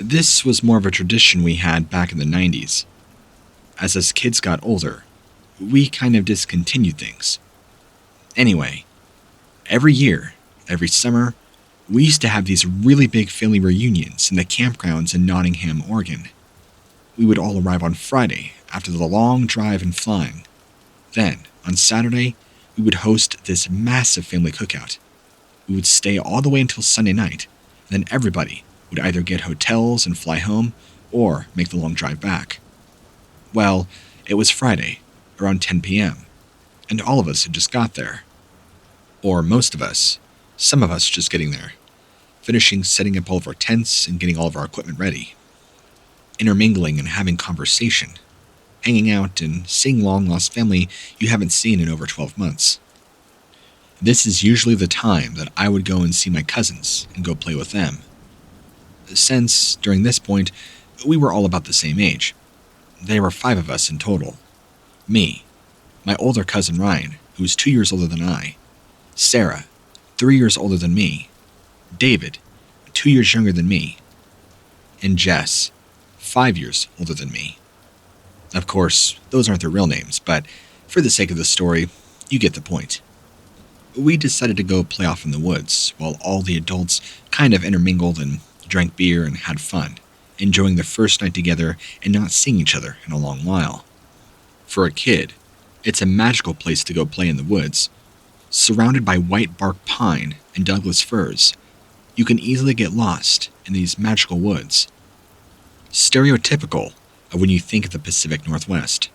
This was more of a tradition we had back in the 90s. As us kids got older, we kind of discontinued things. Anyway, every year, every summer, we used to have these really big family reunions in the campgrounds in Nottingham, Oregon. We would all arrive on Friday after the long drive and flying. Then, on Saturday, we would host this massive family cookout. We would stay all the way until Sunday night, and then everybody would either get hotels and fly home or make the long drive back. Well, it was Friday, around 10 p.m., and all of us had just got there. Or most of us, some of us just getting there, finishing setting up all of our tents and getting all of our equipment ready. Intermingling and having conversation, hanging out and seeing long-lost family you haven't seen in over 12 months. This is usually the time that I would go and see my cousins and go play with them. Since, during this point, we were all about the same age. There were 5 of us in total. Me, my older cousin Ryan, who was 2 years older than I, Sarah, 3 years older than me, David, 2 years younger than me, and Jess, 5 years older than me. Of course, those aren't their real names, but for the sake of the story, you get the point. We decided to go play off in the woods, while all the adults kind of intermingled and drank beer and had fun, enjoying the first night together and not seeing each other in a long while. For a kid, it's a magical place to go play in the woods. Surrounded by white bark pine and Douglas firs, you can easily get lost in these magical woods. Stereotypical of when you think of the Pacific Northwest,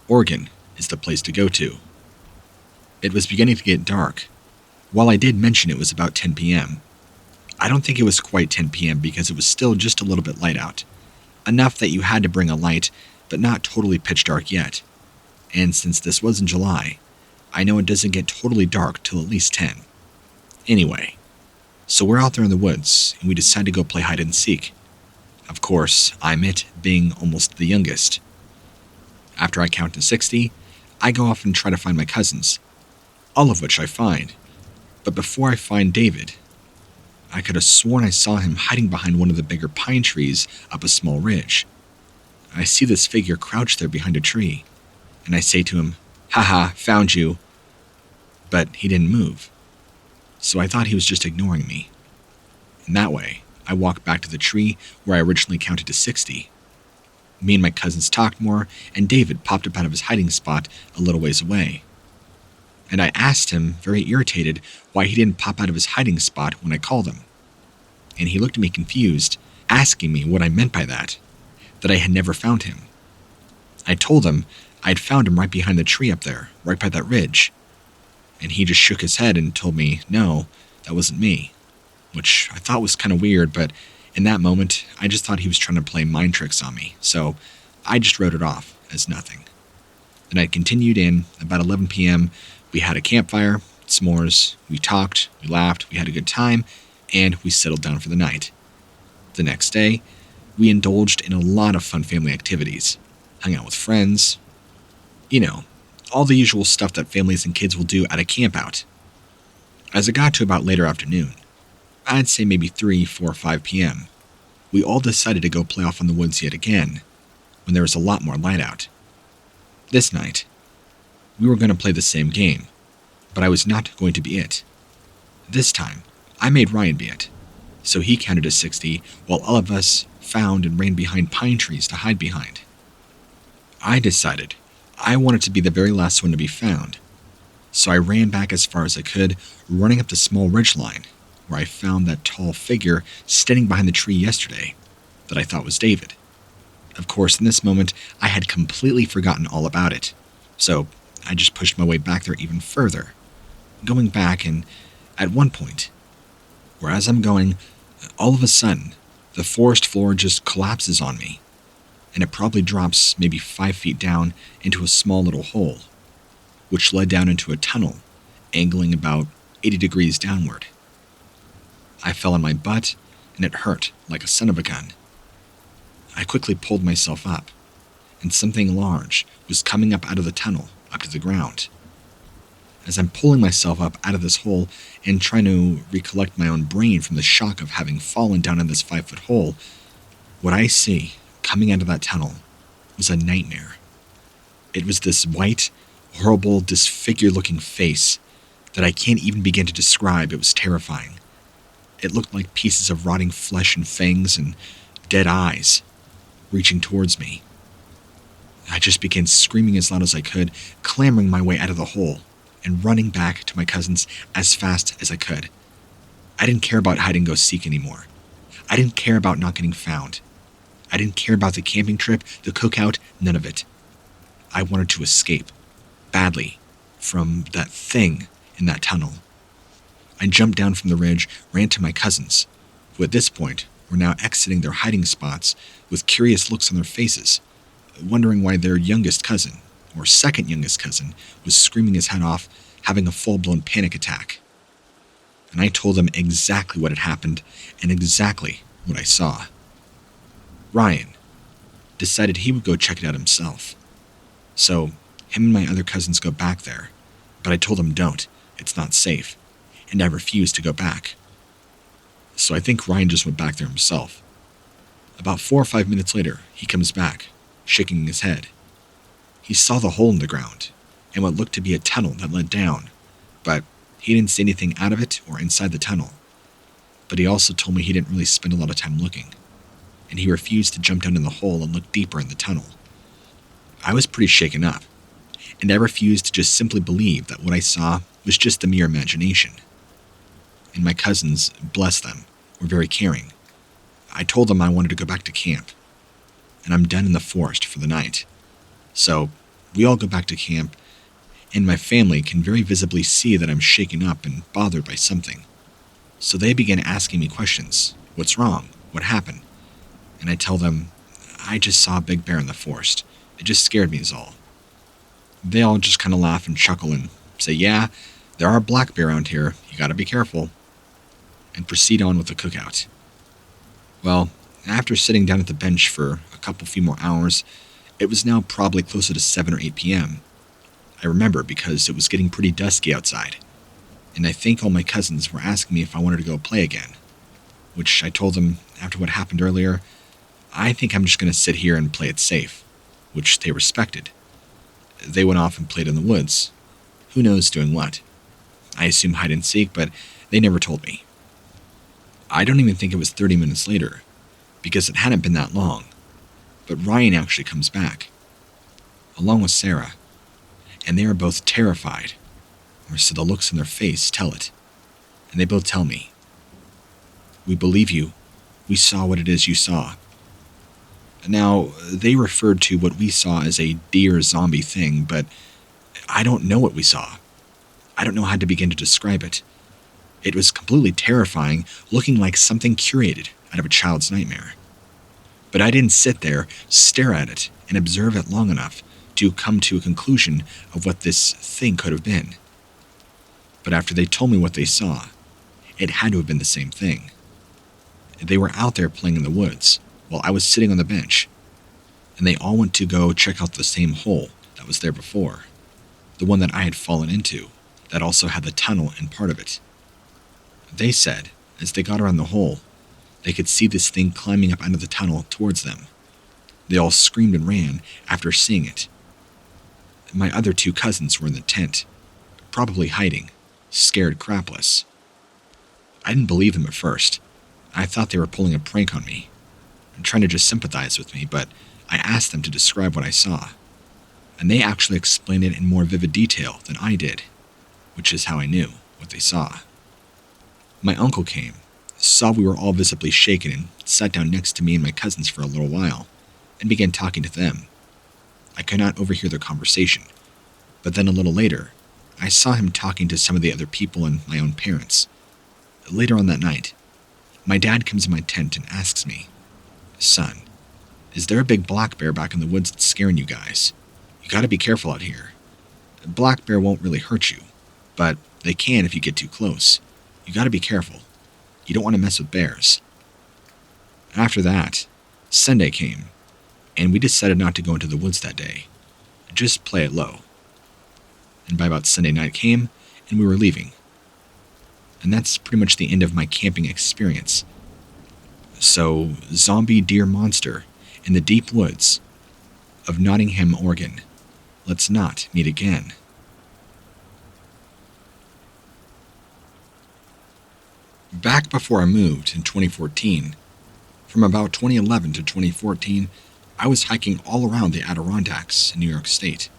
Oregon is the place to go to. It was beginning to get dark. While I did mention it was about 10 p.m., I don't think it was quite 10 p.m. because it was still just a little bit light out. Enough that you had to bring a light, but not totally pitch dark yet. And since this was in July, I know it doesn't get totally dark till at least 10. Anyway, so we're out there in the woods, and we decide to go play hide and seek. Of course, I'm it, being almost the youngest. After I count to 60, I go off and try to find my cousins, all of which I find. But before I find David, I could have sworn I saw him hiding behind one of the bigger pine trees up a small ridge. I see this figure crouched there behind a tree, and I say to him, "Haha, found you." But he didn't move, so I thought he was just ignoring me. And that way, I walked back to the tree where I originally counted to 60. Me and my cousins talked more, and David popped up out of his hiding spot a little ways away. And I asked him, very irritated, why he didn't pop out of his hiding spot when I called him. And he looked at me confused, asking me what I meant by that I had never found him. I told him I'd found him right behind the tree up there, right by that ridge. And he just shook his head and told me, no, that wasn't me. Which I thought was kind of weird, but in that moment, I just thought he was trying to play mind tricks on me, so I just wrote it off as nothing. The night continued, and about 11 p.m., we had a campfire, s'mores, we talked, we laughed, we had a good time, and we settled down for the night. The next day, we indulged in a lot of fun family activities, hung out with friends, you know, all the usual stuff that families and kids will do at a campout. As it got to about later afternoon, I'd say maybe 3, 4, 5 p.m., we all decided to go play off in the woods yet again, when there was a lot more light out. This night, we were going to play the same game, but I was not going to be it. This time, I made Ryan be it, so he counted to 60 while all of us found and ran behind pine trees to hide behind. I decided I wanted to be the very last one to be found, so I ran back as far as I could, running up the small ridgeline, where I found that tall figure standing behind the tree yesterday that I thought was David. Of course, in this moment, I had completely forgotten all about it, so I just pushed my way back there even further, going back, and at one point, where as I'm going, all of a sudden, the forest floor just collapses on me, and it probably drops maybe 5 feet down into a small little hole, which led down into a tunnel, angling about 80 degrees downward. I fell on my butt, and it hurt like a son of a gun. I quickly pulled myself up, and something large was coming up out of the tunnel, up to the ground. As I'm pulling myself up out of this hole and trying to recollect my own brain from the shock of having fallen down in this 5-foot hole, What I see coming out of that tunnel was a nightmare. It was this white, horrible, disfigured-looking face that I can't even begin to describe. It was terrifying. It looked like pieces of rotting flesh and fangs and dead eyes reaching towards me. I just began screaming as loud as I could, clambering my way out of the hole and running back to my cousins as fast as I could. I didn't care about hide and go seek anymore. I didn't care about not getting found. I didn't care about the camping trip, the cookout, none of it. I wanted to escape, badly, from that thing in that tunnel. I jumped down from the ridge, ran to my cousins, who at this point were now exiting their hiding spots with curious looks on their faces, wondering why their youngest cousin, or second youngest cousin, was screaming his head off, having a full-blown panic attack. And I told them exactly what had happened and exactly what I saw. Ryan decided he would go check it out himself. So, him and my other cousins go back there, but I told them don't, it's not safe, and I refused to go back. So I think Ryan just went back there himself. About 4 or 5 minutes later, he comes back, shaking his head. He saw the hole in the ground, and what looked to be a tunnel that led down, but he didn't see anything out of it or inside the tunnel. But he also told me he didn't really spend a lot of time looking, and he refused to jump down in the hole and look deeper in the tunnel. I was pretty shaken up, and I refused to just simply believe that what I saw was just a mere imagination. And my cousins, bless them, were very caring. I told them I wanted to go back to camp, and I'm done in the forest for the night. So we all go back to camp, and my family can very visibly see that I'm shaken up and bothered by something. So they begin asking me questions. What's wrong? What happened? And I tell them, I just saw a big bear in the forest. It just scared me is all. They all just kind of laugh and chuckle and say, yeah, there are black bear around here. You gotta be careful. And proceed on with the cookout. Well, after sitting down at the bench for a few more hours, it was now probably closer to 7 or 8 p.m. I remember because it was getting pretty dusky outside, and I think all my cousins were asking me if I wanted to go play again, which I told them after what happened earlier, I think I'm just going to sit here and play it safe, which they respected. They went off and played in the woods. Who knows doing what? I assume hide and seek, but they never told me. I don't even think it was 30 minutes later, because it hadn't been that long, but Ryan actually comes back, along with Sarah, and they are both terrified, or so the looks on their face tell it, and they both tell me, we believe you, we saw what it is you saw. Now, they referred to what we saw as a deer zombie thing, but I don't know what we saw. I don't know how to begin to describe it. It was completely terrifying, looking like something curated out of a child's nightmare. But I didn't sit there, stare at it, and observe it long enough to come to a conclusion of what this thing could have been. But after they told me what they saw, it had to have been the same thing. They were out there playing in the woods, while I was sitting on the bench, and they all went to go check out the same hole that was there before, the one that I had fallen into, that also had the tunnel in part of it. They said, as they got around the hole, they could see this thing climbing up out of the tunnel towards them. They all screamed and ran after seeing it. My other 2 cousins were in the tent, probably hiding, scared crapless. I didn't believe them at first. I thought they were pulling a prank on me, and trying to just sympathize with me, but I asked them to describe what I saw, and they actually explained it in more vivid detail than I did, which is how I knew what they saw. My uncle came, saw we were all visibly shaken, and sat down next to me and my cousins for a little while, and began talking to them. I could not overhear their conversation, but then a little later, I saw him talking to some of the other people and my own parents. Later on that night, my dad comes in my tent and asks me, son, is there a big black bear back in the woods that's scaring you guys? You gotta be careful out here. A black bear won't really hurt you, but they can if you get too close. You gotta be careful. You don't want to mess with bears. After that, Sunday came, and we decided not to go into the woods that day. Just play it low. And by about Sunday night came, and we were leaving. And that's pretty much the end of my camping experience. So, zombie deer monster in the deep woods of Nottingham, Oregon. Let's not meet again. Back before I moved in 2014, from about 2011 to 2014, I was hiking all around the Adirondacks in New York State.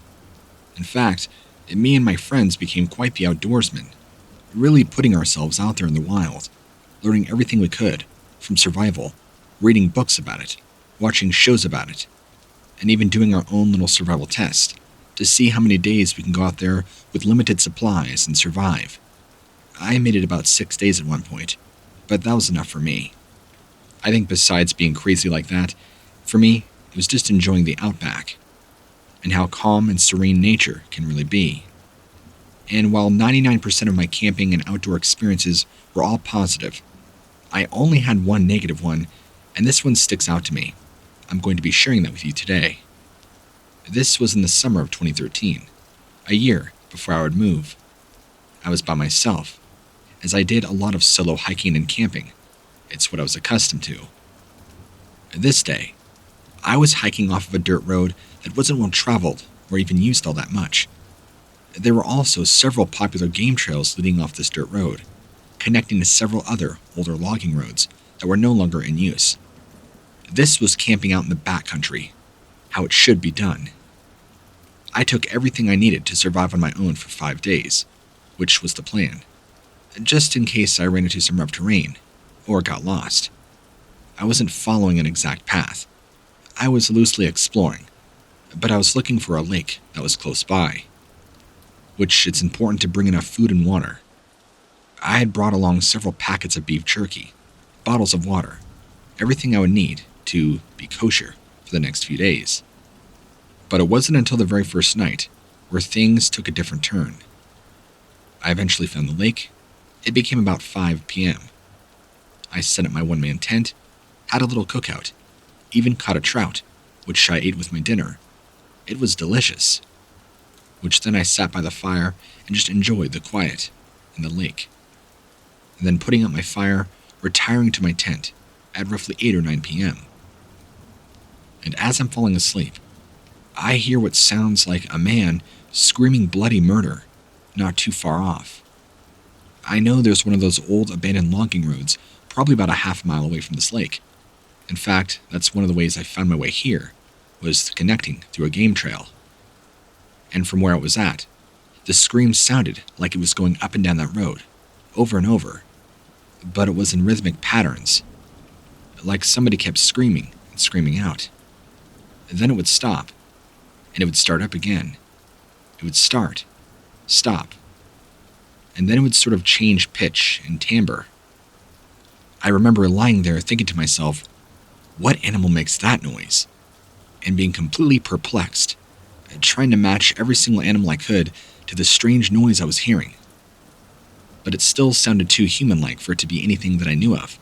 In fact, me and my friends became quite the outdoorsmen, really putting ourselves out there in the wild, learning everything we could, from survival, reading books about it, watching shows about it, and even doing our own little survival test to see how many days we can go out there with limited supplies and survive. I made it about 6 days at one point, but that was enough for me. I think besides being crazy like that, for me, it was just enjoying the outback and how calm and serene nature can really be. And while 99% of my camping and outdoor experiences were all positive, I only had one negative one, and this one sticks out to me. I'm going to be sharing that with you today. This was in the summer of 2013, a year before I would move. I was by myself, as I did a lot of solo hiking and camping. It's what I was accustomed to. This day, I was hiking off of a dirt road that wasn't well traveled or even used all that much. There were also several popular game trails leading off this dirt road, connecting to several other older logging roads that were no longer in use. This was camping out in the backcountry, how it should be done. I took everything I needed to survive on my own for 5 days, which was the plan, just in case I ran into some rough terrain or got lost. I wasn't following an exact path. I was loosely exploring, but I was looking for a lake that was close by, which it's important to bring enough food and water. I had brought along several packets of beef jerky, bottles of water, everything I would need to be kosher for the next few days. But it wasn't until the very first night where things took a different turn. I eventually found the lake. It became about 5 p.m. I set up my one-man tent, had a little cookout, even caught a trout, which I ate with my dinner. It was delicious. Which then I sat by the fire and just enjoyed the quiet in the lake. And then putting out my fire, retiring to my tent at roughly 8 or 9 p.m. And as I'm falling asleep, I hear what sounds like a man screaming bloody murder not too far off. I know there's one of those old abandoned logging roads probably about a half-mile away from this lake. In fact, that's one of the ways I found my way here, was connecting through a game trail. And from where I was at, the scream sounded like it was going up and down that road, over and over, but it was in rhythmic patterns, like somebody kept screaming and screaming out. And then it would stop, and it would start up again. It would start, stop, and then it would sort of change pitch and timbre. I remember lying there thinking to myself, what animal makes that noise? And being completely perplexed, trying to match every single animal I could to the strange noise I was hearing. But it still sounded too human-like for it to be anything that I knew of.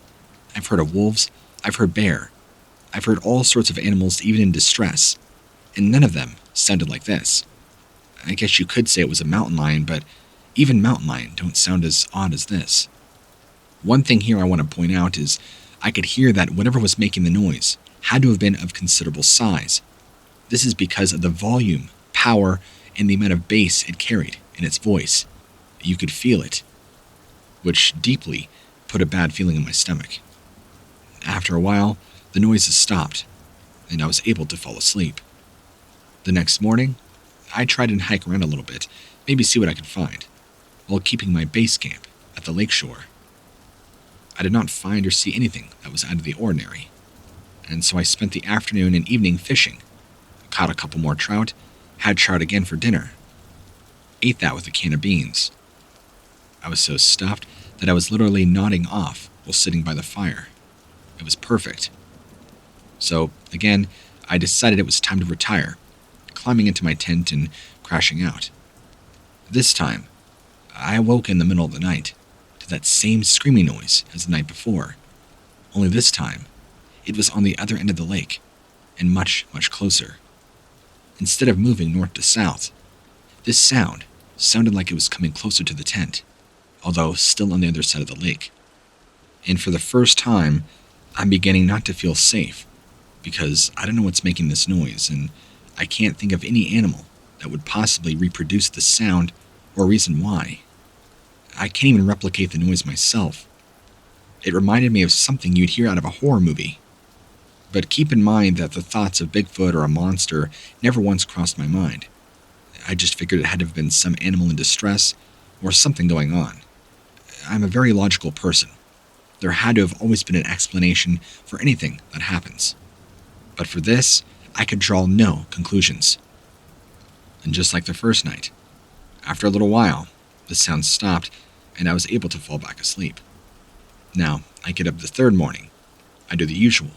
I've heard of wolves, I've heard bear, I've heard all sorts of animals even in distress, and none of them sounded like this. I guess you could say it was a mountain lion, but even mountain lion don't sound as odd as this. One thing here I want to point out is I could hear that whatever was making the noise had to have been of considerable size. This is because of the volume, power, and the amount of bass it carried in its voice. You could feel it, which deeply put a bad feeling in my stomach. After a while, the noises stopped, and I was able to fall asleep. The next morning, I tried and hike around a little bit, maybe see what I could find, while keeping my base camp at the lakeshore. I did not find or see anything that was out of the ordinary, and so I spent the afternoon and evening fishing, caught a couple more trout, had trout again for dinner, ate that with a can of beans. I was so stuffed that I was literally nodding off while sitting by the fire. It was perfect. So, again, I decided it was time to retire, climbing into my tent and crashing out. This time, I awoke in the middle of the night to that same screaming noise as the night before, only this time, it was on the other end of the lake, and much, much closer. Instead of moving north to south, this sound sounded like it was coming closer to the tent, although still on the other side of the lake. And for the first time, I'm beginning not to feel safe, because I don't know what's making this noise, and I can't think of any animal that would possibly reproduce the sound or reason why. I can't even replicate the noise myself. It reminded me of something you'd hear out of a horror movie. But keep in mind that the thoughts of Bigfoot or a monster never once crossed my mind. I just figured it had to have been some animal in distress or something going on. I'm a very logical person. There had to have always been an explanation for anything that happens. But for this, I could draw no conclusions. And just like the first night, after a little while, the sound stopped and I was able to fall back asleep. Now, I get up the third morning. I do the usual.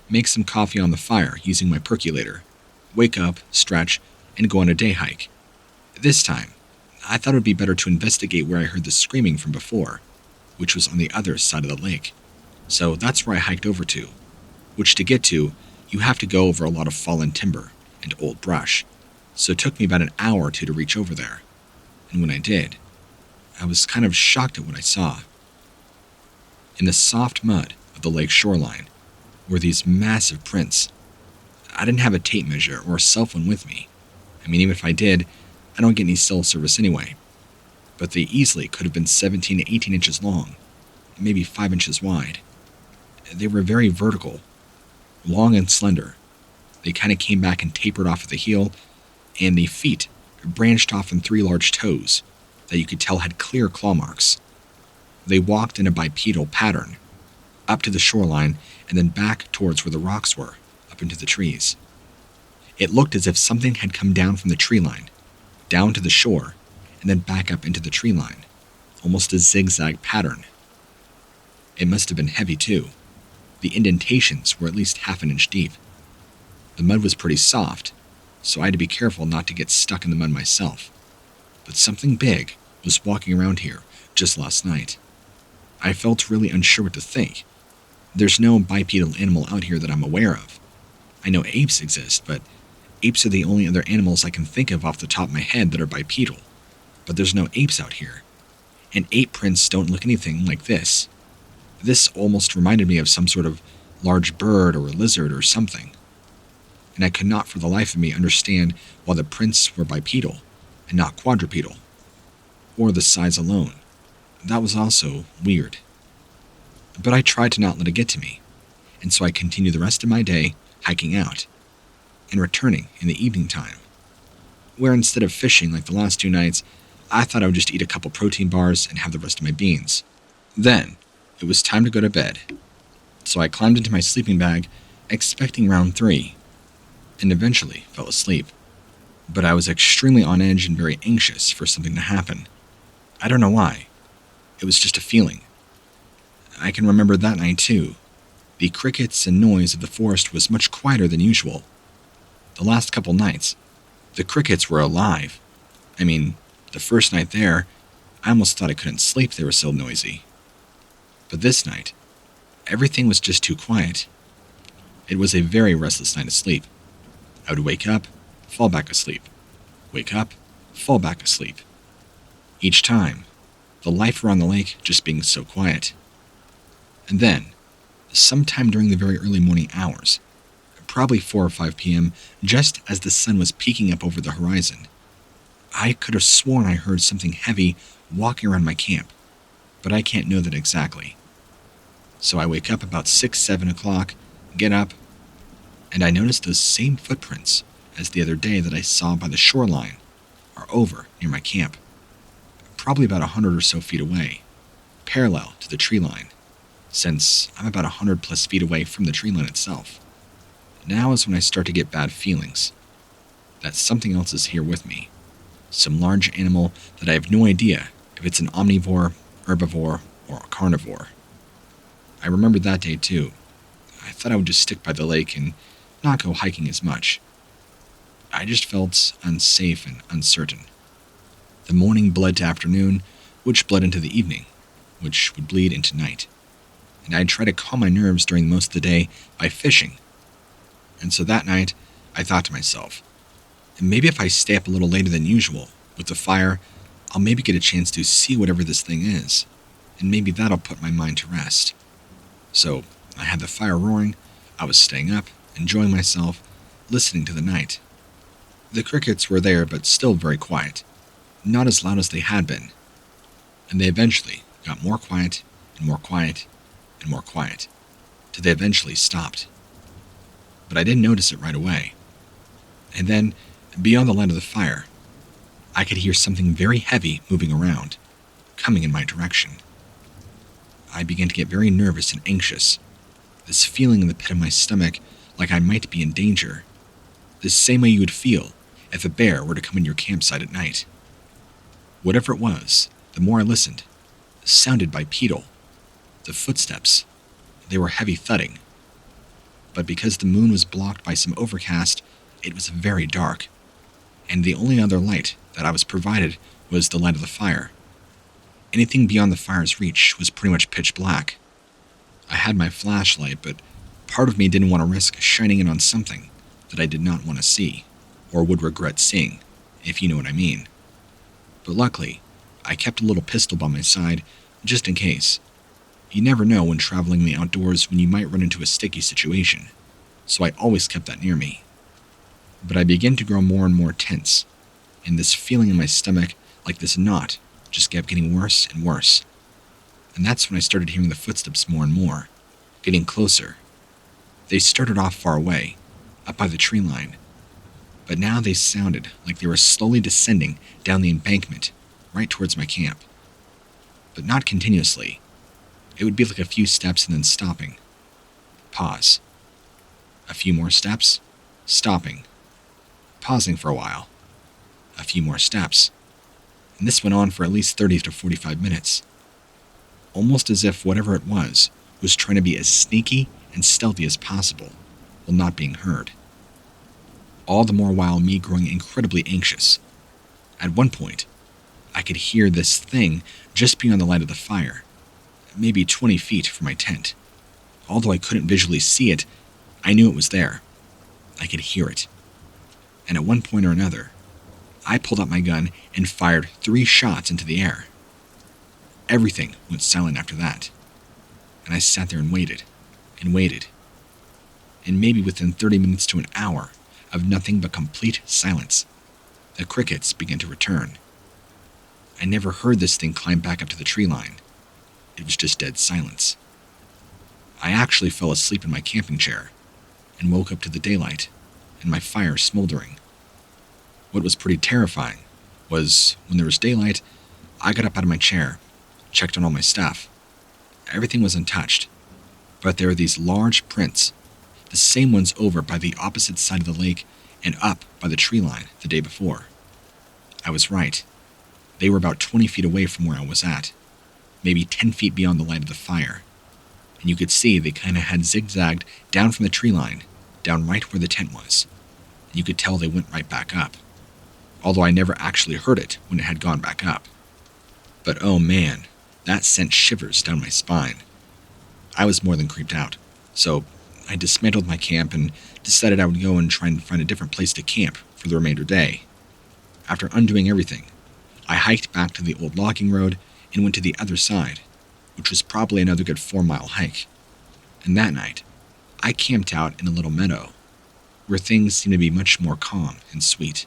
Make some coffee on the fire using my percolator. Wake up, stretch, and go on a day hike. This time, I thought it would be better to investigate where I heard the screaming from before, which was on the other side of the lake. So that's where I hiked over to, which to get to, you have to go over a lot of fallen timber and old brush. So it took me about an hour or two to reach over there. And when I did, I was kind of shocked at what I saw. In the soft mud of the lake shoreline were these massive prints. I didn't have a tape measure or a cell phone with me. I mean, even if I did, I don't get any cell service anyway. But they easily could have been 17 to 18 inches long, maybe 5 inches wide. They were very vertical, long and slender. They kind of came back and tapered off at the heel, and the feet branched off in 3 large toes that you could tell had clear claw marks. They walked in a bipedal pattern, up to the shoreline and then back towards where the rocks were, up into the trees. It looked as if something had come down from the tree line, down to the shore, and then back up into the tree line, almost a zigzag pattern. It must have been heavy too. The indentations were at least half an inch deep. The mud was pretty soft, so I had to be careful not to get stuck in the mud myself. But something big was walking around here just last night. I felt really unsure what to think. There's no bipedal animal out here that I'm aware of. I know apes exist, but apes are the only other animals I can think of off the top of my head that are bipedal. But there's no apes out here. And ape prints don't look anything like this. This almost reminded me of some sort of large bird or a lizard or something. And I could not for the life of me understand why the prints were bipedal and not quadrupedal, or the size alone. That was also weird. But I tried to not let it get to me, and so I continued the rest of my day hiking out, and returning in the evening time, where instead of fishing like the last 2 nights, I thought I would just eat a couple protein bars and have the rest of my beans. Then, it was time to go to bed, so I climbed into my sleeping bag, expecting round 3, and eventually fell asleep. But I was extremely on edge and very anxious for something to happen. I don't know why. It was just a feeling. I can remember that night too. The crickets and noise of the forest was much quieter than usual. The last couple nights, the crickets were alive. I mean, the first night there, I almost thought I couldn't sleep, they were so noisy. But this night, everything was just too quiet. It was a very restless night of sleep. I would wake up, fall back asleep. Wake up, fall back asleep. Each time, the life around the lake just being so quiet. And then, sometime during the very early morning hours, probably 4 or 5 p.m., just as the sun was peeking up over the horizon, I could have sworn I heard something heavy walking around my camp, but I can't know that exactly. So I wake up about 6, 7 o'clock, get up, and I notice those same footprints as the other day that I saw by the shoreline are over near my camp, probably about 100 or so feet away, parallel to the tree line, since I'm about 100 plus feet away from the tree line itself. Now is when I start to get bad feelings, that something else is here with me, some large animal that I have no idea if it's an omnivore, herbivore, or a carnivore. I remember that day too. I thought I would just stick by the lake and not go hiking as much. I just felt unsafe and uncertain. The morning bled to afternoon, which bled into the evening, which would bleed into night. And I'd try to calm my nerves during most of the day by fishing. And so that night, I thought to myself, maybe if I stay up a little later than usual with the fire, I'll maybe get a chance to see whatever this thing is, and maybe that'll put my mind to rest. So, I had the fire roaring, I was staying up, enjoying myself, listening to the night. The crickets were there, but still very quiet, not as loud as they had been, and they eventually got more quiet and more quiet and more quiet, till they eventually stopped. But I didn't notice it right away. And then, beyond the light of the fire, I could hear something very heavy moving around, coming in my direction. I began to get very nervous and anxious, this feeling in the pit of my stomach like I might be in danger, the same way you would feel if a bear were to come in your campsite at night. Whatever it was, the more I listened, it sounded bipedal. The footsteps, they were heavy thudding. But because the moon was blocked by some overcast, it was very dark, and the only other light that I was provided was the light of the fire. Anything beyond the fire's reach was pretty much pitch black. I had my flashlight, but part of me didn't want to risk shining it on something that I did not want to see, or would regret seeing, if you know what I mean. But luckily, I kept a little pistol by my side, just in case. You never know when traveling in the outdoors when you might run into a sticky situation, so I always kept that near me. But I began to grow more and more tense, and this feeling in my stomach, like this knot, just kept getting worse and worse. And that's when I started hearing the footsteps more and more, getting closer. They started off far away, up by the tree line, but now they sounded like they were slowly descending down the embankment, right towards my camp. But not continuously. It would be like a few steps and then stopping. Pause. A few more steps, stopping. Pausing for a while. A few more steps. And this went on for at least 30 to 45 minutes. Almost as if whatever it was trying to be as sneaky and stealthy as possible while not being heard. All the more while me growing incredibly anxious. At one point, I could hear this thing just beyond the light of the fire, maybe 20 feet from my tent. Although I couldn't visually see it, I knew it was there. I could hear it. And at one point or another, I pulled out my gun and fired 3 shots into the air. Everything went silent after that, and I sat there and waited, and waited. And maybe within 30 minutes to an hour of nothing but complete silence, the crickets began to return. I never heard this thing climb back up to the tree line. It was just dead silence. I actually fell asleep in my camping chair, and woke up to the daylight, and my fire smoldering. What was pretty terrifying was, when there was daylight, I got up out of my chair, checked on all my stuff. Everything was untouched, but there were these large prints, the same ones over by the opposite side of the lake and up by the tree line the day before. I was right. They were about 20 feet away from where I was at, maybe 10 feet beyond the light of the fire, and you could see they kind of had zigzagged down from the tree line, down right where the tent was, and you could tell they went right back up, although I never actually heard it when it had gone back up. But oh man, that sent shivers down my spine. I was more than creeped out, so I dismantled my camp and decided I would go and try and find a different place to camp for the remainder day. After undoing everything, I hiked back to the old logging road and went to the other side, which was probably another good 4-mile hike. And that night, I camped out in a little meadow, where things seemed to be much more calm and sweet.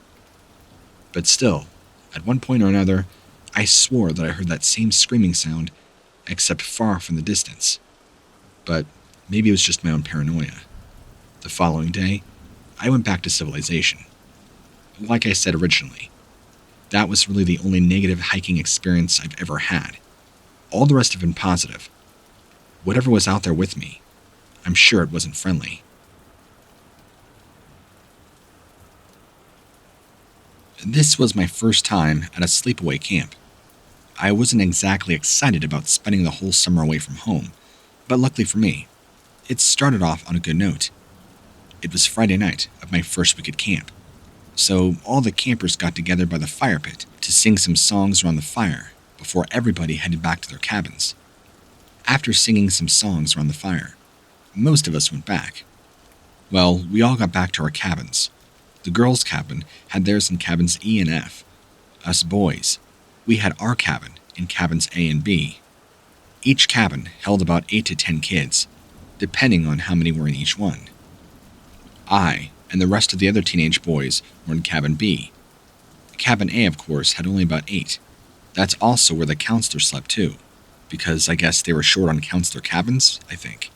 But still, at one point or another, I swore that I heard that same screaming sound, except far from the distance. But maybe it was just my own paranoia. The following day, I went back to civilization. Like I said originally, that was really the only negative hiking experience I've ever had. All the rest have been positive. Whatever was out there with me, I'm sure it wasn't friendly. This was my first time at a sleepaway camp. I wasn't exactly excited about spending the whole summer away from home, but luckily for me, it started off on a good note. It was Friday night of my first week at camp, so all the campers got together by the fire pit to sing some songs around the fire before everybody headed back to their cabins. After singing some songs around the fire, most of us went back. Well, we all got back to our cabins. The girls' cabin had theirs in cabins E and F. Us boys, we had our cabin in cabins A and B. Each cabin held about 8 to 10 kids, depending on how many were in each one. I and the rest of the other teenage boys were in Cabin B. Cabin A, of course, had only about 8. That's also where the counselor slept too, because I guess they were short on counselor cabins, I think.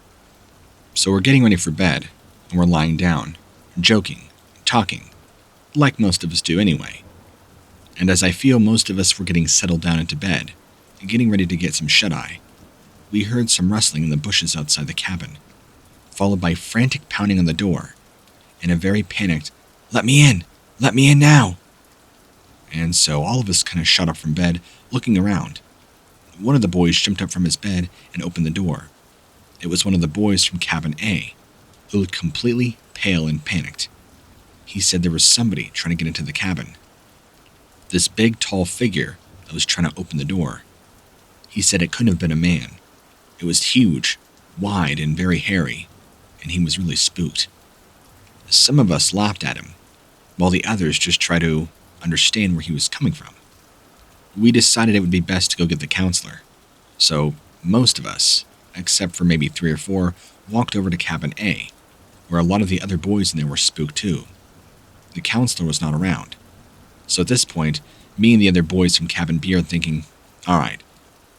So we're getting ready for bed, and we're lying down, joking, talking, like most of us do anyway. And as I feel most of us were getting settled down into bed, and getting ready to get some shut-eye, we heard some rustling in the bushes outside the cabin, followed by frantic pounding on the door, and a very panicked, "Let me in! Let me in now!" And so all of us kind of shot up from bed, looking around. One of the boys jumped up from his bed and opened the door. It was one of the boys from Cabin A, who looked completely pale and panicked. He said there was somebody trying to get into the cabin. This big, tall figure that was trying to open the door. He said it couldn't have been a man. It was huge, wide, and very hairy, and he was really spooked. Some of us laughed at him, while the others just tried to understand where he was coming from. We decided it would be best to go get the counselor, so most of us, except for maybe 3 or 4, walked over to Cabin A, where a lot of the other boys in there were spooked too. The counselor was not around, so at this point, me and the other boys from Cabin B are thinking, alright,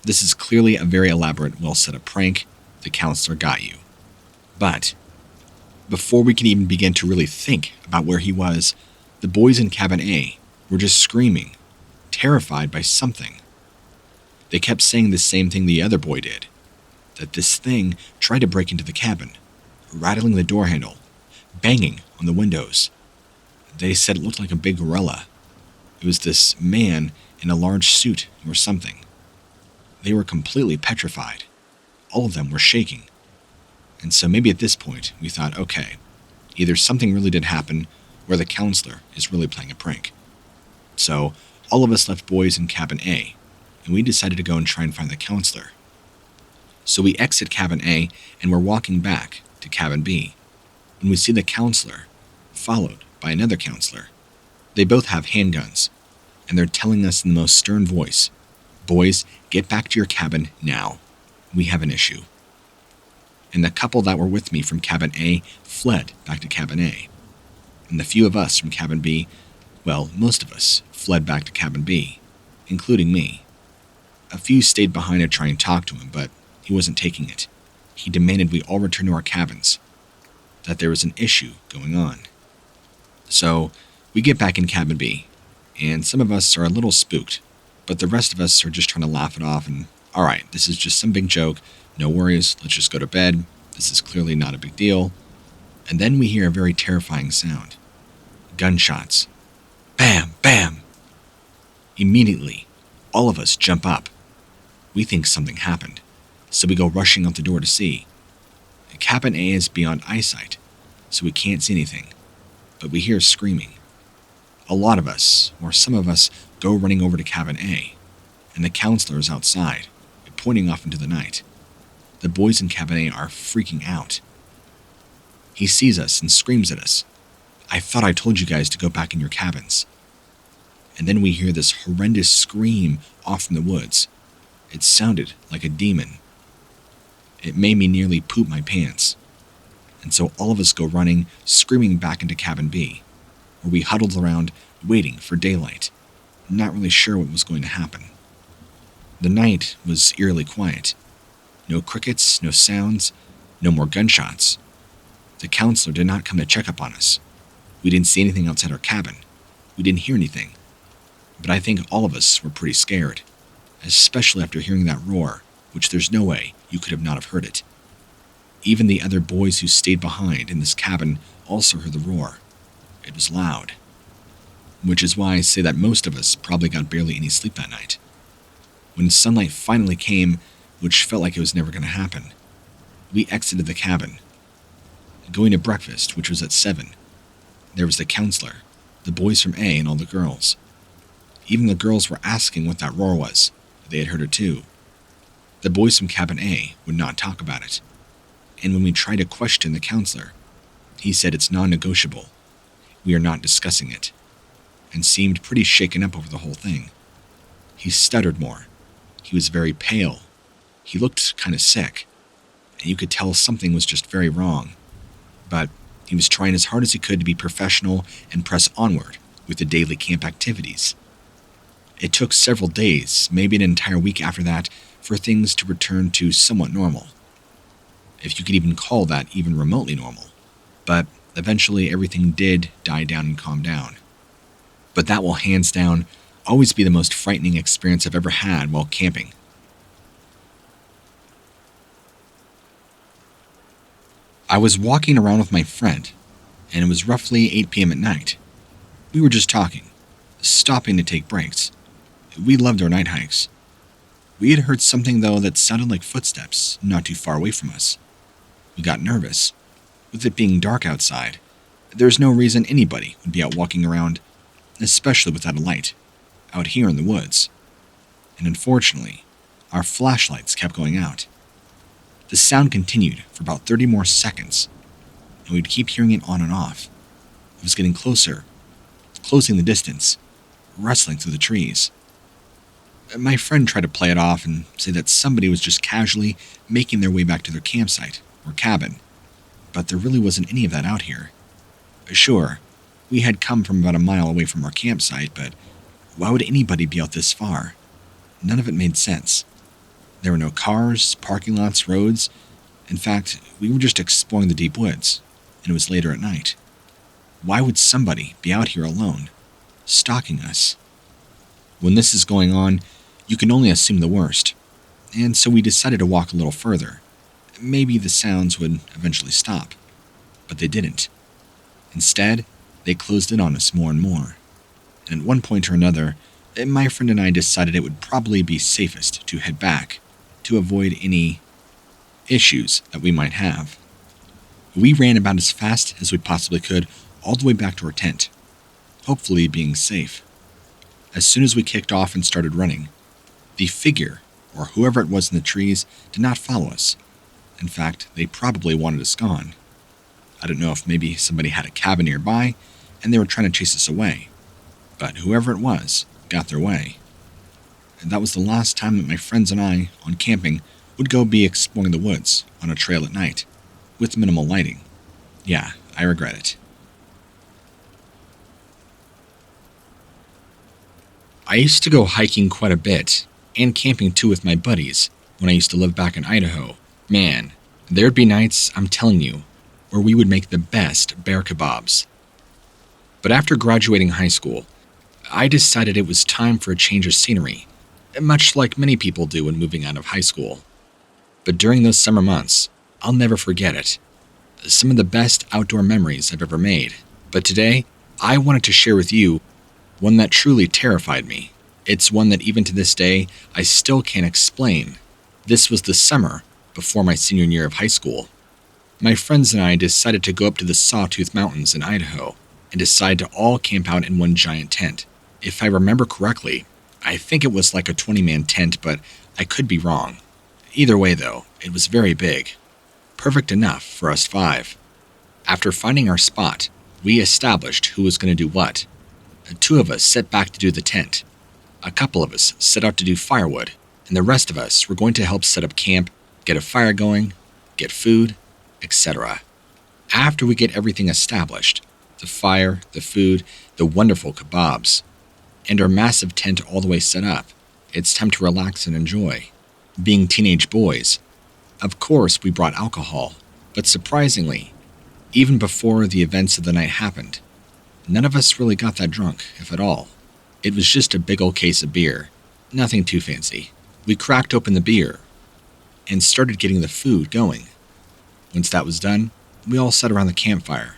this is clearly a very elaborate, well set up prank. The counselor got you. But before we can even begin to really think about where he was, the boys in Cabin A were just screaming, terrified by something. They kept saying the same thing the other boy did, that this thing tried to break into the cabin, rattling the door handle, banging on the windows. They said it looked like a big gorilla. It was this man in a large suit or something. They were completely petrified. All of them were shaking. And so maybe at this point, we thought, okay, either something really did happen, or the counselor is really playing a prank. So all of us left boys in Cabin A, and we decided to go and try and find the counselor. So we exit Cabin A, and we're walking back to Cabin B, when we see the counselor, followed by another counselor. They both have handguns, and they're telling us in the most stern voice, "Boys, get back to your cabin now. We have an issue." And the couple that were with me from Cabin A fled back to Cabin A. And the few of us from Cabin B, well, most of us, fled back to Cabin B, including me. A few stayed behind to try and talk to him, but he wasn't taking it. He demanded we all return to our cabins, that there was an issue going on. So we get back in Cabin B, and some of us are a little spooked, but the rest of us are just trying to laugh it off and, alright, this is just some big joke, no worries, let's just go to bed, this is clearly not a big deal. And then we hear a very terrifying sound. Gunshots. Bam, bam. Immediately, all of us jump up. We think something happened, so we go rushing out the door to see. Cabin A is beyond eyesight, so we can't see anything, but we hear screaming. A lot of us, or some of us, go running over to Cabin A, and the counselor is outside, pointing off into the night. The boys in Cabin A are freaking out. He sees us and screams at us, "I thought I told you guys to go back in your cabins." And then we hear this horrendous scream off from the woods. It sounded like a demon. It made me nearly poop my pants. And so all of us go running, screaming back into Cabin B, where we huddled around, waiting for daylight, not really sure what was going to happen. The night was eerily quiet. No crickets, no sounds, no more gunshots. The counselor did not come to check up on us. We didn't see anything outside our cabin. We didn't hear anything. But I think all of us were pretty scared, especially after hearing that roar, which there's no way you could have not have heard it. Even the other boys who stayed behind in this cabin also heard the roar. It was loud. Which is why I say that most of us probably got barely any sleep that night. When sunlight finally came, which felt like it was never going to happen, we exited the cabin. Going to breakfast, which was at 7, there was the counselor, the boys from A, and all the girls. Even the girls were asking what that roar was. They had heard it too. The boys from Cabin A would not talk about it. And when we tried to question the counselor, he said it's non-negotiable. We are not discussing it. And seemed pretty shaken up over the whole thing. He stuttered more. He was very pale. He looked kind of sick. and you could tell something was just very wrong. But he was trying as hard as he could to be professional and press onward with the daily camp activities. It took several days, maybe an entire week after that, for things to return to somewhat normal. If you could even call that even remotely normal. But eventually everything did die down and calm down. But that will hands down always be the most frightening experience I've ever had while camping. I was walking around with my friend, and it was roughly 8 p.m. at night. We were just talking, stopping to take breaks. We loved our night hikes. We had heard something, though, that sounded like footsteps not too far away from us. We got nervous. With it being dark outside, there's no reason anybody would be out walking around, especially without a light, out here in the woods. And unfortunately, our flashlights kept going out. The sound continued for about 30 more seconds, and we'd keep hearing it on and off. It was getting closer, closing the distance, rustling through the trees. My friend tried to play it off and say that somebody was just casually making their way back to their campsite or cabin, but there really wasn't any of that out here. Sure, we had come from about a mile away from our campsite, but why would anybody be out this far? None of it made sense. There were no cars, parking lots, roads. In fact, we were just exploring the deep woods, and it was later at night. Why would somebody be out here alone, stalking us? When this is going on, you can only assume the worst, and so we decided to walk a little further. Maybe the sounds would eventually stop, but they didn't. Instead, they closed in on us more and more, and at one point or another, my friend and I decided it would probably be safest to head back to avoid any issues that we might have. We ran about as fast as we possibly could all the way back to our tent, hopefully being safe. As soon as we kicked off and started running, the figure, or whoever it was in the trees, did not follow us. In fact, they probably wanted us gone. I don't know if maybe somebody had a cabin nearby and they were trying to chase us away, but whoever it was got their way. And that was the last time that my friends and I, on camping, would go be exploring the woods on a trail at night, with minimal lighting. Yeah, I regret it. I used to go hiking quite a bit, and camping too with my buddies, when I used to live back in Idaho. Man, there'd be nights, I'm telling you, where we would make the best bear kebabs. But after graduating high school, I decided it was time for a change of scenery, much like many people do when moving out of high school. But during those summer months, I'll never forget it. Some of the best outdoor memories I've ever made. But today, I wanted to share with you one that truly terrified me. It's one that even to this day, I still can't explain. This was the summer before my senior year of high school. My friends and I decided to go up to the Sawtooth Mountains in Idaho and decide to all camp out in one giant tent. If I remember correctly, I think it was like a 20-man tent, but I could be wrong. Either way though, it was very big. Perfect enough for us 5. After finding our spot, we established who was going to do what. 2 of us set back to do the tent. A couple of us set out to do firewood, and the rest of us were going to help set up camp, get a fire going, get food, etc. After we get everything established, the fire, the food, the wonderful kebabs, and our massive tent all the way set up, it's time to relax and enjoy. Being teenage boys, of course we brought alcohol, but surprisingly, even before the events of the night happened, none of us really got that drunk, if at all. It was just a big old case of beer, nothing too fancy. We cracked open the beer and started getting the food going. Once that was done, we all sat around the campfire,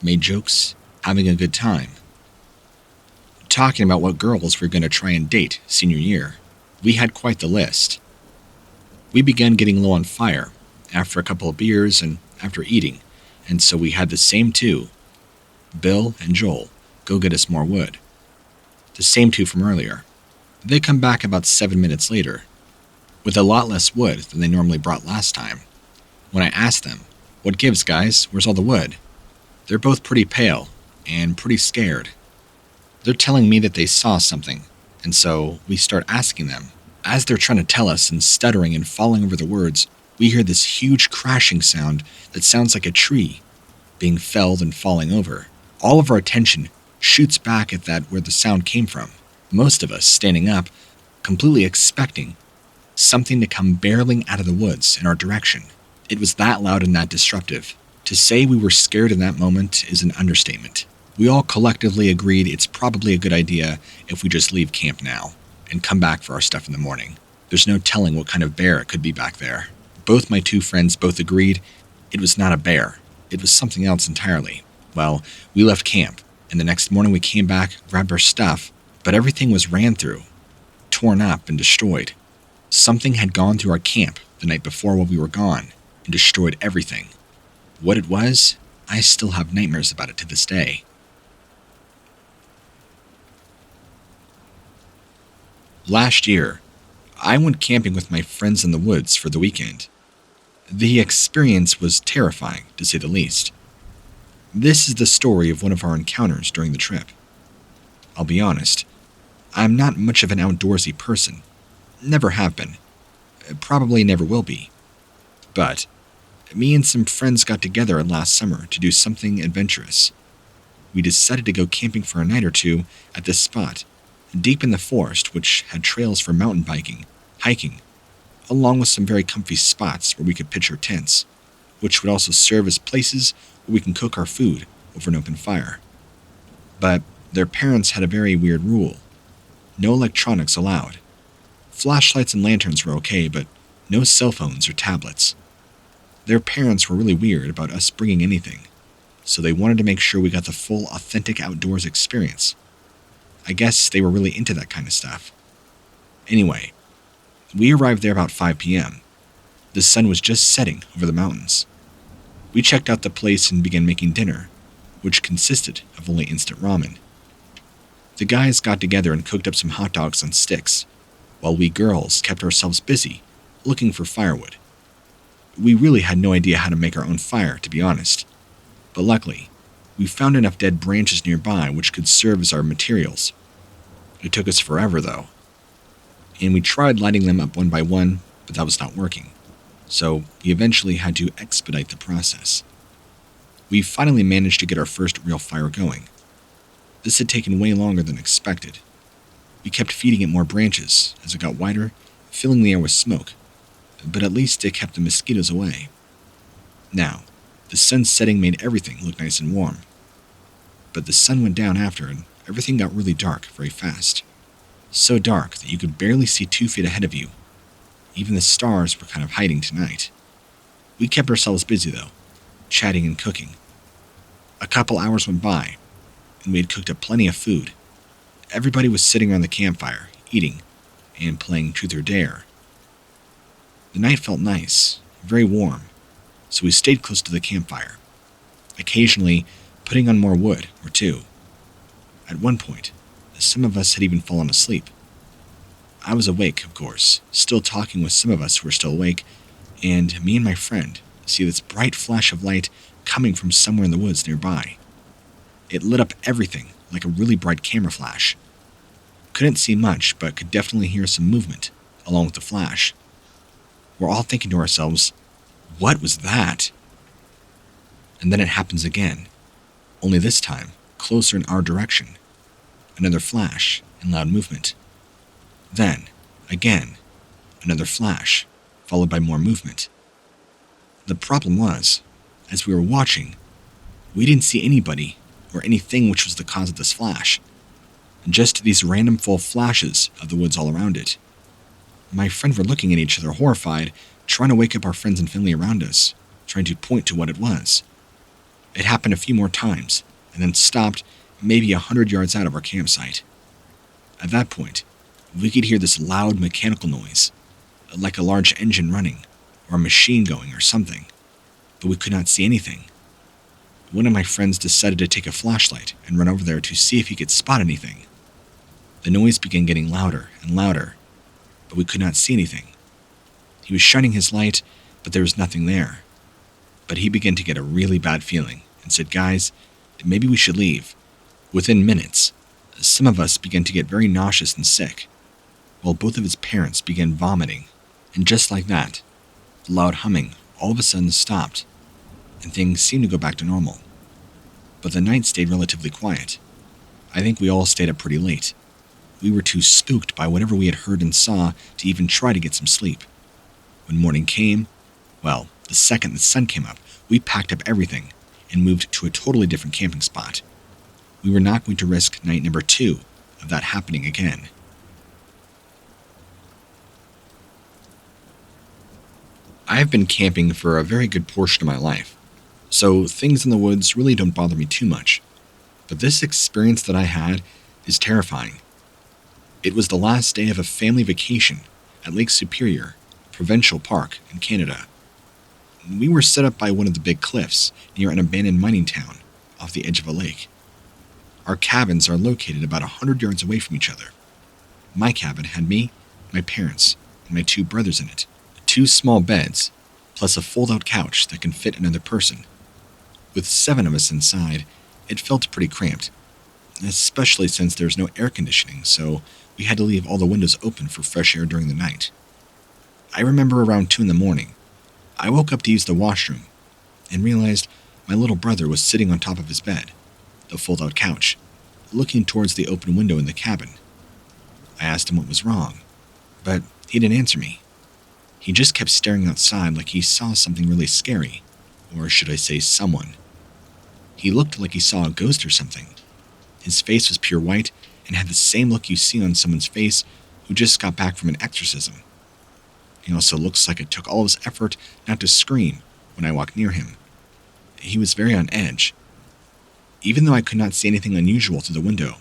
made jokes, having a good time. Talking about what girls we were going to try and date senior year. We had quite the list. We began getting low on fire after a couple of beers and after eating, and so we had the same 2, Bill and Joel, go get us more wood. The same 2 from earlier. They come back about 7 minutes later, with a lot less wood than they normally brought last time. When I asked them, "What gives, guys? Where's all the wood?" They're both pretty pale and pretty scared. They're telling me that they saw something, and so we start asking them. As they're trying to tell us and stuttering and falling over the words, We hear this huge crashing sound that sounds like a tree being felled and falling over. All of our attention shoots back at that where the sound came from. Most of us standing up, completely expecting something to come barreling out of the woods in our direction. It was that loud and that disruptive. To say we were scared in that moment is an understatement. We all collectively agreed it's probably a good idea if we just leave camp now and come back for our stuff in the morning. There's no telling what kind of bear it could be back there. Both my two friends both agreed it was not a bear. It was something else entirely. Well, we left camp, and the next morning we came back, grabbed our stuff, but everything was ran through, torn up, and destroyed. Something had gone through our camp the night before while we were gone and destroyed everything. What it was, I still have nightmares about it to this day. Last year, I went camping with my friends in the woods for the weekend. The experience was terrifying, to say the least. This is the story of one of our encounters during the trip. I'll be honest, I'm not much of an outdoorsy person. Never have been. Probably never will be. But me and some friends got together last summer to do something adventurous. We decided to go camping for a night or two at this spot, deep in the forest, which had trails for mountain biking, hiking, along with some very comfy spots where we could pitch our tents, which would also serve as places where we can cook our food over an open fire. But their parents had a very weird rule. No electronics allowed. Flashlights and lanterns were okay, but no cell phones or tablets. Their parents were really weird about us bringing anything, so they wanted to make sure we got the full, authentic outdoors experience. I guess they were really into that kind of stuff. Anyway, we arrived there about 5 p.m. The sun was just setting over the mountains. We checked out the place and began making dinner, which consisted of only instant ramen. The guys got together and cooked up some hot dogs on sticks, while we girls kept ourselves busy looking for firewood. We really had no idea how to make our own fire, to be honest, but luckily, we found enough dead branches nearby which could serve as our materials. It took us forever, though, and we tried lighting them up one by one, but that was not working, so we eventually had to expedite the process. We finally managed to get our first real fire going. This had taken way longer than expected. We kept feeding it more branches as it got wider, filling the air with smoke, but at least it kept the mosquitoes away. Now, the sun setting made everything look nice and warm. But the sun went down after and everything got really dark very fast. So dark that you could barely see 2 feet ahead of you. Even the stars were kind of hiding tonight. We kept ourselves busy though, chatting and cooking. A couple hours went by, and we had cooked up plenty of food. Everybody was sitting around the campfire, eating, and playing Truth or Dare. The night felt nice, very warm, so we stayed close to the campfire, occasionally putting on more wood or two. At one point, some of us had even fallen asleep. I was awake, of course, still talking with some of us who were still awake, and me and my friend see this bright flash of light coming from somewhere in the woods nearby. It lit up everything like a really bright camera flash. Couldn't see much, but could definitely hear some movement along with the flash. We're all thinking to ourselves, what was that? And then it happens again, only this time closer in our direction. Another flash and loud movement. Then, again, another flash, followed by more movement. The problem was, as we were watching, we didn't see anybody or anything which was the cause of this flash. Just these random full flashes of the woods all around it. My friend were looking at each other horrified, trying to wake up our friends and family around us, trying to point to what it was. It happened a few more times, and then stopped maybe 100 yards out of our campsite. At that point, we could hear this loud mechanical noise, like a large engine running, or a machine going or something, but we could not see anything. One of my friends decided to take a flashlight and run over there to see if he could spot anything. The noise began getting louder and louder, but we could not see anything. He was shining his light, but there was nothing there. But he began to get a really bad feeling and said, "Guys, maybe we should leave." Within minutes, some of us began to get very nauseous and sick, while both of his parents began vomiting, and just like that, The loud humming all of a sudden stopped, and things seemed to go back to normal. But the night stayed relatively quiet. I think we all stayed up pretty late. We were too spooked by whatever we had heard and saw to even try to get some sleep. When morning came, well, the second the sun came up, we packed up everything and moved to a totally different camping spot. We were not going to risk night number 2 of that happening again. I have been camping for a very good portion of my life, so things in the woods really don't bother me too much. But this experience that I had is terrifying. It was the last day of a family vacation at Lake Superior Provincial Park in Canada. We were set up by one of the big cliffs near an abandoned mining town off the edge of a lake. Our cabins are located about 100 yards away from each other. My cabin had me, my parents, and my 2 brothers in it. 2 small beds, plus a fold-out couch that can fit another person. With 7 of us inside, it felt pretty cramped, especially since there's no air conditioning, so we had to leave all the windows open for fresh air during the night. I remember around 2 in the morning, I woke up to use the washroom and realized my little brother was sitting on top of his bed, the fold-out couch, looking towards the open window in the cabin. I asked him what was wrong, but he didn't answer me. He just kept staring outside like he saw something really scary, or should I say someone. He looked like he saw a ghost or something. His face was pure white and had the same look you see on someone's face who just got back from an exorcism. He also looks like it took all his effort not to scream when I walked near him. He was very on edge. Even though I could not see anything unusual through the window,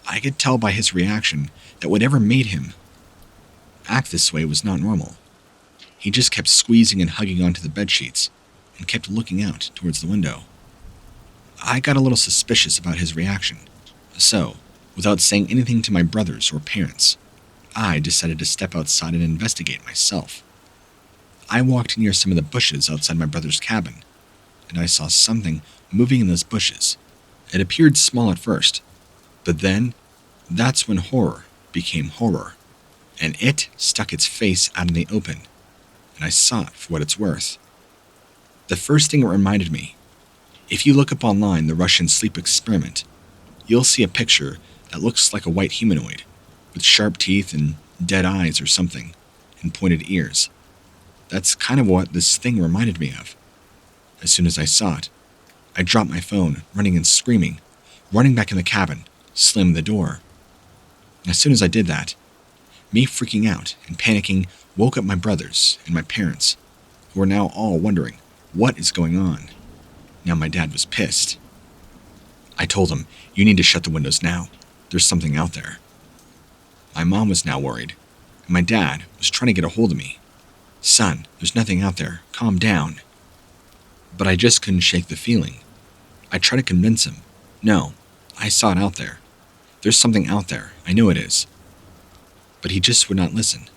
I could tell by his reaction that whatever made him act this way was not normal. He just kept squeezing and hugging onto the bedsheets and kept looking out towards the window. I got a little suspicious about his reaction, so, without saying anything to my brothers or parents, I decided to step outside and investigate myself. I walked near some of the bushes outside my brother's cabin, and I saw something moving in those bushes. It appeared small at first, but then, that's when horror became horror, and it stuck its face out in the open, and I saw it for what it's worth. The first thing it reminded me, if you look up online the Russian sleep experiment, you'll see a picture that looks like a white humanoid, with sharp teeth and dead eyes or something, and pointed ears. That's kind of what this thing reminded me of. As soon as I saw it, I dropped my phone, running and screaming, running back in the cabin, slamming the door. As soon as I did that, me freaking out and panicking woke up my brothers and my parents, who were now all wondering what is going on. Now my dad was pissed. I told him, "You need to shut the windows now. There's something out there." My mom was now worried, and my dad was trying to get a hold of me. "Son, there's nothing out there. Calm down." But I just couldn't shake the feeling. I tried to convince him. No, I saw it out there. There's something out there. I know it is. But he just would not listen.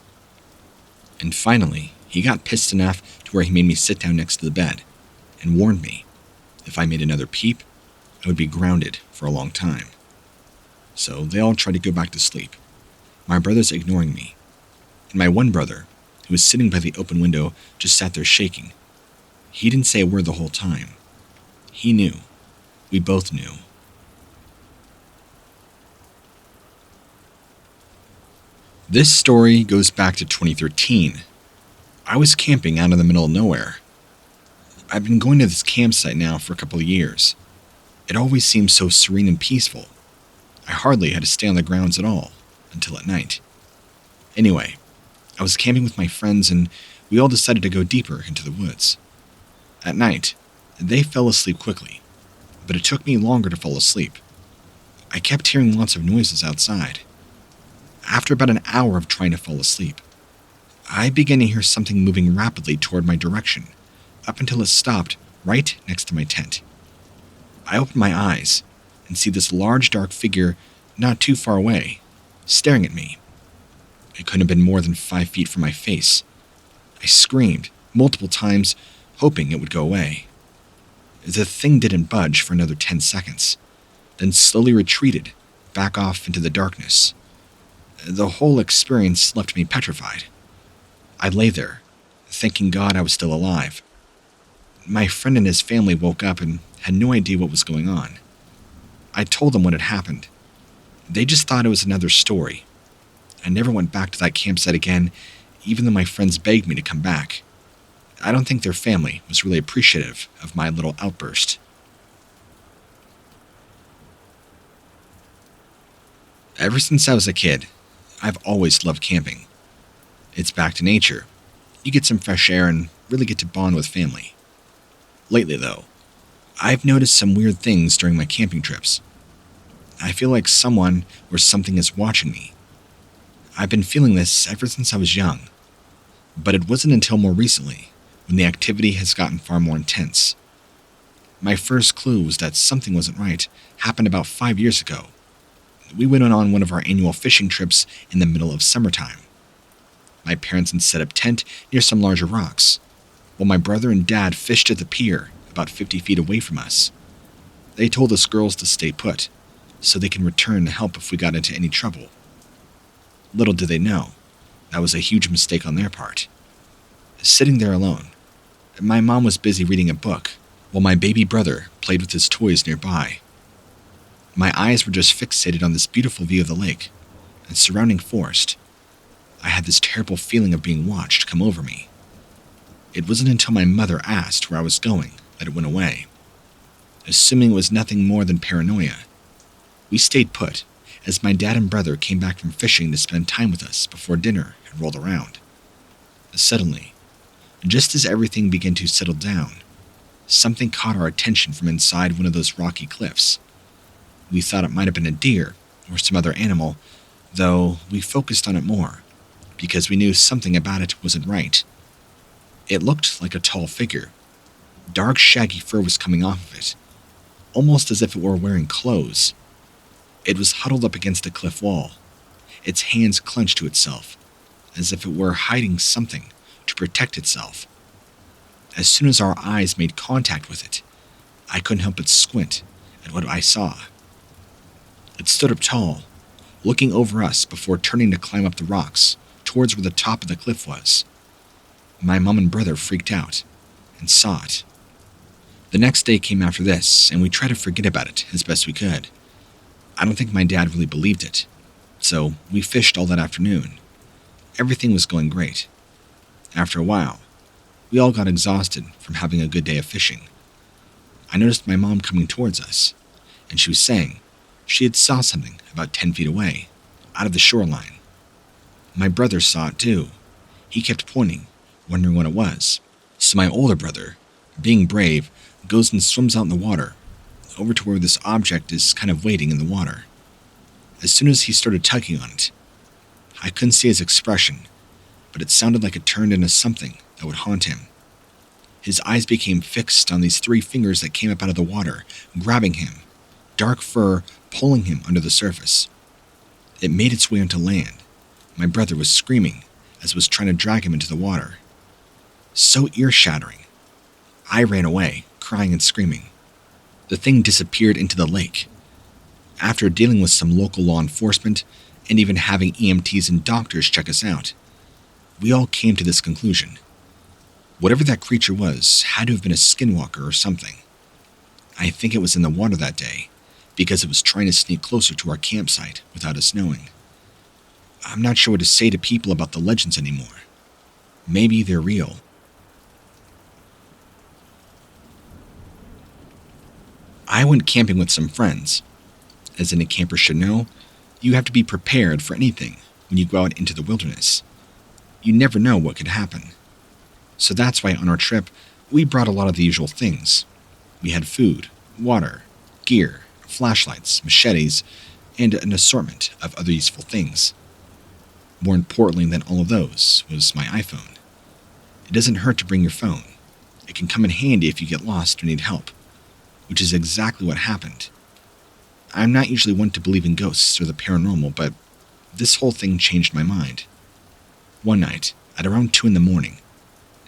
And finally, he got pissed enough to where he made me sit down next to the bed and warned me if I made another peep, I would be grounded for a long time. So they all tried to go back to sleep, my brothers ignoring me. And my one brother, who was sitting by the open window, just sat there shaking. He didn't say a word the whole time. He knew. We both knew. This story goes back to 2013. I was camping out in the middle of nowhere. I've been going to this campsite now for a couple of years. It always seemed so serene and peaceful. I hardly had to stay on the grounds at all, until at night. Anyway, I was camping with my friends and we all decided to go deeper into the woods. At night, they fell asleep quickly, but it took me longer to fall asleep. I kept hearing lots of noises outside. After about an hour of trying to fall asleep, I began to hear something moving rapidly toward my direction, up until it stopped right next to my tent. I opened my eyes and see this large dark figure not too far away, staring at me. It couldn't have been more than 5 feet from my face. I screamed multiple times, hoping it would go away. The thing didn't budge for another 10 seconds, then slowly retreated back off into the darkness. The whole experience left me petrified. I lay there, thanking God I was still alive. My friend and his family woke up and had no idea what was going on. I told them what had happened. They just thought it was another story. I never went back to that campsite again, even though my friends begged me to come back. I don't think their family was really appreciative of my little outburst. Ever since I was a kid, I've always loved camping. It's back to nature. You get some fresh air and really get to bond with family. Lately, though, I've noticed some weird things during my camping trips. I feel like someone or something is watching me. I've been feeling this ever since I was young, but it wasn't until more recently when the activity has gotten far more intense. My first clue was that something wasn't right happened about 5 years ago. We went on one of our annual fishing trips in the middle of summertime. My parents had set up tent near some larger rocks, while my brother and dad fished at the pier about 50 feet away from us. They told us girls to stay put, so they can return to help if we got into any trouble. Little did they know, that was a huge mistake on their part. Sitting there alone, my mom was busy reading a book, while my baby brother played with his toys nearby. My eyes were just fixated on this beautiful view of the lake and surrounding forest. I had this terrible feeling of being watched come over me. It wasn't until my mother asked where I was going that it went away. Assuming it was nothing more than paranoia, we stayed put as my dad and brother came back from fishing to spend time with us before dinner had rolled around. Suddenly, just as everything began to settle down, something caught our attention from inside one of those rocky cliffs. We thought it might have been a deer or some other animal, though we focused on it more because we knew something about it wasn't right. It looked like a tall figure. Dark, shaggy fur was coming off of it, almost as if it were wearing clothes. It was huddled up against the cliff wall, its hands clenched to itself, as if it were hiding something to protect itself. As soon as our eyes made contact with it, I couldn't help but squint at what I saw. It stood up tall, looking over us before turning to climb up the rocks towards where the top of the cliff was. My mom and brother freaked out and saw it. The next day came after this, and we tried to forget about it as best we could. I don't think my dad really believed it, so we fished all that afternoon. Everything was going great. After a while, we all got exhausted from having a good day of fishing. I noticed my mom coming towards us, and she was saying she had saw something about 10 feet away, out of the shoreline. My brother saw it too. He kept pointing, wondering what it was. So my older brother, being brave, goes and swims out in the water, over to where this object is kind of waiting in the water. As soon as he started tugging on it, I couldn't see his expression, but it sounded like it turned into something that would haunt him. His eyes became fixed on these 3 fingers that came up out of the water, grabbing him, dark fur pulling him under the surface. It made its way onto land. My brother was screaming as it was trying to drag him into the water. So ear-shattering. I ran away, crying and screaming. The thing disappeared into the lake. After dealing with some local law enforcement and even having EMTs and doctors check us out, we all came to this conclusion. Whatever that creature was had to have been a skinwalker or something. I think it was in the water that day, because it was trying to sneak closer to our campsite without us knowing. I'm not sure what to say to people about the legends anymore. Maybe they're real. I went camping with some friends. As any camper should know, you have to be prepared for anything when you go out into the wilderness. You never know what could happen. So that's why on our trip, we brought a lot of the usual things. We had food, water, gear, flashlights, machetes, and an assortment of other useful things. More importantly than all of those was my iPhone. It doesn't hurt to bring your phone. It can come in handy if you get lost or need help, which is exactly what happened. I'm not usually one to believe in ghosts or the paranormal, but this whole thing changed my mind. One night, at around 2 a.m,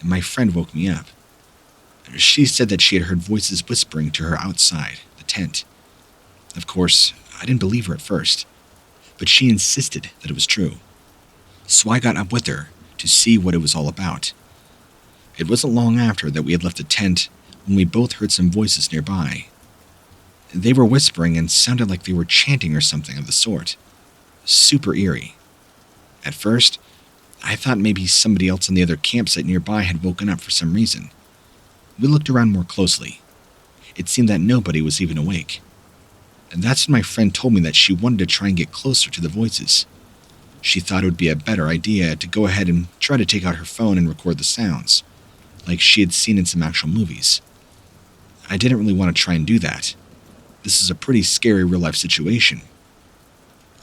my friend woke me up. She said that she had heard voices whispering to her outside the tent. Of course, I didn't believe her at first, but she insisted that it was true. So I got up with her to see what it was all about. It wasn't long after that we had left the tent when we both heard some voices nearby. They were whispering and sounded like they were chanting or something of the sort. Super eerie. At first, I thought maybe somebody else on the other campsite nearby had woken up for some reason. We looked around more closely. It seemed that nobody was even awake. And that's when my friend told me that she wanted to try and get closer to the voices. She thought it would be a better idea to go ahead and try to take out her phone and record the sounds, like she had seen in some actual movies. I didn't really want to try and do that. This is a pretty scary real-life situation.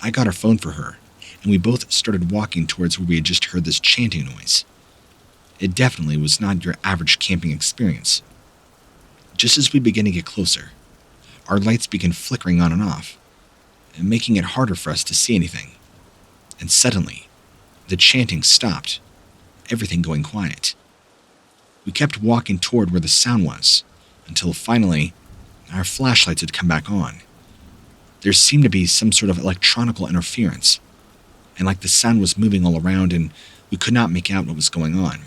I got her phone for her, and we both started walking towards where we had just heard this chanting noise. It definitely was not your average camping experience. Just as we began to get closer, our lights began flickering on and off, and making it harder for us to see anything. And suddenly, the chanting stopped, everything going quiet. We kept walking toward where the sound was, until finally, our flashlights had come back on. There seemed to be some sort of electronical interference, and like the sound was moving all around and we could not make out what was going on.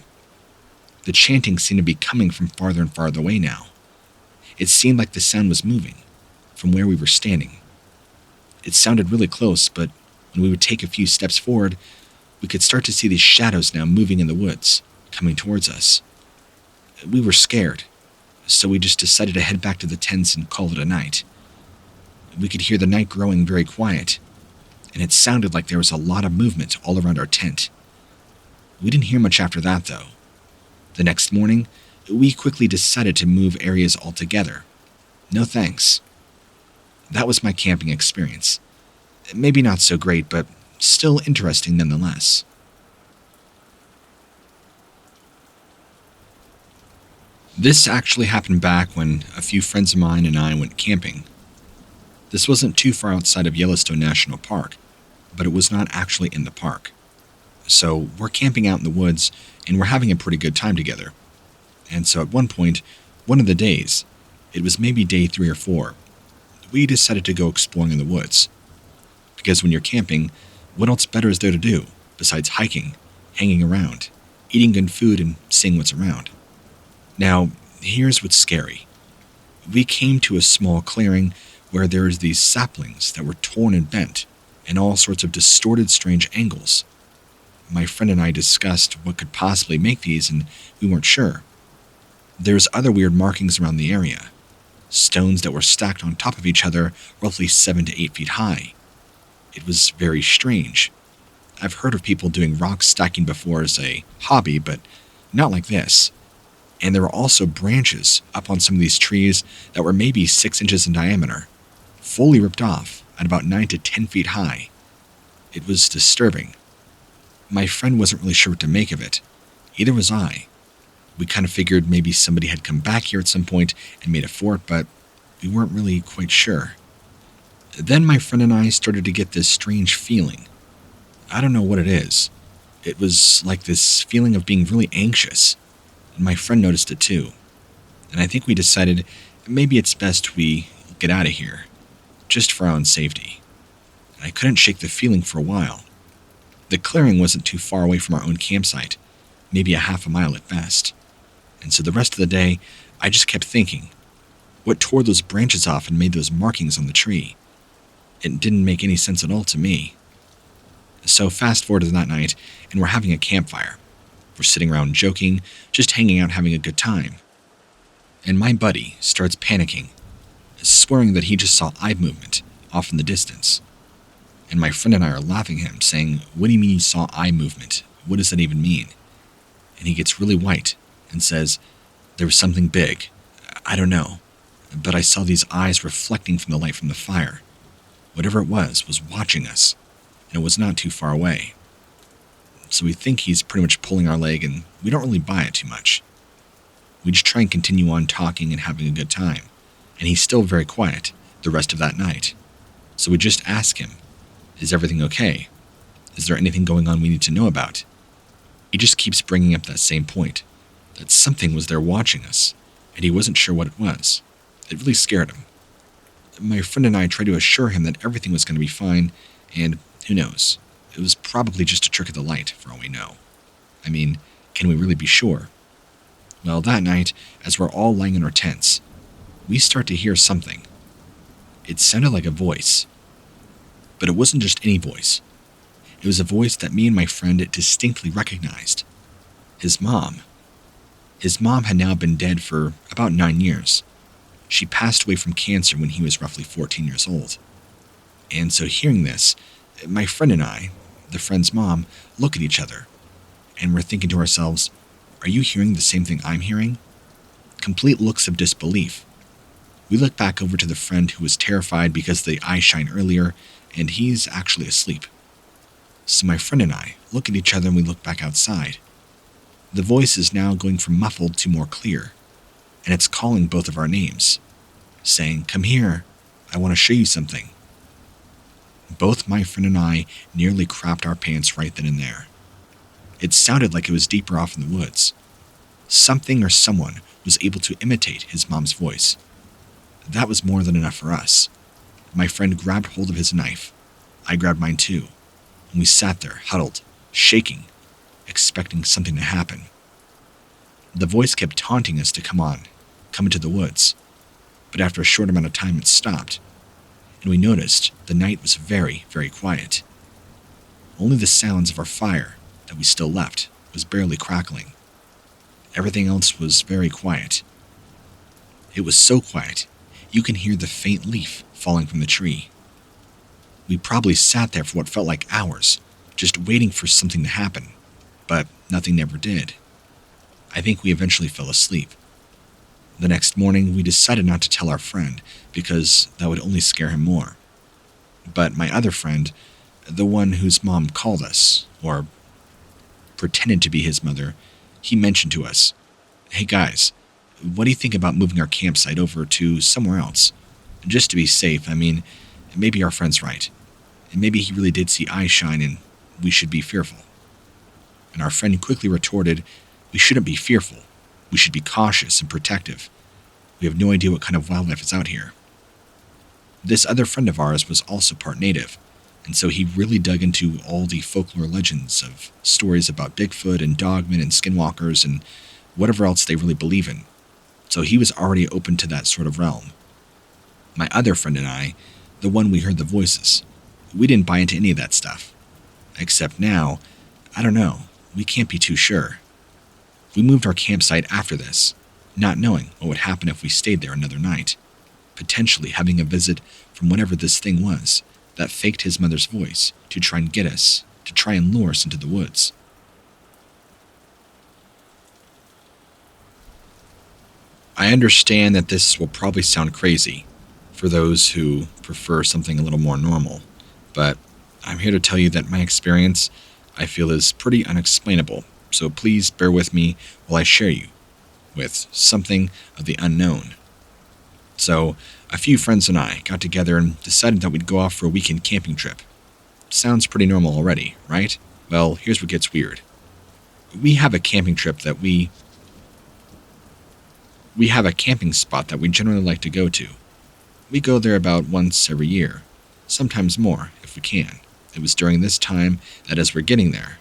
The chanting seemed to be coming from farther and farther away now. It seemed like the sound was moving, from where we were standing. It sounded really close, but when we would take a few steps forward, we could start to see these shadows now moving in the woods, coming towards us. We were scared, so we just decided to head back to the tents and call it a night. We could hear the night growing very quiet, and it sounded like there was a lot of movement all around our tent. We didn't hear much after that, though. The next morning, we quickly decided to move areas altogether. No thanks. That was my camping experience. Maybe not so great, but still interesting nonetheless. This actually happened back when a few friends of mine and I went camping. This wasn't too far outside of Yellowstone National Park, but it was not actually in the park. So we're camping out in the woods, and we're having a pretty good time together. And so at one point, one of the days, it was maybe day 3 or 4, we decided to go exploring in the woods. Because when you're camping, what else better is there to do besides hiking, hanging around, eating good food, and seeing what's around? Now, here's what's scary. We came to a small clearing where there was these saplings that were torn and bent in all sorts of distorted, strange angles. My friend and I discussed what could possibly make these, and we weren't sure. There's other weird markings around the area. Stones that were stacked on top of each other, roughly 7 to 8 feet high. It was very strange. I've heard of people doing rock stacking before as a hobby, but not like this. And there were also branches up on some of these trees that were maybe 6 inches in diameter, fully ripped off at about 9 to 10 feet high. It was disturbing. My friend wasn't really sure what to make of it. Either was I. We kind of figured maybe somebody had come back here at some point and made a fort, but we weren't really quite sure. Then my friend and I started to get this strange feeling. I don't know what it is. It was like this feeling of being really anxious. And my friend noticed it too. And I think we decided maybe it's best we get out of here, just for our own safety. And I couldn't shake the feeling for a while. The clearing wasn't too far away from our own campsite, maybe a half a mile at best. And so the rest of the day, I just kept thinking, what tore those branches off and made those markings on the tree? It didn't make any sense at all to me. So fast forward to that night, and we're having a campfire. We're sitting around joking, just hanging out having a good time. And my buddy starts panicking, swearing that he just saw eye movement off in the distance. And my friend and I are laughing at him, saying, "What do you mean you saw eye movement? What does that even mean?" And he gets really white and says, "There was something big. I don't know. But I saw these eyes reflecting from the light from the fire. Whatever it was watching us, and it was not too far away." So we think he's pretty much pulling our leg, and we don't really buy it too much. We just try and continue on talking and having a good time, and he's still very quiet the rest of that night. So we just ask him, "Is everything okay? Is there anything going on we need to know about?" He just keeps bringing up that same point, that something was there watching us, and he wasn't sure what it was. It really scared him. My friend and I tried to assure him that everything was going to be fine, and who knows? It was probably just a trick of the light, for all we know. I mean, can we really be sure? Well, that night, as we're all lying in our tents, we start to hear something. It sounded like a voice. But it wasn't just any voice. It was a voice that me and my friend distinctly recognized. His mom. His mom had now been dead for about 9 years. She passed away from cancer when he was roughly 14 years old. And so hearing this, my friend and I, the friend's mom, look at each other. And we're thinking to ourselves, are you hearing the same thing I'm hearing? Complete looks of disbelief. We look back over to the friend who was terrified because of the eye shine earlier, and he's actually asleep. So my friend and I look at each other and we look back outside. The voice is now going from muffled to more clear, and it's calling both of our names, saying, "Come here, I want to show you something." Both my friend and I nearly crapped our pants right then and there. It sounded like it was deeper off in the woods. Something or someone was able to imitate his mom's voice. That was more than enough for us. My friend grabbed hold of his knife. I grabbed mine too, and we sat there, huddled, shaking, expecting something to happen. The voice kept taunting us to come into the woods, but after a short amount of time it stopped, and we noticed the night was very, very quiet. Only the sounds of our fire that we still left was barely crackling. Everything else was very quiet. It was so quiet, you can hear the faint leaf falling from the tree. We probably sat there for what felt like hours, just waiting for something to happen, but nothing ever did. I think we eventually fell asleep. The next morning, we decided not to tell our friend, because that would only scare him more. But my other friend, the one whose mom called us, or pretended to be his mother, he mentioned to us, "Hey guys, what do you think about moving our campsite over to somewhere else? Just to be safe, maybe our friend's right. And maybe he really did see eyes shine and we should be fearful." And our friend quickly retorted, "We shouldn't be fearful. We should be cautious and protective. We have no idea what kind of wildlife is out here." This other friend of ours was also part native, and so he really dug into all the folklore legends of stories about Bigfoot and Dogman and Skinwalkers and whatever else they really believe in. So he was already open to that sort of realm. My other friend and I, the one we heard the voices, we didn't buy into any of that stuff. Except now, I don't know, we can't be too sure. We moved our campsite after this, not knowing what would happen if we stayed there another night, potentially having a visit from whatever this thing was that faked his mother's voice to try and get us, to try and lure us into the woods. I understand that this will probably sound crazy for those who prefer something a little more normal, but I'm here to tell you that my experience, I feel, is pretty unexplainable, so please bear with me while I share you with something of the unknown. So, a few friends and I got together and decided that we'd go off for a weekend camping trip. Sounds pretty normal already, right? Well, here's what gets weird. We have a camping spot that we generally like to go to. We go there about once every year, sometimes more if we can. It was during this time that as we're getting there,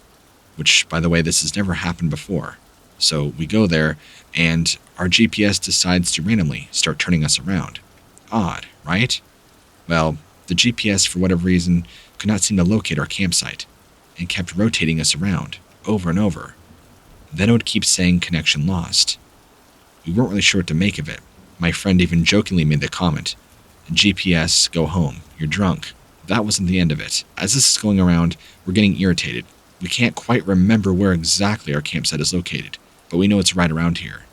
which, by the way, this has never happened before. So we go there, and our GPS decides to randomly start turning us around. Odd, right? Well, the GPS, for whatever reason, could not seem to locate our campsite, and kept rotating us around, over and over. Then it would keep saying connection lost. We weren't really sure what to make of it. My friend even jokingly made the comment, "GPS, go home, you're drunk." That wasn't the end of it. As this is going around, we're getting irritated. We can't quite remember where exactly our campsite is located, but we know it's right around here.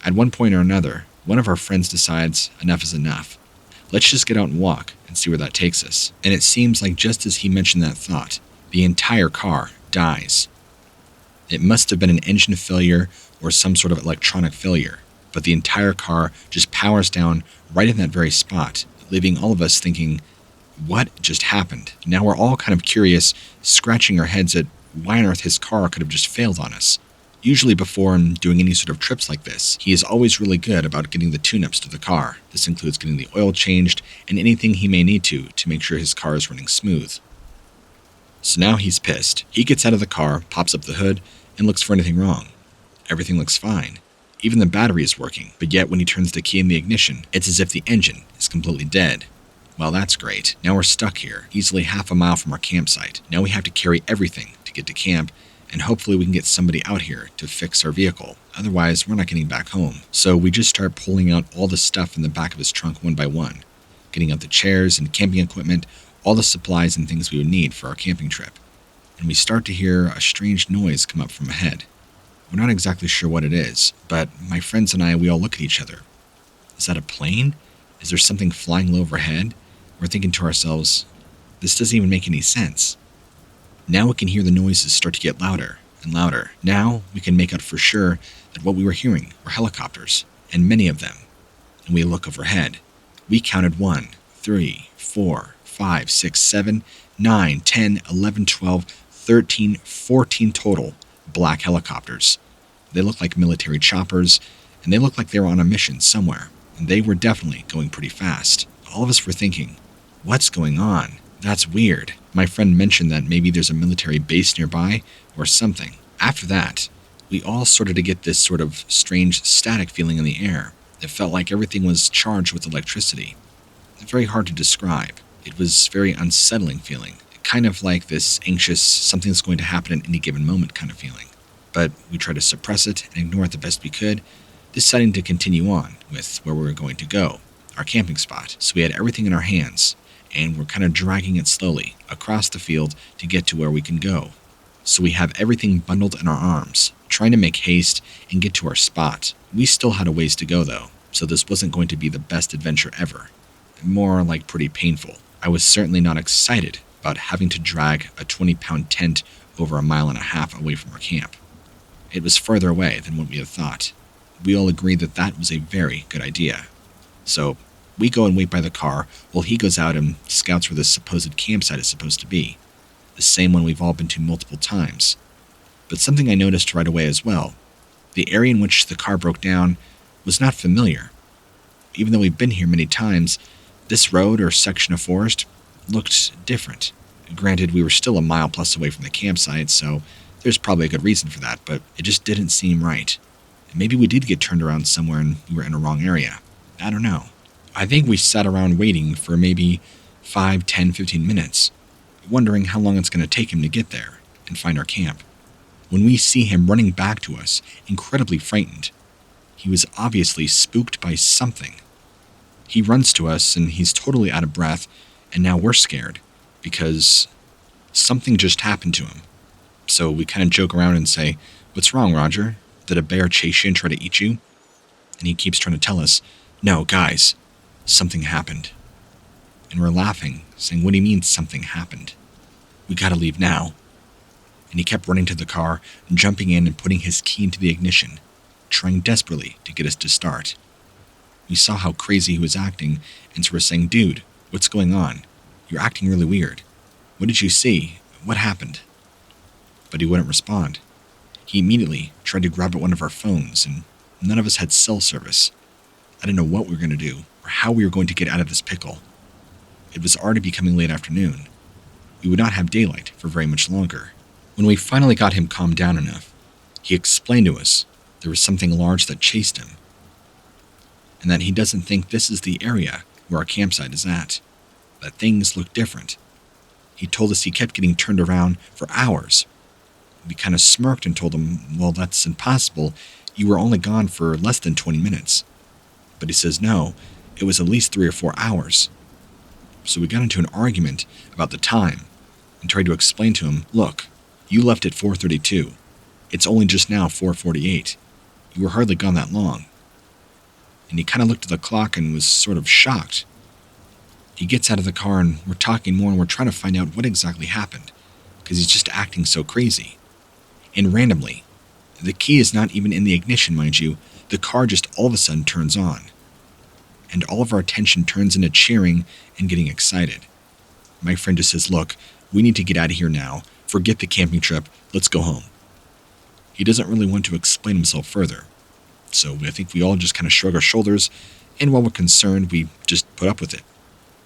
At one point or another, one of our friends decides enough is enough. Let's just get out and walk and see where that takes us. And it seems like just as he mentioned that thought, the entire car dies. It must have been an engine failure or some sort of electronic failure, but the entire car just powers down right in that very spot, leaving all of us thinking, what just happened? Now we're all kind of curious, scratching our heads at why on earth his car could have just failed on us. Usually before doing any sort of trips like this, he is always really good about getting the tune-ups to the car. This includes getting the oil changed and anything he may need to make sure his car is running smooth. So now he's pissed. He gets out of the car, pops up the hood, and looks for anything wrong. Everything looks fine. Even the battery is working, but yet when he turns the key in the ignition, it's as if the engine is completely dead. Well, that's great. Now we're stuck here, easily half a mile from our campsite. Now we have to carry everything to get to camp, and hopefully we can get somebody out here to fix our vehicle. Otherwise, we're not getting back home. So we just start pulling out all the stuff in the back of his trunk one by one, getting out the chairs and camping equipment, all the supplies and things we would need for our camping trip. And we start to hear a strange noise come up from ahead. We're not exactly sure what it is, but my friends and I, we all look at each other. Is that a plane? Is there something flying low overhead? We're thinking to ourselves, this doesn't even make any sense. Now we can hear the noises start to get louder and louder. Now we can make out for sure that what we were hearing were helicopters, and many of them. And we look overhead. We counted 1, 3, 4, 5, 6, 7, 9, 10, 11, 12, 13, 14 total black helicopters. They look like military choppers, and they look like they were on a mission somewhere, and they were definitely going pretty fast. All of us were thinking, what's going on? That's weird. My friend mentioned that maybe there's a military base nearby or something. After that, we all started to get this sort of strange static feeling in the air. It felt like everything was charged with electricity. Very hard to describe. It was very unsettling feeling. Kind of like this anxious, something's going to happen at any given moment kind of feeling. But we tried to suppress it and ignore it the best we could, deciding to continue on with where we were going to go, our camping spot. So we had everything in our hands, and we're kind of dragging it slowly across the field to get to where we can go. So we have everything bundled in our arms, trying to make haste and get to our spot. We still had a ways to go though, so this wasn't going to be the best adventure ever. More like pretty painful. I was certainly not excited about having to drag a 20-pound tent over 1.5 miles away from our camp. It was further away than what we had thought. We all agreed that that was a very good idea. So we go and wait by the car while he goes out and scouts where this supposed campsite is supposed to be. The same one we've all been to multiple times. But something I noticed right away as well. The area in which the car broke down was not familiar. Even though we've been here many times, this road or section of forest looked different. Granted, we were still 1 mile plus away from the campsite, so there's probably a good reason for that, but it just didn't seem right. Maybe we did get turned around somewhere and we were in a wrong area. I don't know. I think we sat around waiting for maybe 5, 10, 15 minutes, wondering how long it's going to take him to get there and find our camp. When we see him running back to us, incredibly frightened, he was obviously spooked by something. He runs to us and he's totally out of breath, and now we're scared because something just happened to him. So we kind of joke around and say, "What's wrong, Roger? Did a bear chase you and try to eat you?" And he keeps trying to tell us, "No, guys, something happened." And we're laughing, saying, "What do you mean something happened? We gotta leave now." And he kept running to the car, jumping in and putting his key into the ignition, trying desperately to get us to start. We saw how crazy he was acting, and so we're saying, "Dude, what's going on? You're acting really weird. What did you see? What happened?" But he wouldn't respond. He immediately tried to grab at one of our phones, and none of us had cell service. I didn't know what we were going to do, or how we were going to get out of this pickle. It was already becoming late afternoon. We would not have daylight for very much longer. When we finally got him calmed down enough, he explained to us there was something large that chased him, and that he doesn't think this is the area where our campsite is at, that things look different. He told us he kept getting turned around for hours. We kind of smirked and told him, "Well, that's impossible. You were only gone for less than 20 minutes. But he says, "No, it was at least 3 or 4 hours. So we got into an argument about the time and tried to explain to him, "Look, you left at 4:32. It's only just now 4:48. You were hardly gone that long." And he kind of looked at the clock and was sort of shocked. He gets out of the car and we're talking more and we're trying to find out what exactly happened, because he's just acting so crazy. And randomly, the key is not even in the ignition, mind you, the car just all of a sudden turns on. And all of our attention turns into cheering and getting excited. My friend just says, "Look, we need to get out of here now. Forget the camping trip. Let's go home." He doesn't really want to explain himself further. So I think we all just kind of shrug our shoulders, and while we're concerned, we just put up with it.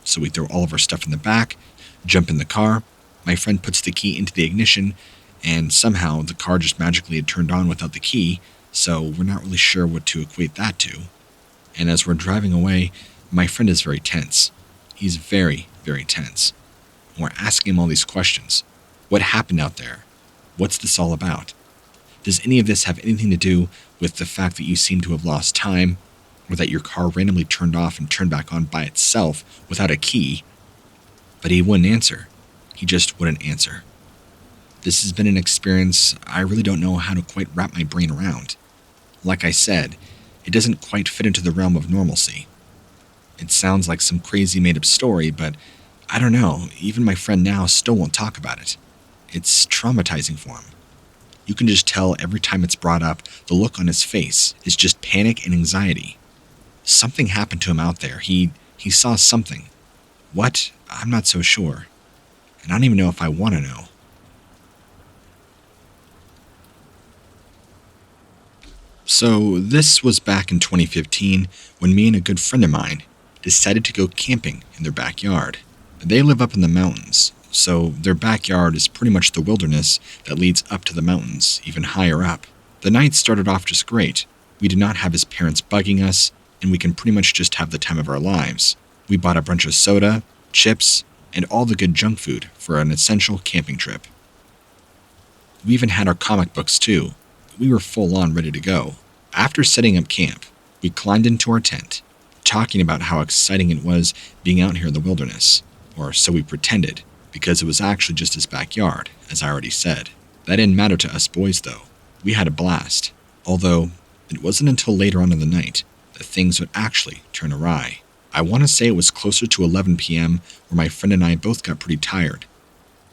So we throw all of our stuff in the back, jump in the car, my friend puts the key into the ignition, and somehow the car just magically had turned on without the key, so we're not really sure what to equate that to. And as we're driving away, my friend is very tense. He's very, very tense. And we're asking him all these questions. What happened out there? What's this all about? Does any of this have anything to do with the fact that you seem to have lost time, or that your car randomly turned off and turned back on by itself without a key? But he wouldn't answer. He just wouldn't answer. This has been an experience I really don't know how to quite wrap my brain around. Like I said, it doesn't quite fit into the realm of normalcy. It sounds like some crazy made-up story, but I don't know, even my friend now still won't talk about it. It's traumatizing for him. You can just tell every time it's brought up, the look on his face is just panic and anxiety. Something happened to him out there. He saw something. What? I'm not so sure. And I don't even know if I want to know. So this was back in 2015 when me and a good friend of mine decided to go camping in their backyard. They live up in the mountains, so their backyard is pretty much the wilderness that leads up to the mountains, even higher up. The night started off just great. We did not have his parents bugging us, and we can pretty much just have the time of our lives. We bought a bunch of soda, chips, and all the good junk food for an essential camping trip. We even had our comic books too. We were full on ready to go. After setting up camp, we climbed into our tent, talking about how exciting it was being out here in the wilderness, or so we pretended, because it was actually just his backyard, as I already said. That didn't matter to us boys though. We had a blast, although it wasn't until later on in the night that things would actually turn awry. I want to say it was closer to 11 p.m. where my friend and I both got pretty tired,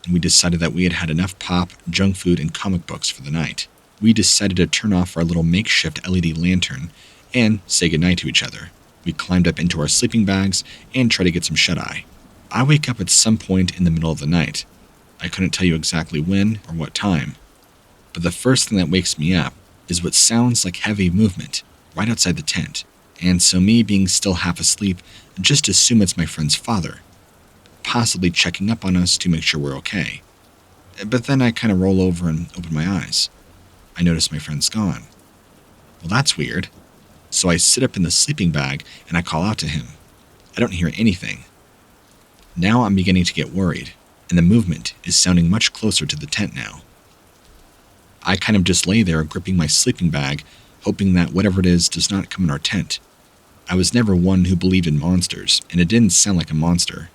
and we decided that we had had enough pop, junk food, and comic books for the night. We decided to turn off our little makeshift LED lantern and say goodnight to each other. We climbed up into our sleeping bags and tried to get some shut-eye. I wake up at some point in the middle of the night. I couldn't tell you exactly when or what time, but the first thing that wakes me up is what sounds like heavy movement right outside the tent, and so me being still half asleep, just assume it's my friend's father, possibly checking up on us to make sure we're okay. But then I kind of roll over and open my eyes. I notice my friend's gone. Well, that's weird. So I sit up in the sleeping bag and I call out to him. I don't hear anything. Now I'm beginning to get worried, and the movement is sounding much closer to the tent now. I kind of just lay there gripping my sleeping bag, hoping that whatever it is does not come in our tent. I was never one who believed in monsters, and it didn't sound like a monster.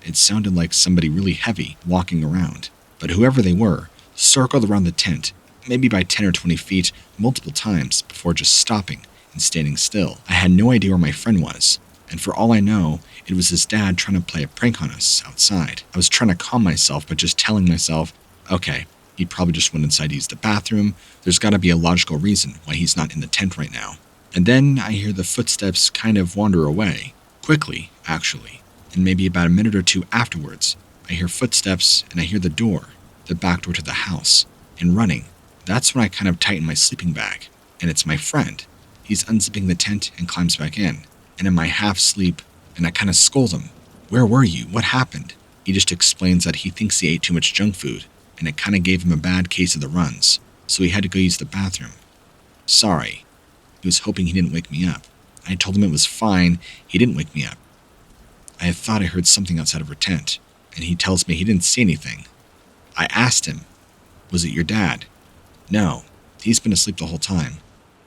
It sounded like somebody really heavy walking around. But whoever they were circled around the tent, maybe by 10 or 20 feet, multiple times before just stopping and standing still. I had no idea where my friend was, and for all I know, it was his dad trying to play a prank on us outside. I was trying to calm myself by just telling myself, okay, he probably just went inside to use the bathroom. There's got to be a logical reason why he's not in the tent right now. And then I hear the footsteps kind of wander away. Quickly, actually. And maybe about a minute or two afterwards, I hear footsteps and I hear the door, the back door to the house, and running. That's when I kind of tighten my sleeping bag, and it's my friend. He's unzipping the tent and climbs back in, and in my half sleep, and I kind of scold him. Where were you? What happened? He just explains that he thinks he ate too much junk food, and it kind of gave him a bad case of the runs, so he had to go use the bathroom. Sorry. He was hoping he didn't wake me up. I told him it was fine, he didn't wake me up. I had thought I heard something outside of her tent, and he tells me he didn't see anything. I asked him, was it your dad? No, he's been asleep the whole time.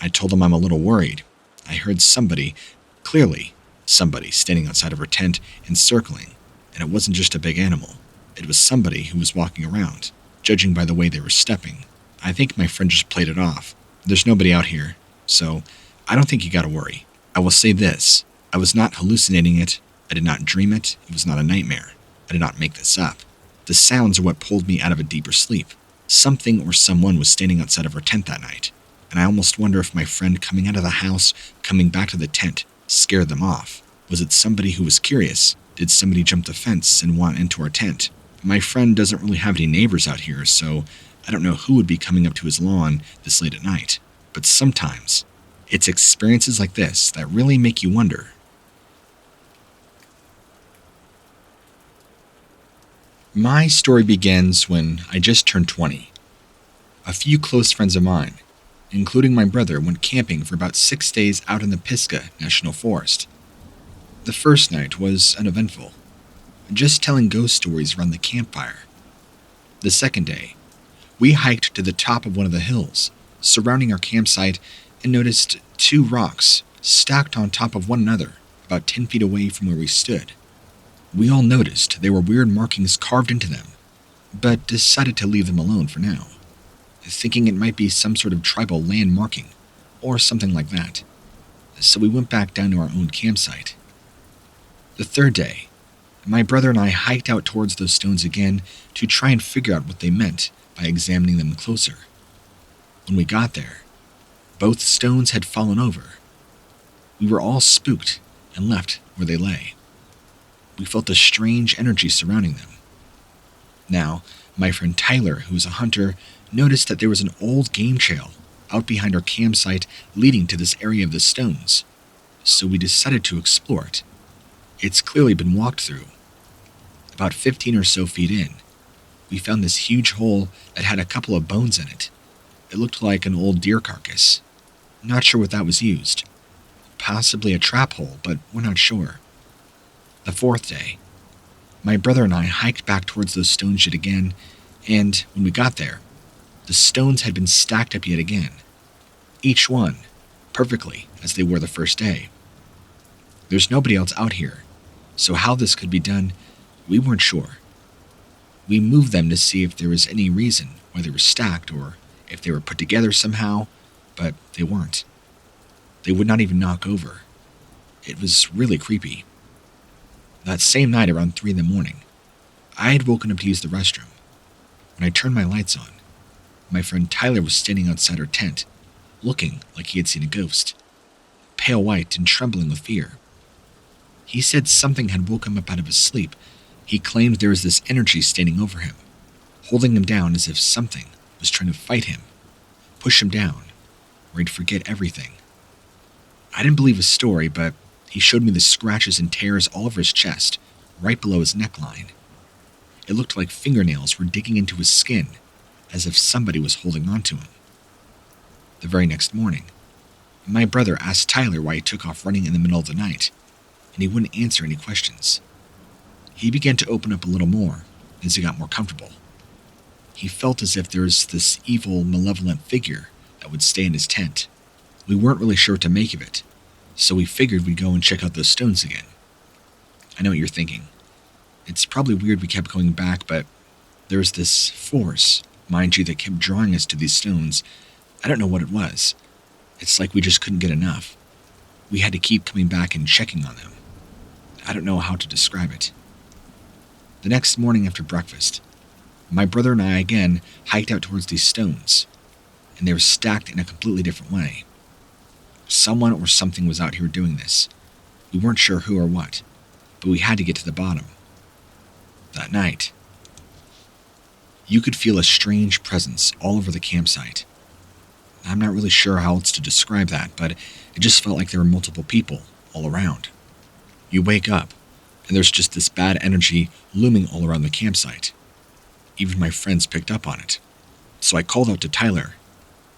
I told him I'm a little worried. I heard somebody, clearly somebody, standing outside of her tent and circling, and it wasn't just a big animal. It was somebody who was walking around, judging by the way they were stepping. I think my friend just played it off. There's nobody out here, so I don't think you gotta worry. I will say this, I was not hallucinating it, I did not dream it, it was not a nightmare. I did not make this up. The sounds are what pulled me out of a deeper sleep. Something or someone was standing outside of our tent that night, and I almost wonder if my friend coming out of the house, coming back to the tent, scared them off. Was it somebody who was curious? Did somebody jump the fence and want into our tent? My friend doesn't really have any neighbors out here, so I don't know who would be coming up to his lawn this late at night. But sometimes, it's experiences like this that really make you wonder. My story begins when I just turned 20. A few close friends of mine, including my brother, went camping for about 6 days out in the Pisgah National Forest. The first night was uneventful, just telling ghost stories around the campfire. The second day, we hiked to the top of one of the hills surrounding our campsite and noticed 2 rocks stacked on top of one another about 10 feet away from where we stood. We all noticed there were weird markings carved into them, but decided to leave them alone for now, thinking it might be some sort of tribal land marking or something like that. So we went back down to our own campsite. The third day, my brother and I hiked out towards those stones again to try and figure out what they meant by examining them closer. When we got there, both stones had fallen over. We were all spooked and left where they lay. We felt a strange energy surrounding them. Now, my friend Tyler, who is a hunter, noticed that there was an old game trail out behind our campsite leading to this area of the stones, so we decided to explore it. It's clearly been walked through. About 15 or so feet in, we found this huge hole that had a couple of bones in it. It looked like an old deer carcass. Not sure what that was used. Possibly a trap hole, but we're not sure. The fourth day, my brother and I hiked back towards those stones yet again, and when we got there, the stones had been stacked up yet again, each one perfectly as they were the first day. There's nobody else out here, so how this could be done, we weren't sure. We moved them to see if there was any reason why they were stacked or if they were put together somehow, but they weren't. They would not even knock over. It was really creepy. That same night around 3 in the morning, I had woken up to use the restroom. When I turned my lights on, my friend Tyler was standing outside our tent, looking like he had seen a ghost, pale white and trembling with fear. He said something had woke him up out of his sleep. He claimed there was this energy standing over him, holding him down as if something was trying to fight him, push him down, or he'd forget everything. I didn't believe his story, but he showed me the scratches and tears all over his chest, right below his neckline. It looked like fingernails were digging into his skin, as if somebody was holding on to him. The very next morning, my brother asked Tyler why he took off running in the middle of the night, and he wouldn't answer any questions. He began to open up a little more as he got more comfortable. He felt as if there was this evil, malevolent figure that would stay in his tent. We weren't really sure what to make of it, so we figured we'd go and check out those stones again. I know what you're thinking. It's probably weird we kept going back, but there's this force, mind you, that kept drawing us to these stones. I don't know what it was. It's like we just couldn't get enough. We had to keep coming back and checking on them. I don't know how to describe it. The next morning after breakfast, my brother and I again hiked out towards these stones, and they were stacked in a completely different way. Someone or something was out here doing this. We weren't sure who or what, but we had to get to the bottom. That night, you could feel a strange presence all over the campsite. I'm not really sure how else to describe that, but it just felt like there were multiple people all around. You wake up, and there's just this bad energy looming all around the campsite. Even my friends picked up on it. So I called out to Tyler.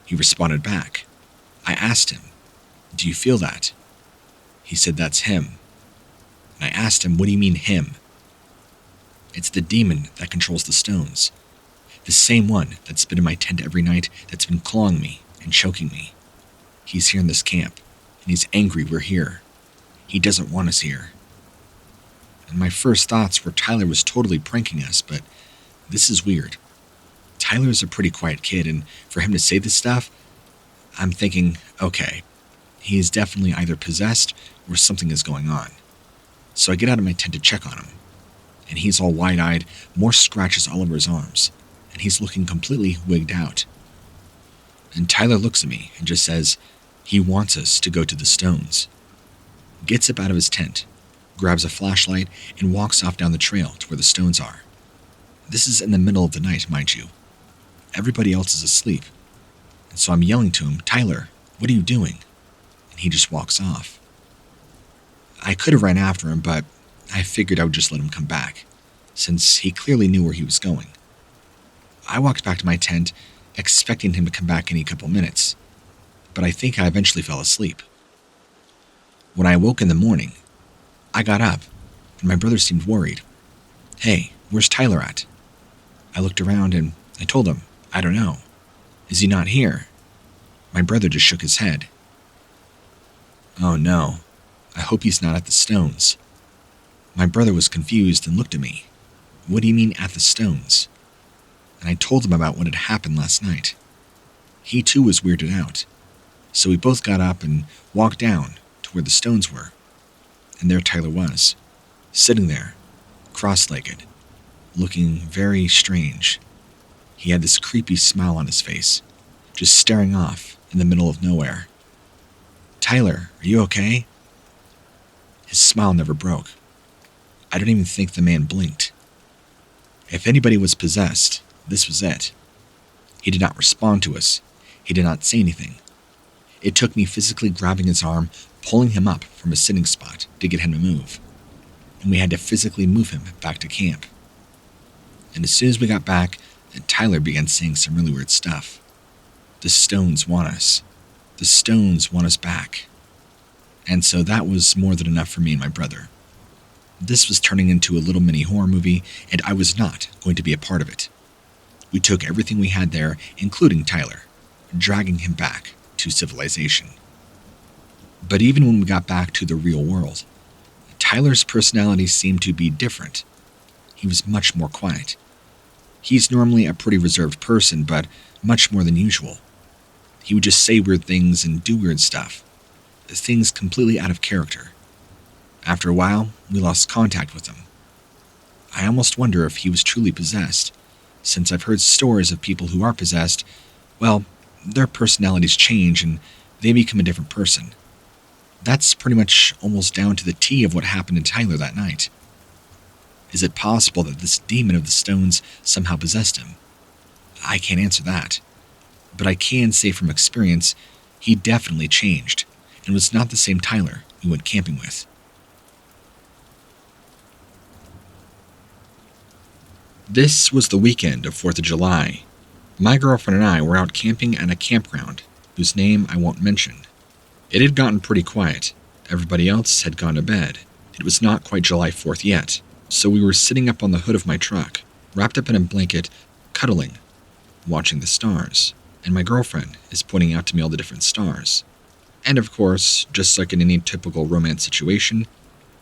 He responded back. I asked him, "Do you feel that?" He said that's him. And I asked him, "What do you mean him?" "It's the demon that controls the stones. The same one that's been in my tent every night that's been clawing me and choking me. He's here in this camp, and he's angry we're here. He doesn't want us here." And my first thoughts were Tyler was totally pranking us, but this is weird. Tyler's a pretty quiet kid, and for him to say this stuff, I'm thinking, okay, he's definitely either possessed or something is going on. So I get out of my tent to check on him, and he's all wide-eyed, more scratches all over his arms, and he's looking completely wigged out. And Tyler looks at me and just says he wants us to go to the stones. Gets up out of his tent, grabs a flashlight, and walks off down the trail to where the stones are. This is in the middle of the night, mind you. Everybody else is asleep. And so I'm yelling to him, "Tyler, what are you doing?" And he just walks off. I could have ran after him, but I figured I would just let him come back, since he clearly knew where he was going. I walked back to my tent, expecting him to come back any couple minutes, but I think I eventually fell asleep. When I awoke in the morning, I got up, and my brother seemed worried. "Hey, where's Tyler at?" I looked around and I told him, "I don't know. Is he not here?" My brother just shook his head. "Oh no, I hope he's not at the stones." My brother was confused and looked at me. "What do you mean at the stones?" And I told him about what had happened last night. He too was weirded out, so we both got up and walked down to where the stones were. And there Tyler was, sitting there, cross-legged, looking very strange. He had this creepy smile on his face, just staring off in the middle of nowhere. "Tyler, are you okay?" His smile never broke. I don't even think the man blinked. If anybody was possessed, this was it. He did not respond to us. He did not say anything. It took me physically grabbing his arm, pulling him up from a sitting spot to get him to move. And we had to physically move him back to camp. And as soon as we got back, Tyler began saying some really weird stuff. The stones want us. The stones want us back. And so that was more than enough for me and my brother. This was turning into a little mini horror movie, and I was not going to be a part of it. We took everything we had there, including Tyler, dragging him back to civilization. But even when we got back to the real world, Tyler's personality seemed to be different. He was much more quiet. He's normally a pretty reserved person, but much more than usual. He would just say weird things and do weird stuff. Things completely out of character. After a while, we lost contact with him. I almost wonder if he was truly possessed, since I've heard stories of people who are possessed. Well, their personalities change and they become a different person. That's pretty much almost down to the T of what happened to Tyler that night. Is it possible that this demon of the stones somehow possessed him? I can't answer that. But I can say from experience, he definitely changed and was not the same Tyler we went camping with. This was the weekend of 4th of July. My girlfriend and I were out camping at a campground, whose name I won't mention. It had gotten pretty quiet. Everybody else had gone to bed. It was not quite July 4th yet, so we were sitting up on the hood of my truck, wrapped up in a blanket, cuddling, watching the stars. And my girlfriend is pointing out to me all the different stars. And of course, just like in any typical romance situation,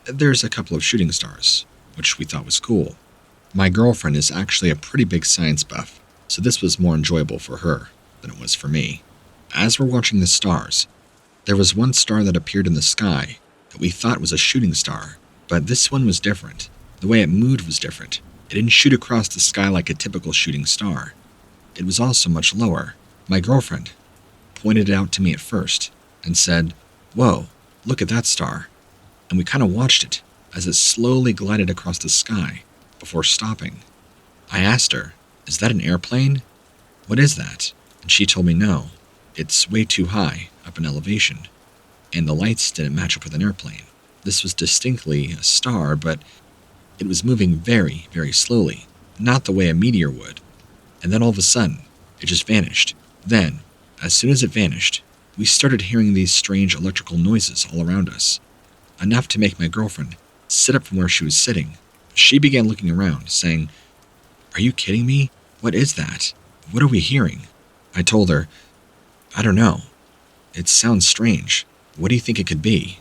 there's a couple of shooting stars, which we thought was cool. My girlfriend is actually a pretty big science buff, so this was more enjoyable for her than it was for me. As we're watching the stars, there was one star that appeared in the sky that we thought was a shooting star, but this one was different. The way it moved was different. It didn't shoot across the sky like a typical shooting star. It was also much lower. My girlfriend pointed it out to me at first and said, "Whoa, look at that star." And we kind of watched it as it slowly glided across the sky before stopping. I asked her, "Is that an airplane? What is that?" And she told me no, it's way too high up in elevation, and the lights didn't match up with an airplane. This was distinctly a star, but it was moving very, very slowly, not the way a meteor would. And then all of a sudden, it just vanished. Then, as soon as it vanished, we started hearing these strange electrical noises all around us, enough to make my girlfriend sit up from where she was sitting. She began looking around, saying, "Are you kidding me? What is that? What are we hearing?" I told her, "I don't know. It sounds strange. What do you think it could be?"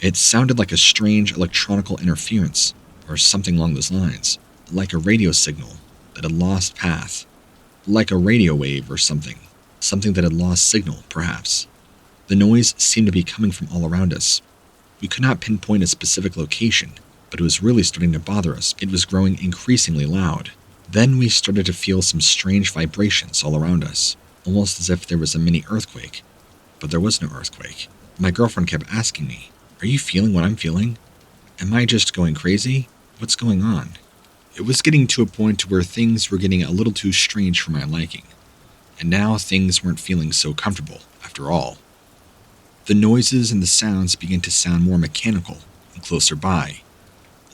It sounded like a strange electronical interference, or something along those lines, like a radio signal that had lost path, like a radio wave or something that had lost signal, perhaps. The noise seemed to be coming from all around us. We could not pinpoint a specific location, but it was really starting to bother us. It was growing increasingly loud. Then we started to feel some strange vibrations all around us, almost as if there was a mini earthquake, but there was no earthquake. My girlfriend kept asking me, "Are you feeling what I'm feeling? Am I just going crazy? What's going on?" It was getting to a point where things were getting a little too strange for my liking, and now things weren't feeling so comfortable after all. The noises and the sounds began to sound more mechanical and closer by,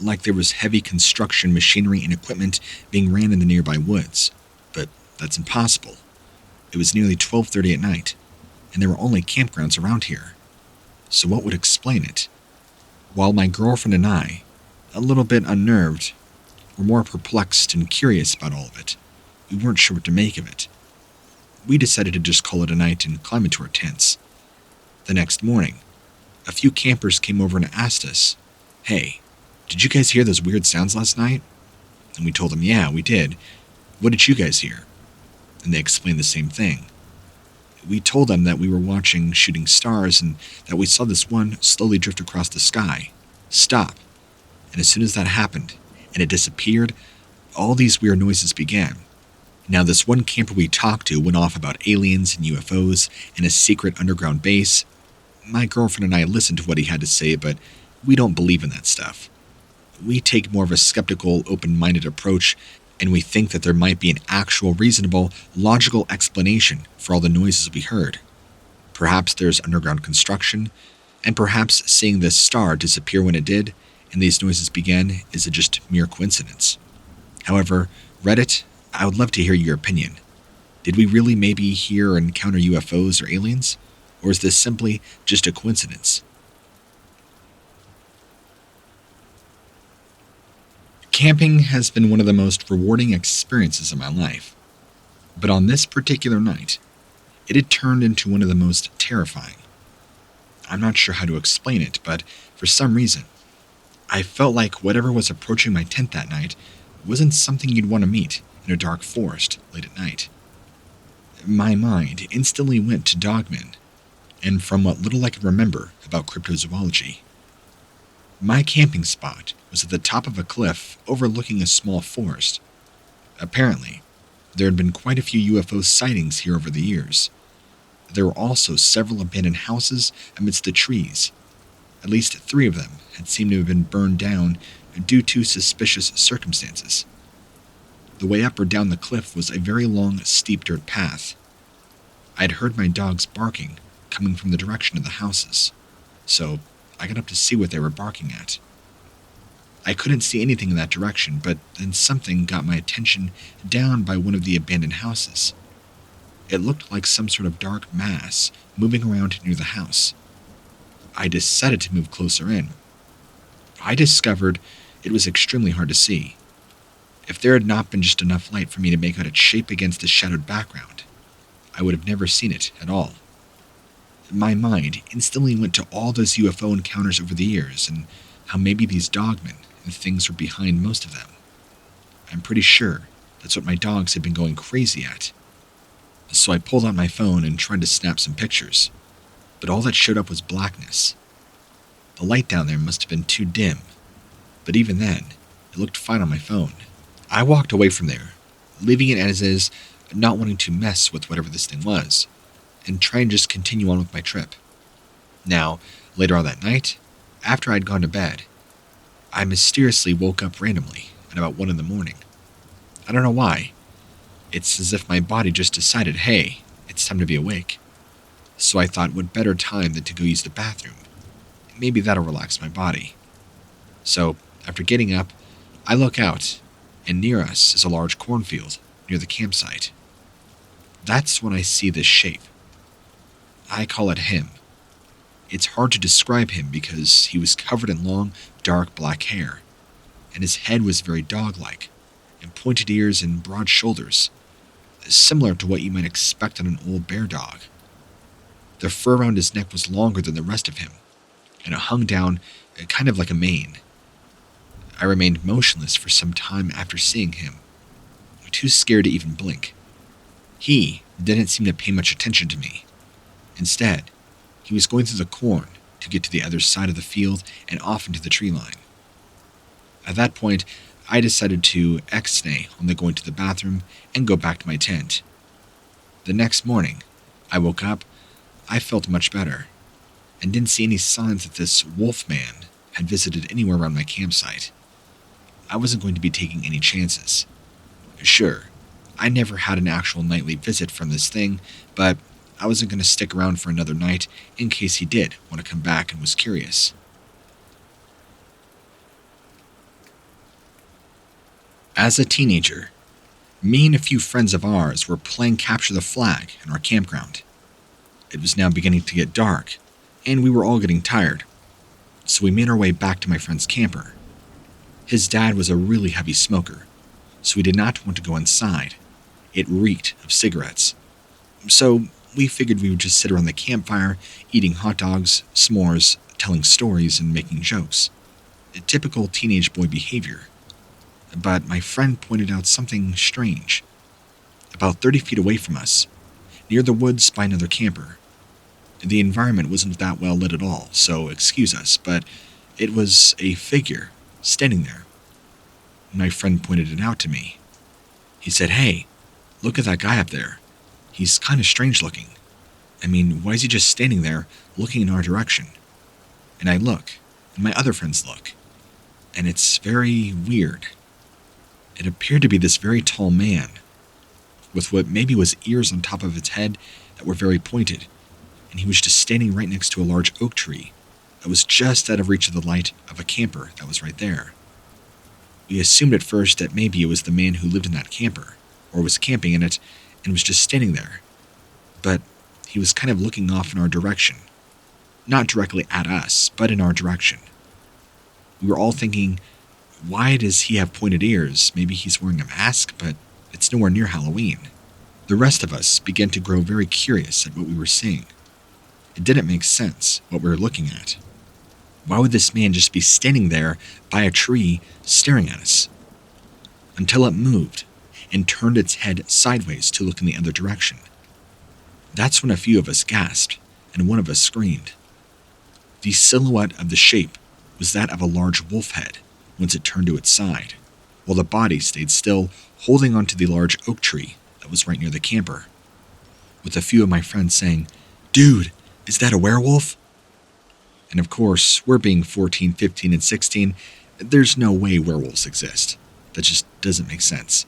like there was heavy construction machinery and equipment being ran in the nearby woods, but that's impossible. It was nearly 12:30 at night, and there were only campgrounds around here. So what would explain it? While my girlfriend and I, a little bit unnerved, were more perplexed and curious about all of it, we weren't sure what to make of it. We decided to just call it a night and climb into our tents. The next morning, a few campers came over and asked us, "Hey, did you guys hear those weird sounds last night?" And we told them, "Yeah, we did. What did you guys hear?" And they explained the same thing. We told them that we were watching shooting stars and that we saw this one slowly drift across the sky, stop. And as soon as that happened, and it disappeared, all these weird noises began. Now, this one camper we talked to went off about aliens and UFOs and a secret underground base. My girlfriend and I listened to what he had to say, but we don't believe in that stuff. We take more of a skeptical, open-minded approach, and we think that there might be an actual, reasonable, logical explanation for all the noises we heard. Perhaps there's underground construction, and perhaps seeing this star disappear when it did, and these noises began, is just mere coincidence. However, Reddit, I would love to hear your opinion. Did we really maybe hear or encounter UFOs or aliens? Or is this simply just a coincidence? Camping has been one of the most rewarding experiences of my life. But on this particular night, it had turned into one of the most terrifying. I'm not sure how to explain it, but for some reason, I felt like whatever was approaching my tent that night wasn't something you'd want to meet in a dark forest late at night. My mind instantly went to Dogman, and from what little I could remember about cryptozoology. My camping spot was at the top of a cliff overlooking a small forest. Apparently, there had been quite a few UFO sightings here over the years. There were also several abandoned houses amidst the trees. At least 3 of them had seemed to have been burned down due to suspicious circumstances. The way up or down the cliff was a very long, steep dirt path. I had heard my dogs barking coming from the direction of the houses, so I got up to see what they were barking at. I couldn't see anything in that direction, but then something got my attention down by one of the abandoned houses. It looked like some sort of dark mass moving around near the house. I decided to move closer in. I discovered it was extremely hard to see. If there had not been just enough light for me to make out its shape against the shadowed background, I would have never seen it at all. My mind instantly went to all those UFO encounters over the years and how maybe these dogmen and things were behind most of them. I'm pretty sure that's what my dogs had been going crazy at. So I pulled out my phone and tried to snap some pictures, but all that showed up was blackness. The light down there must have been too dim, but even then, it looked fine on my phone. I walked away from there, leaving it as is, not wanting to mess with whatever this thing was, and try and just continue on with my trip. Now, later on that night, after I'd gone to bed, I mysteriously woke up randomly at about 1 in the morning. I don't know why. It's as if my body just decided, hey, it's time to be awake. So I thought, what better time than to go use the bathroom? Maybe that'll relax my body. So, after getting up, I look out, and near us is a large cornfield near the campsite. That's when I see this shape. I call it him. It's hard to describe him because he was covered in long, dark black hair, and his head was very dog-like, and pointed ears and broad shoulders, similar to what you might expect on an old bear dog. The fur around his neck was longer than the rest of him, and it hung down kind of like a mane. I remained motionless for some time after seeing him, too scared to even blink. He didn't seem to pay much attention to me. Instead, he was going through the corn to get to the other side of the field and off into the tree line. At that point, I decided to ex-nay on the going to the bathroom and go back to my tent. The next morning, I woke up, I felt much better, and didn't see any signs that this wolf man had visited anywhere around my campsite. I wasn't going to be taking any chances. Sure, I never had an actual nightly visit from this thing, but I wasn't going to stick around for another night in case he did want to come back and was curious. As a teenager, me and a few friends of ours were playing capture the flag in our campground. It was now beginning to get dark, and we were all getting tired, so we made our way back to my friend's camper. His dad was a really heavy smoker, so we did not want to go inside. It reeked of cigarettes. So we figured we would just sit around the campfire, eating hot dogs, s'mores, telling stories, and making jokes. A typical teenage boy behavior. But my friend pointed out something strange. About 30 feet away from us, near the woods by another camper. The environment wasn't that well lit at all, so excuse us, but it was a figure standing there. My friend pointed it out to me. He said, "Hey, look at that guy up there. He's kind of strange looking. I mean, why is he just standing there looking in our direction?" And I look, and my other friends look, and it's very weird. It appeared to be this very tall man, with what maybe was ears on top of its head that were very pointed, and he was just standing right next to a large oak tree that was just out of reach of the light of a camper that was right there. We assumed at first that maybe it was the man who lived in that camper, or was camping in it, and was just standing there. But he was kind of looking off in our direction. Not directly at us, but in our direction. We were all thinking, why does he have pointed ears? Maybe he's wearing a mask, but it's nowhere near Halloween. The rest of us began to grow very curious at what we were seeing. It didn't make sense, what we were looking at. Why would this man just be standing there by a tree staring at us? Until it moved and turned its head sideways to look in the other direction. That's when a few of us gasped and one of us screamed. The silhouette of the shape was that of a large wolf head once it turned to its side, while the body stayed still, holding onto the large oak tree that was right near the camper, with a few of my friends saying, "Dude, is that a werewolf?" And of course, we're being 14, 15, and 16, there's no way werewolves exist. That just doesn't make sense.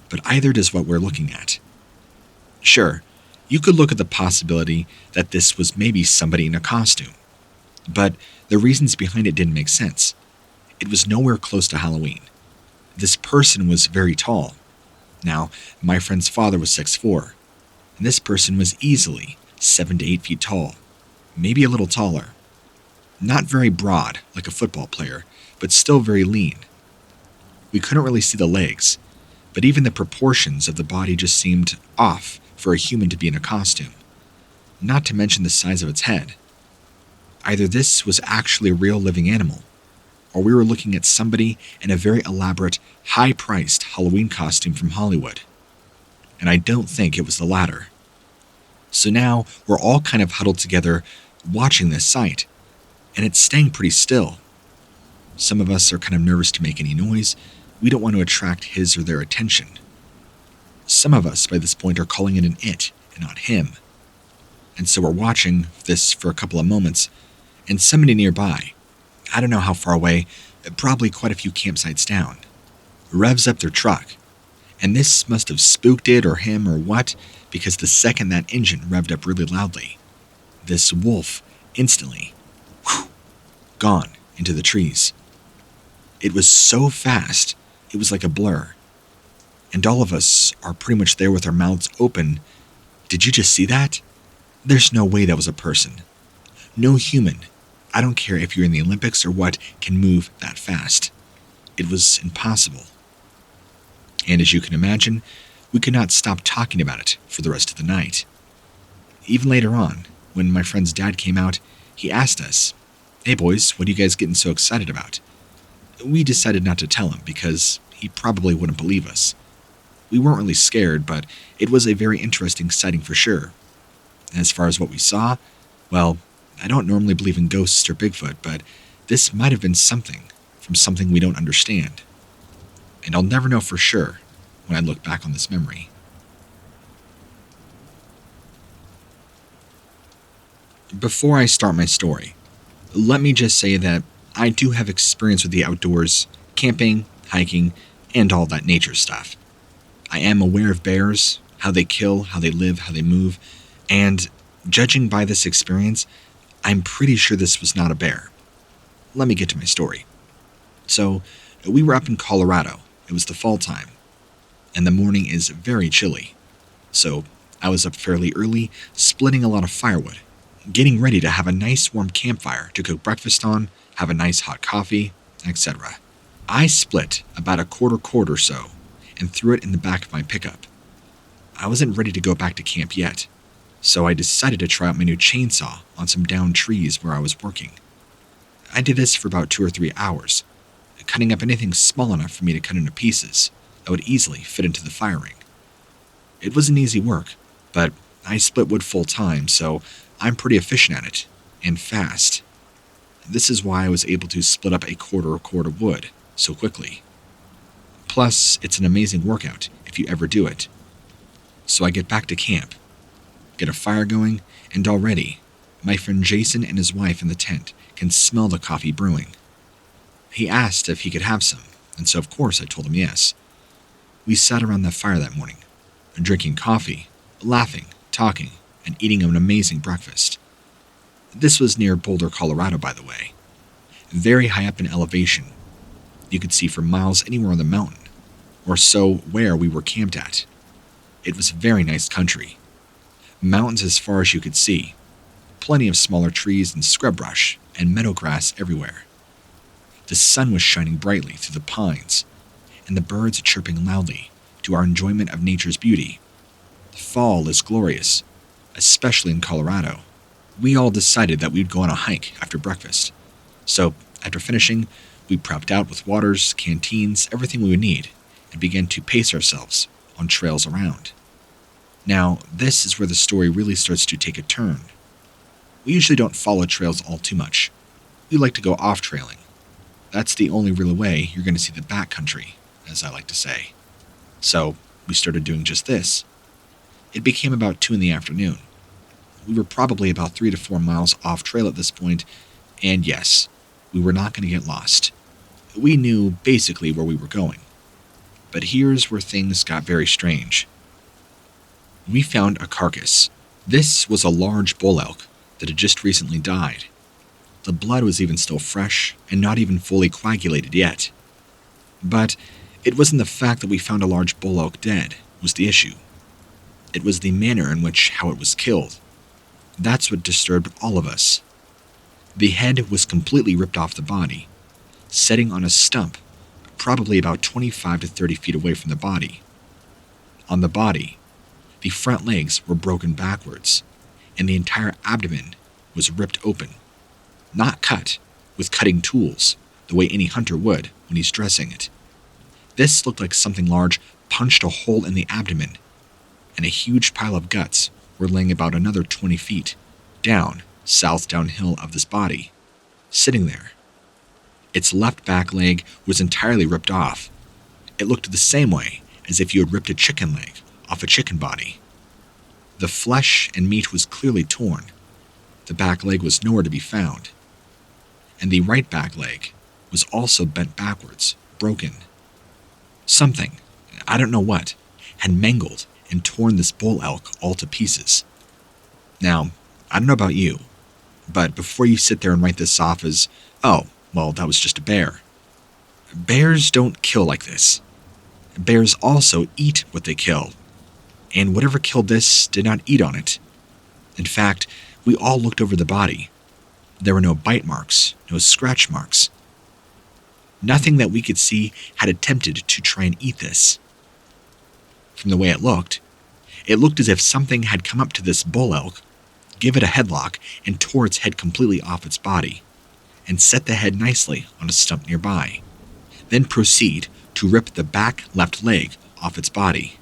But either does what we're looking at. Sure, you could look at the possibility that this was maybe somebody in a costume, but the reasons behind it didn't make sense. It was nowhere close to Halloween. This person was very tall. Now, my friend's father was 6'4", and this person was easily 7 to 8 feet tall, maybe a little taller. Not very broad, like a football player, but still very lean. We couldn't really see the legs, but even the proportions of the body just seemed off for a human to be in a costume, not to mention the size of its head. Either this was actually a real living animal, or we were looking at somebody in a very elaborate, high-priced Halloween costume from Hollywood. And I don't think it was the latter. So now we're all kind of huddled together watching this sight, and it's staying pretty still. Some of us are kind of nervous to make any noise. We don't want to attract his or their attention. Some of us by this point are calling it an it and not him. And so we're watching this for a couple of moments, and somebody nearby, I don't know how far away, probably quite a few campsites down, revs up their truck. And this must have spooked it or him or what, because the second that engine revved up really loudly, this wolf instantly, gone into the trees. It was so fast, it was like a blur. And all of us are pretty much there with our mouths open. Did you just see that? There's no way that was a person. No human, I don't care if you're in the Olympics or what, can move that fast. It was impossible. And as you can imagine, we could not stop talking about it for the rest of the night. Even later on, when my friend's dad came out, he asked us, "Hey boys, what are you guys getting so excited about?" We decided not to tell him because he probably wouldn't believe us. We weren't really scared, but it was a very interesting sighting for sure. As far as what we saw, well, I don't normally believe in ghosts or Bigfoot, but this might have been something from something we don't understand. And I'll never know for sure when I look back on this memory. Before I start my story, let me just say that I do have experience with the outdoors, camping, hiking, and all that nature stuff. I am aware of bears, how they kill, how they live, how they move, and judging by this experience, I'm pretty sure this was not a bear. Let me get to my story. So, we were up in Colorado. It was the fall time, and the morning is very chilly. So, I was up fairly early, splitting a lot of firewood, getting ready to have a nice warm campfire to cook breakfast on, have a nice hot coffee, etc. I split about a quarter cord or so and threw it in the back of my pickup. I wasn't ready to go back to camp yet, so I decided to try out my new chainsaw on some downed trees where I was working. I did this for about 2 or 3 hours, cutting up anything small enough for me to cut into pieces that would easily fit into the fire ring. It wasn't easy work, but I split wood full time, so I'm pretty efficient at it, and fast. This is why I was able to split up a quarter cord of wood so quickly. Plus, it's an amazing workout if you ever do it. So I get back to camp, get a fire going, and already, my friend Jason and his wife in the tent can smell the coffee brewing. He asked if he could have some, and so of course I told him yes. We sat around the fire that morning, drinking coffee, laughing, talking, and eating an amazing breakfast. This was near Boulder, Colorado, by the way. Very high up in elevation. You could see for miles anywhere on the mountain, or so where we were camped at. It was very nice country. Mountains as far as you could see. Plenty of smaller trees and scrub brush and meadow grass everywhere. The sun was shining brightly through the pines, and the birds chirping loudly to our enjoyment of nature's beauty. Fall is glorious, especially in Colorado. We all decided that we'd go on a hike after breakfast. So, after finishing, we prepped out with waters, canteens, everything we would need, and began to pace ourselves on trails around. Now, this is where the story really starts to take a turn. We usually don't follow trails all too much. We like to go off-trailing. That's the only real way you're going to see the backcountry, as I like to say. So, we started doing just this. It became about 2 in the afternoon. We were probably about 3 to 4 miles off trail at this point, and yes, we were not going to get lost. We knew basically where we were going. But here's where things got very strange. We found a carcass. This was a large bull elk that had just recently died. The blood was even still fresh and not even fully coagulated yet. But it wasn't the fact that we found a large bull elk dead was the issue. It was the manner in which how it was killed. That's what disturbed all of us. The head was completely ripped off the body, setting on a stump, probably about 25 to 30 feet away from the body. On the body, the front legs were broken backwards, and the entire abdomen was ripped open. Not cut, with cutting tools, the way any hunter would when he's dressing it. This looked like something large punched a hole in the abdomen, and a huge pile of guts were laying about another 20 feet, south downhill of this body, sitting there. Its left back leg was entirely ripped off. It looked the same way as if you had ripped a chicken leg off a chicken body. The flesh and meat was clearly torn. The back leg was nowhere to be found. And the right back leg was also bent backwards, broken. Something, I don't know what, had mangled and torn this bull elk all to pieces. Now, I don't know about you, but before you sit there and write this off as, oh, well, that was just a bear. Bears don't kill like this. Bears also eat what they kill, and whatever killed this did not eat on it. In fact, we all looked over the body. There were no bite marks, no scratch marks. Nothing that we could see had attempted to try and eat this. From the way it looked as if something had come up to this bull elk, give it a headlock, and tore its head completely off its body, and set the head nicely on a stump nearby, then proceed to rip the back left leg off its body,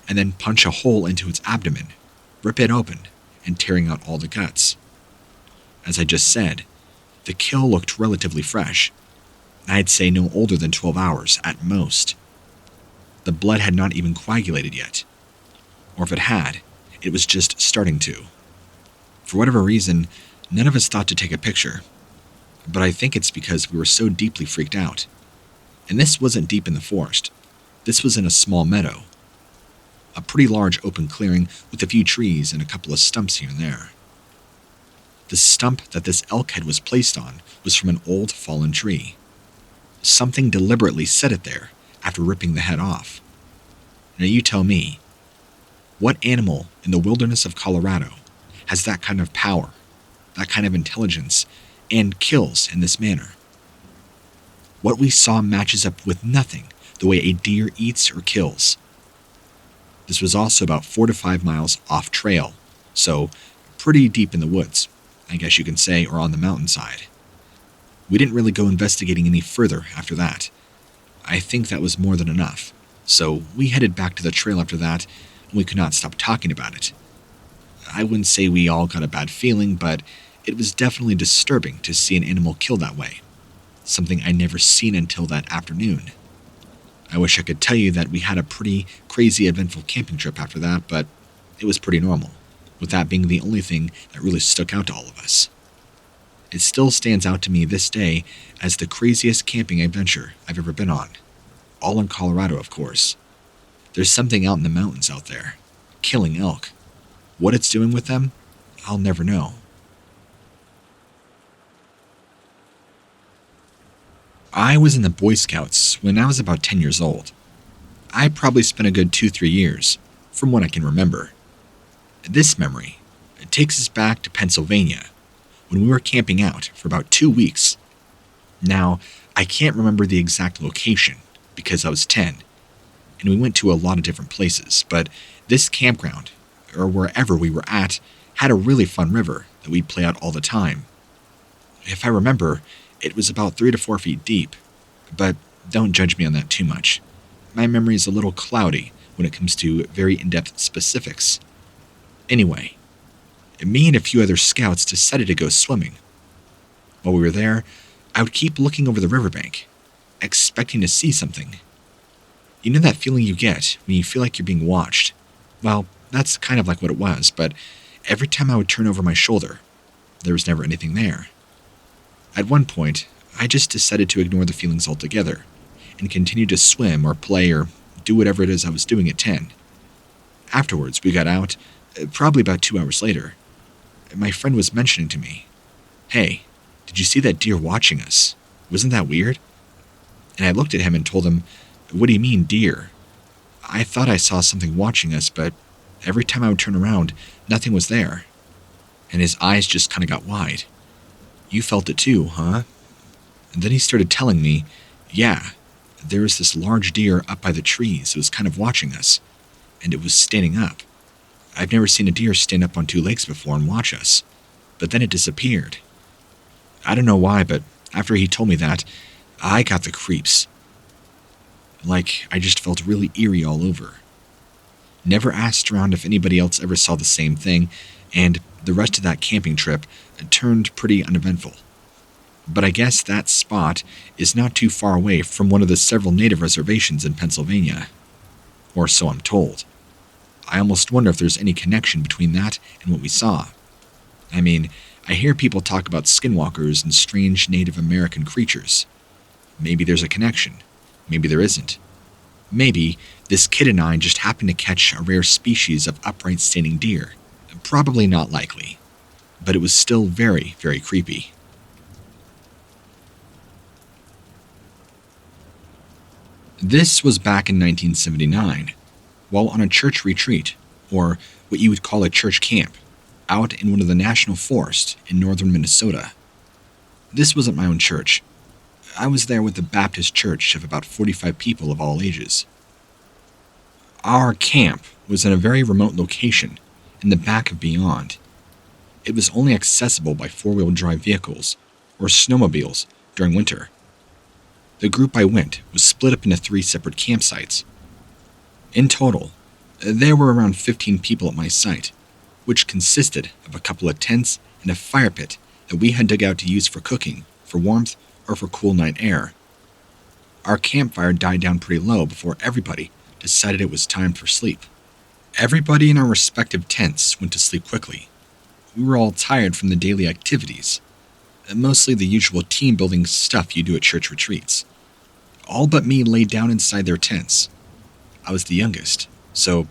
and then punch a hole into its abdomen, rip it open, and tearing out all the guts. As I just said, the kill looked relatively fresh. I'd say no older than 12 hours at most. The blood had not even coagulated yet. Or if it had, it was just starting to. For whatever reason, none of us thought to take a picture. But I think it's because we were so deeply freaked out. And this wasn't deep in the forest. This was in a small meadow. A pretty large open clearing with a few trees and a couple of stumps here and there. The stump that this elk head was placed on was from an old fallen tree. Something deliberately set it there after ripping the head off. Now you tell me, What animal in the wilderness of Colorado has that kind of power, that kind of intelligence, and kills in this manner? What we saw matches up with nothing the way a deer eats or kills. This was also about 4 to 5 miles off trail, so pretty deep in the woods, I guess you can say, or on the mountainside. We didn't really go investigating any further after that. I think that was more than enough, so we headed back to the trail after that, and we could not stop talking about it. I wouldn't say we all got a bad feeling, but it was definitely disturbing to see an animal killed that way, something I'd never seen until that afternoon. I wish I could tell you that we had a pretty crazy eventful camping trip after that, but it was pretty normal, with that being the only thing that really stuck out to all of us. It still stands out to me this day as the craziest camping adventure I've ever been on. All in Colorado, of course. There's something out in the mountains out there, killing elk. What it's doing with them, I'll never know. I was in the Boy Scouts when I was about 10 years old. I probably spent a good 2-3 years, from what I can remember. This memory, it takes us back to Pennsylvania, when we were camping out for about 2 weeks. Now, I can't remember the exact location, because I was 10, and we went to a lot of different places, but this campground, or wherever we were at, had a really fun river that we'd play out all the time. If I remember, it was about 3 to 4 feet deep, but don't judge me on that too much. My memory is a little cloudy when it comes to very in-depth specifics. Anyway, me and a few other scouts decided to go swimming. While we were there, I would keep looking over the riverbank, expecting to see something. You know that feeling you get when you feel like you're being watched? Well, that's kind of like what it was, but every time I would turn over my shoulder, there was never anything there. At one point, I just decided to ignore the feelings altogether and continue to swim or play or do whatever it is I was doing at 10. Afterwards, we got out, probably about 2 hours later. My friend was mentioning to me, "Hey, did you see that deer watching us? Wasn't that weird?" And I looked at him and told him, "What do you mean, deer? I thought I saw something watching us, but every time I would turn around, nothing was there." And his eyes just kind of got wide. "You felt it too, huh?" And then he started telling me, "Yeah, there was this large deer up by the trees. It was kind of watching us, and it was standing up. I've never seen a deer stand up on 2 legs before and watch us, but then it disappeared." I don't know why, but after he told me that, I got the creeps. Like, I just felt really eerie all over. Never asked around if anybody else ever saw the same thing, and the rest of that camping trip turned pretty uneventful. But I guess that spot is not too far away from one of the several native reservations in Pennsylvania. Or so I'm told. I almost wonder if there's any connection between that and what we saw. I mean, I hear people talk about skinwalkers and strange Native American creatures. Maybe there's a connection. Maybe there isn't. Maybe this kid and I just happened to catch a rare species of upright standing deer. Probably not likely. But it was still very, very creepy. This was back in 1979, while on a church retreat, or what you would call a church camp, out in one of the national forests in northern Minnesota. This wasn't my own church. I was there with the Baptist church of about 45 people of all ages. Our camp was in a very remote location in the back of Beyond. It was only accessible by 4-wheel drive vehicles or snowmobiles during winter. The group I went was split up into 3 separate campsites. In total, there were around 15 people at my site, which consisted of a couple of tents and a fire pit that we had dug out to use for cooking, for warmth, or for cool night air. Our campfire died down pretty low before everybody decided it was time for sleep. Everybody in our respective tents went to sleep quickly. We were all tired from the daily activities, mostly the usual team-building stuff you do at church retreats. All but me laid down inside their tents. I was the youngest, so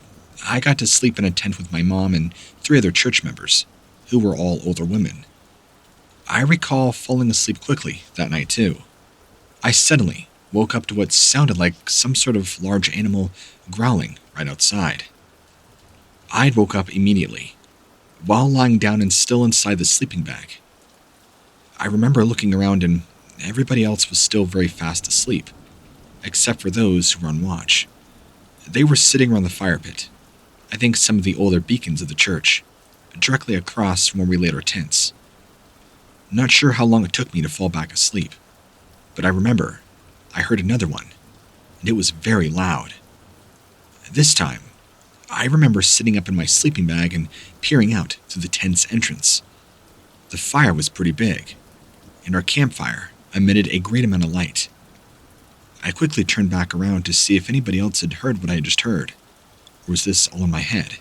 I got to sleep in a tent with my mom and 3 other church members, who were all older women. I recall falling asleep quickly that night too. I suddenly woke up to what sounded like some sort of large animal growling right outside. I woke up immediately, while lying down and still inside the sleeping bag. I remember looking around and everybody else was still very fast asleep, except for those who were on watch. They were sitting around the fire pit, I think some of the older beacons of the church, directly across from where we laid our tents. Not sure how long it took me to fall back asleep, but I remember I heard another one, and it was very loud. This time, I remember sitting up in my sleeping bag and peering out through the tent's entrance. The fire was pretty big, and our campfire emitted a great amount of light. I quickly turned back around to see if anybody else had heard what I had just heard, or was this all in my head?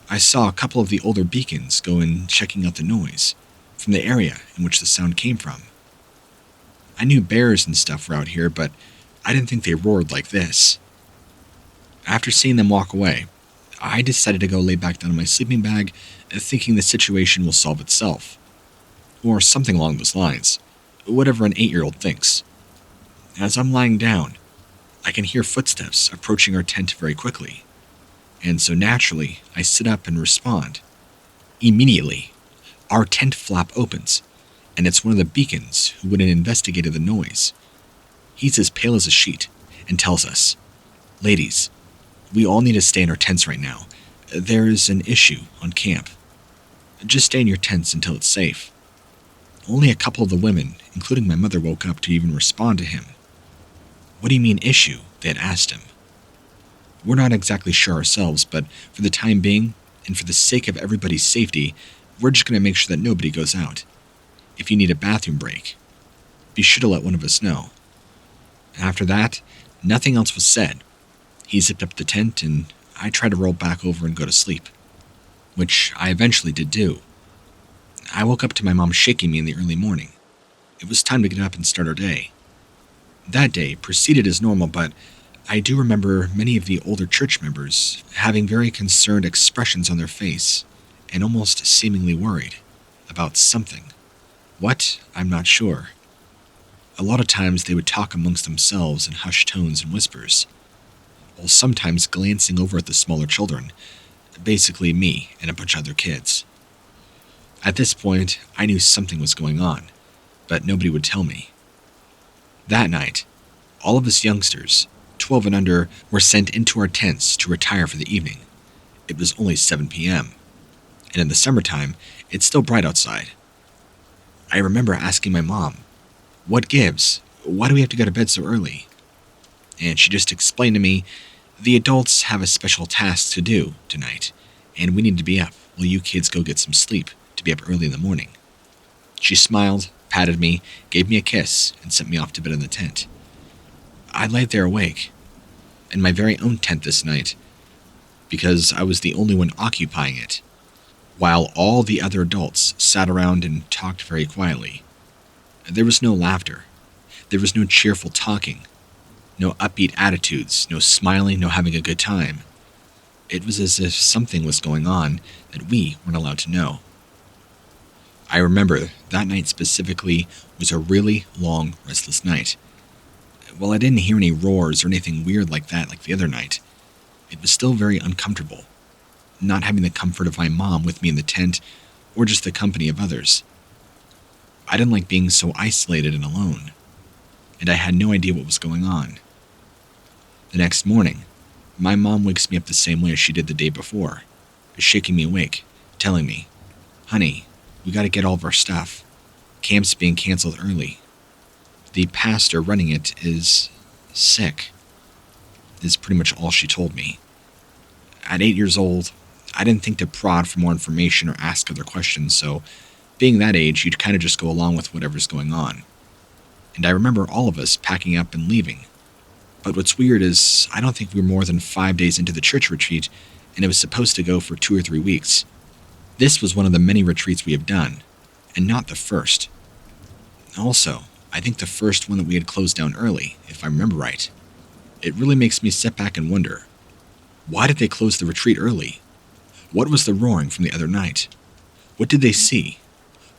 I saw a couple of the older beacons go in checking out the noise from the area in which the sound came from. I knew bears and stuff were out here, but I didn't think they roared like this. After seeing them walk away, I decided to go lay back down in my sleeping bag, thinking the situation will solve itself. Or something along those lines. Whatever an 8-year-old thinks. As I'm lying down, I can hear footsteps approaching our tent very quickly. And so naturally, I sit up and respond. Immediately, our tent flap opens, and it's one of the beacons who went and investigated the noise. He's as pale as a sheet and tells us, "Ladies, we all need to stay in our tents right now. There is an issue on camp. Just stay in your tents until it's safe." Only a couple of the women, including my mother, woke up to even respond to him. "What do you mean issue?" they had asked him. "We're not exactly sure ourselves, but for the time being, and for the sake of everybody's safety, we're just going to make sure that nobody goes out. If you need a bathroom break, be sure to let one of us know." After that, nothing else was said. He zipped up the tent, and I tried to roll back over and go to sleep, which I eventually did do. I woke up to my mom shaking me in the early morning. It was time to get up and start our day. That day proceeded as normal, but I do remember many of the older church members having very concerned expressions on their face and almost seemingly worried about something. What? I'm not sure. A lot of times they would talk amongst themselves in hushed tones and whispers, while sometimes glancing over at the smaller children, basically me and a bunch of other kids. At this point, I knew something was going on, but nobody would tell me. That night, all of us youngsters, 12 and under, were sent into our tents to retire for the evening. It was only 7 p.m., and in the summertime, it's still bright outside. I remember asking my mom, "What gives? Why do we have to go to bed so early?" And she just explained to me, "The adults have a special task to do tonight, and we need to be up while you kids go get some sleep to be up early in the morning." She smiled, patted me, gave me a kiss, and sent me off to bed in the tent. I lay there awake, in my very own tent this night, because I was the only one occupying it, while all the other adults sat around and talked very quietly. There was no laughter. There was no cheerful talking. No upbeat attitudes, no smiling, no having a good time. It was as if something was going on that we weren't allowed to know. I remember that night specifically was a really long, restless night. While I didn't hear any roars or anything weird like that like the other night, it was still very uncomfortable, not having the comfort of my mom with me in the tent or just the company of others. I didn't like being so isolated and alone, and I had no idea what was going on. The next morning, my mom wakes me up the same way as she did the day before, shaking me awake, telling me, "Honey, we gotta get all of our stuff. Camp's being canceled early. The pastor running it is sick." This is pretty much all she told me. At 8 years old, I didn't think to prod for more information or ask other questions, so being that age, you'd kind of just go along with whatever's going on. And I remember all of us packing up and leaving. But what's weird is I don't think we were more than 5 days into the church retreat, and it was supposed to go for 2 or 3 weeks. This was one of the many retreats we have done, and not the first. Also, I think the first one that we had closed down early, if I remember right. It really makes me sit back and wonder, why did they close the retreat early? What was the roaring from the other night? What did they see?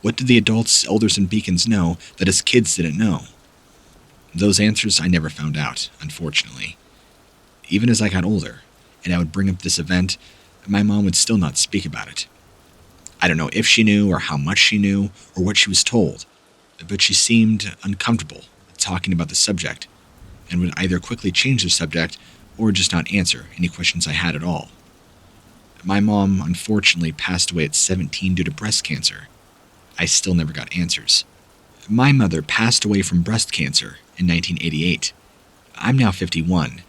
What did the adults, elders, and beacons know that us kids didn't know? Those answers I never found out, unfortunately. Even as I got older, and I would bring up this event, my mom would still not speak about it. I don't know if she knew or how much she knew or what she was told, but she seemed uncomfortable talking about the subject and would either quickly change the subject or just not answer any questions I had at all. My mom unfortunately passed away at 17 due to breast cancer. I still never got answers. My mother passed away from breast cancer in 1988. I'm now 51,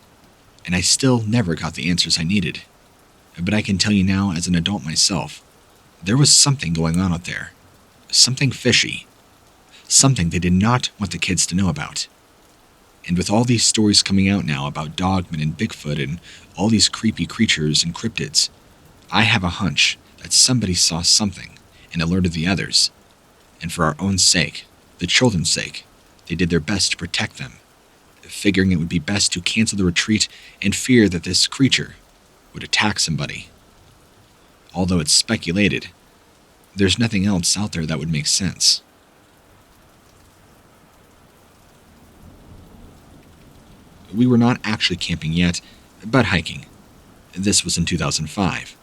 and I still never got the answers I needed. But I can tell you now, as an adult myself, there was something going on out there. Something fishy. Something they did not want the kids to know about. And with all these stories coming out now about Dogman and Bigfoot and all these creepy creatures and cryptids, I have a hunch that somebody saw something and alerted the others. And for our own sake, the children's sake, they did their best to protect them, figuring it would be best to cancel the retreat and fear that this creature would attack somebody. Although it's speculated, there's nothing else out there that would make sense. We were not actually camping yet, but hiking. This was in 2005.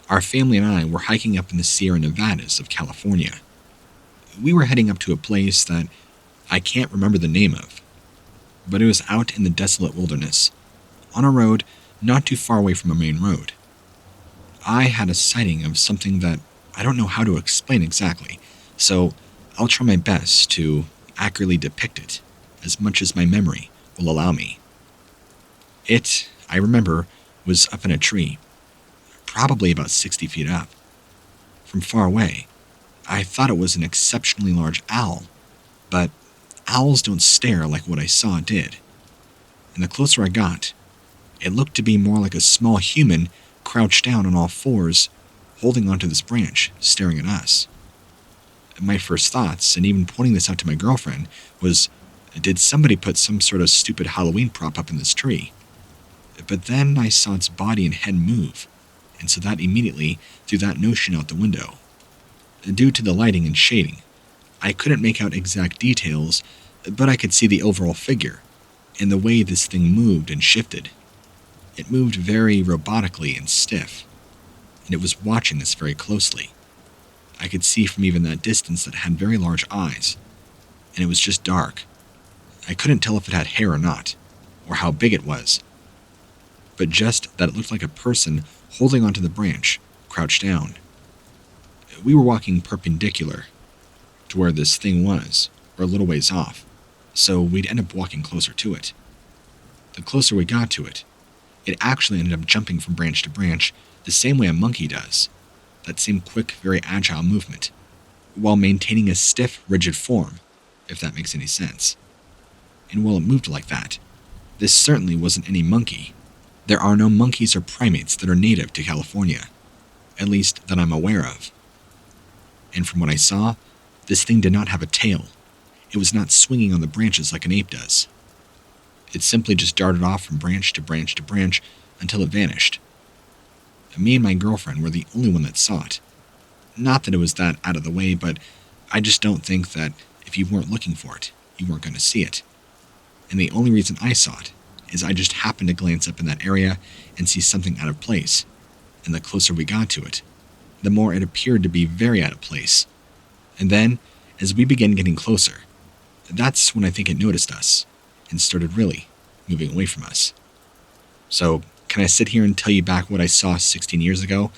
Our family and I were hiking up in the Sierra Nevadas of California. We were heading up to a place that I can't remember the name of, but it was out in the desolate wilderness, on a road not too far away from a main road. I had a sighting of something that I don't know how to explain exactly, so I'll try my best to accurately depict it as much as my memory will allow me. It, I remember, was up in a tree, probably about 60 feet up. From far away, I thought it was an exceptionally large owl, but owls don't stare like what I saw did. And the closer I got, it looked to be more like a small human crouched down on all fours, holding onto this branch, staring at us. My first thoughts, and even pointing this out to my girlfriend, was, did somebody put some sort of stupid Halloween prop up in this tree? But then I saw its body and head move, and so that immediately threw that notion out the window. Due to the lighting and shading, I couldn't make out exact details, but I could see the overall figure, and the way this thing moved and shifted. It moved very robotically and stiff, and it was watching us very closely. I could see from even that distance that it had very large eyes, and it was just dark. I couldn't tell if it had hair or not, or how big it was, but just that it looked like a person holding onto the branch, crouched down. We were walking perpendicular to where this thing was, or a little ways off, so we'd end up walking closer to it. The closer we got to it, it actually ended up jumping from branch to branch the same way a monkey does, that same quick, very agile movement, while maintaining a stiff, rigid form, if that makes any sense. And while it moved like that, this certainly wasn't any monkey. There are no monkeys or primates that are native to California, at least that I'm aware of. And from what I saw, this thing did not have a tail. It was not swinging on the branches like an ape does. It simply just darted off from branch to branch to branch until it vanished. Me and my girlfriend were the only one that saw it. Not that it was that out of the way, but I just don't think that if you weren't looking for it, you weren't going to see it. And the only reason I saw it is I just happened to glance up in that area and see something out of place. And the closer we got to it, the more it appeared to be very out of place. And then, as we began getting closer, that's when I think it noticed us and started really moving away from us. So, can I sit here and tell you back what I saw 16 years ago?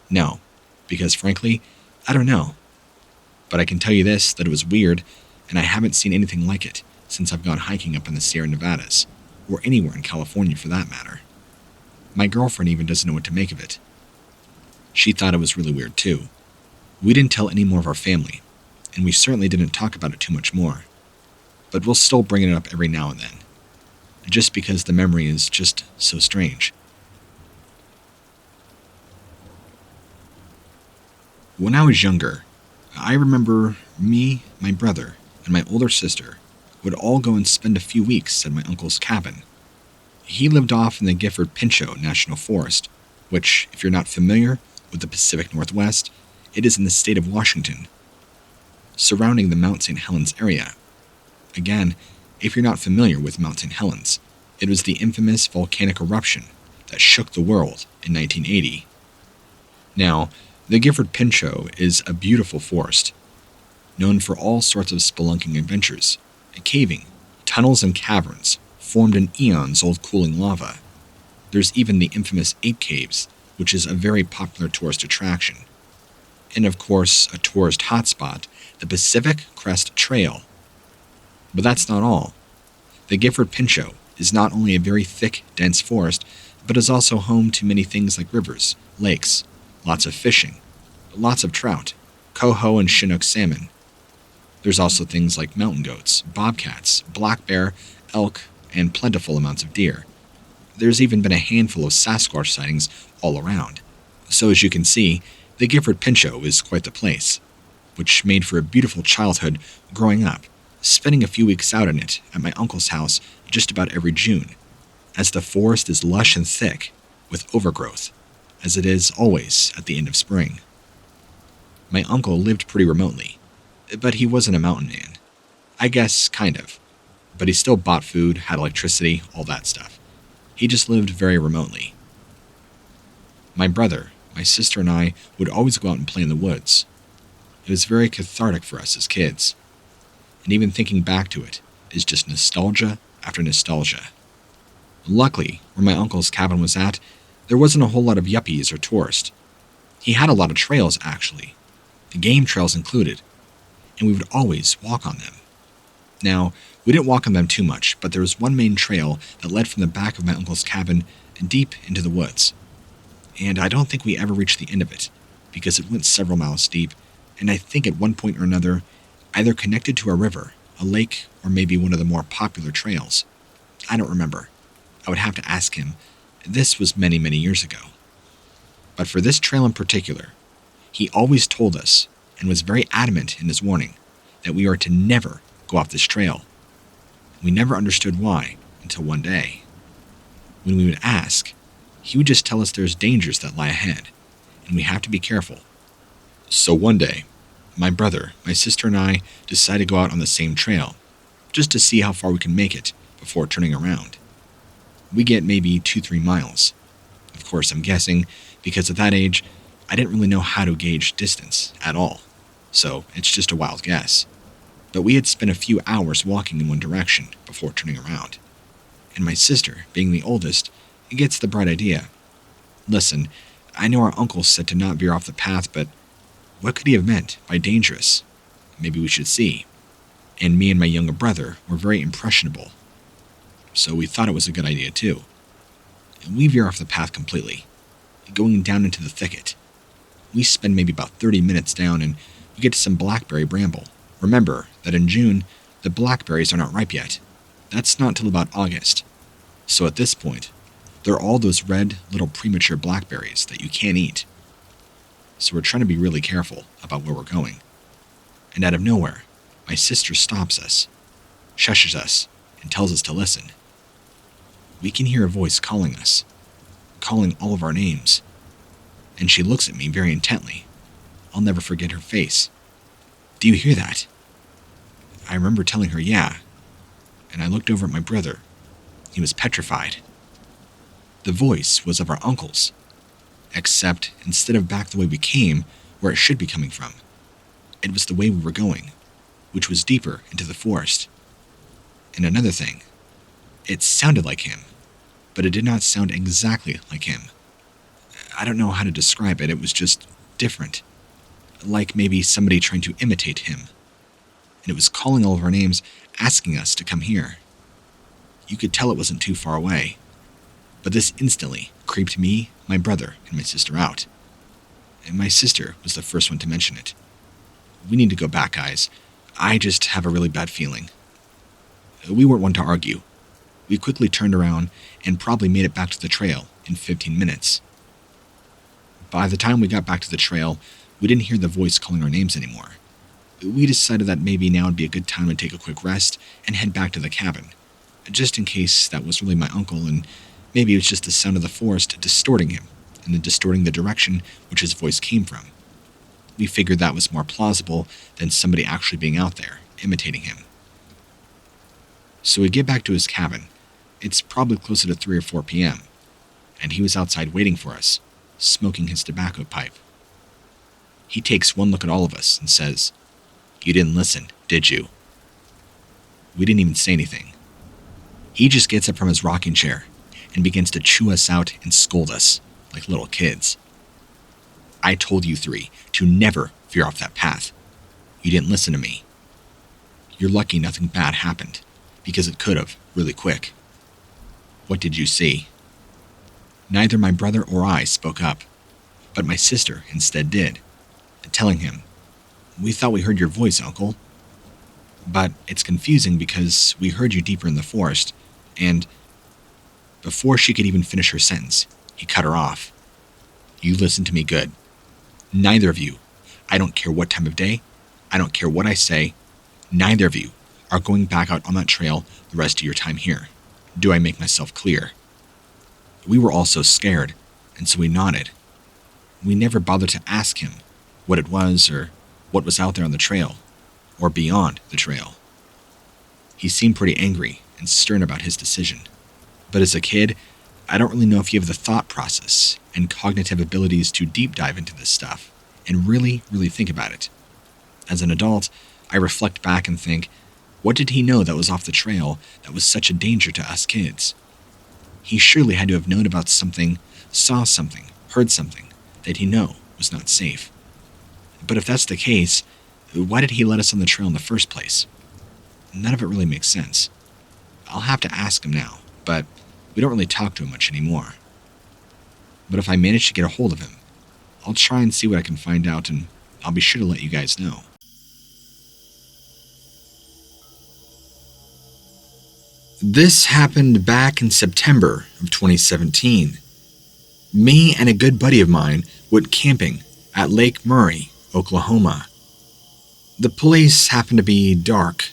No, because frankly, I don't know. But I can tell you this, that it was weird, and I haven't seen anything like it since I've gone hiking up in the Sierra Nevadas, or anywhere in California for that matter. My girlfriend even doesn't know what to make of it. She thought it was really weird too. We didn't tell any more of our family, and we certainly didn't talk about it too much more. But we'll still bring it up every now and then, just because the memory is just so strange. When I was younger, I remember me, my brother, and my older sister would all go and spend a few weeks at my uncle's cabin. He lived off in the Gifford-Pinchot National Forest, which, if you're not familiar with the Pacific Northwest, it is in the state of Washington, surrounding the Mount St. Helens area. Again, if you're not familiar with Mount St. Helens, it was the infamous volcanic eruption that shook the world in 1980 Now, the Gifford Pinchot is a beautiful forest, known for all sorts of spelunking adventures, caving, tunnels and caverns formed in eons old cooling lava. There's even the infamous Ape Caves, which is a very popular tourist attraction. And of course, a tourist hotspot, the Pacific Crest Trail. But that's not all. The Gifford Pinchot is not only a very thick, dense forest, but is also home to many things like rivers, lakes, lots of fishing, lots of trout, coho and chinook salmon. There's also things like mountain goats, bobcats, black bear, elk, and plentiful amounts of deer. There's even been a handful of Sasquatch sightings all around. So as you can see, the Gifford Pinchot is quite the place, which made for a beautiful childhood growing up, spending a few weeks out in it at my uncle's house just about every June, as the forest is lush and thick with overgrowth, as it is always at the end of spring. My uncle lived pretty remotely, but he wasn't a mountain man. I guess, kind of. But he still bought food, had electricity, all that stuff. He just lived very remotely. My brother, my sister, and I would always go out and play in the woods. It was very cathartic for us as kids. And even thinking back to it is just nostalgia after nostalgia. Luckily, where my uncle's cabin was at, there wasn't a whole lot of yuppies or tourists. He had a lot of trails, actually, the game trails included, and we would always walk on them. Now, we didn't walk on them too much, but there was one main trail that led from the back of my uncle's cabin deep into the woods. And I don't think we ever reached the end of it, because it went several miles deep, and I think at one point or another, either connected to a river, a lake, or maybe one of the more popular trails. I don't remember. I would have to ask him. This was many, many years ago. But for this trail in particular, he always told us, and was very adamant in his warning, that we are to never go off this trail. We never understood why until one day. When we would ask, he would just tell us there's dangers that lie ahead, and we have to be careful. So one day, my brother, my sister, and I decided to go out on the same trail, just to see how far we can make it before turning around. We get maybe 2-3 miles. Of course, I'm guessing, because at that age, I didn't really know how to gauge distance at all, so it's just a wild guess. But we had spent a few hours walking in one direction before turning around. And my sister, being the oldest, gets the bright idea. Listen, I know our uncle said to not veer off the path, but what could he have meant by dangerous? Maybe we should see. And me and my younger brother were very impressionable, so we thought it was a good idea too. And we veer off the path completely, going down into the thicket. We spend maybe about 30 minutes down and we get to some blackberry bramble. Remember that in June, the blackberries are not ripe yet. That's not till about August. So at this point, there are all those red little premature blackberries that you can't eat. So we're trying to be really careful about where we're going. And out of nowhere, my sister stops us, shushes us, and tells us to listen. We can hear a voice calling us, calling all of our names. And she looks at me very intently. I'll never forget her face. Do you hear that? I remember telling her, yeah. And I looked over at my brother. He was petrified. The voice was of our uncle's, except instead of back the way we came, where it should be coming from, it was the way we were going, which was deeper into the forest. And another thing, it sounded like him, but it did not sound exactly like him. I don't know how to describe it, it was just different. Like maybe somebody trying to imitate him. And it was calling all of our names, asking us to come here. You could tell it wasn't too far away. But this instantly creeped me, my brother, and my sister out. And my sister was the first one to mention it. We need to go back, guys. I just have a really bad feeling. We weren't one to argue. We quickly turned around and probably made it back to the trail in 15 minutes. By the time we got back to the trail, we didn't hear the voice calling our names anymore. We decided that maybe now would be a good time to take a quick rest and head back to the cabin, just in case that was really my uncle and maybe it was just the sound of the forest distorting him and then distorting the direction which his voice came from. We figured that was more plausible than somebody actually being out there, imitating him. So we get back to his cabin. It's probably closer to 3 or 4 p.m., and he was outside waiting for us, smoking his tobacco pipe, He takes one look at all of us and says, "You didn't listen, did you?" We didn't even say anything. He just gets up from his rocking chair and begins to chew us out and scold us like little kids. "I told you three to never veer off that path. You didn't listen to me. You're lucky nothing bad happened, because it could have, really quick. What did you see?" Neither my brother or I spoke up, but my sister instead did, telling him, "We thought we heard your voice, Uncle. But it's confusing because we heard you deeper in the forest, and..." Before she could even finish her sentence, he cut her off. "You listen to me good. Neither of you, I don't care what time of day, I don't care what I say, neither of you are going back out on that trail the rest of your time here. Do I make myself clear?" We were all so scared, and so we nodded. We never bothered to ask him what it was or what was out there on the trail, or beyond the trail. He seemed pretty angry and stern about his decision. But as a kid, I don't really know if you have the thought process and cognitive abilities to deep dive into this stuff and really, really think about it. As an adult, I reflect back and think, what did he know that was off the trail that was such a danger to us kids? He surely had to have known about something, saw something, heard something that he knew was not safe. But if that's the case, why did he let us on the trail in the first place? None of it really makes sense. I'll have to ask him now, but we don't really talk to him much anymore. But if I manage to get a hold of him, I'll try and see what I can find out, and I'll be sure to let you guys know. This happened back in September of 2017. Me and a good buddy of mine went camping at Lake Murray, Oklahoma. The place happened to be dark,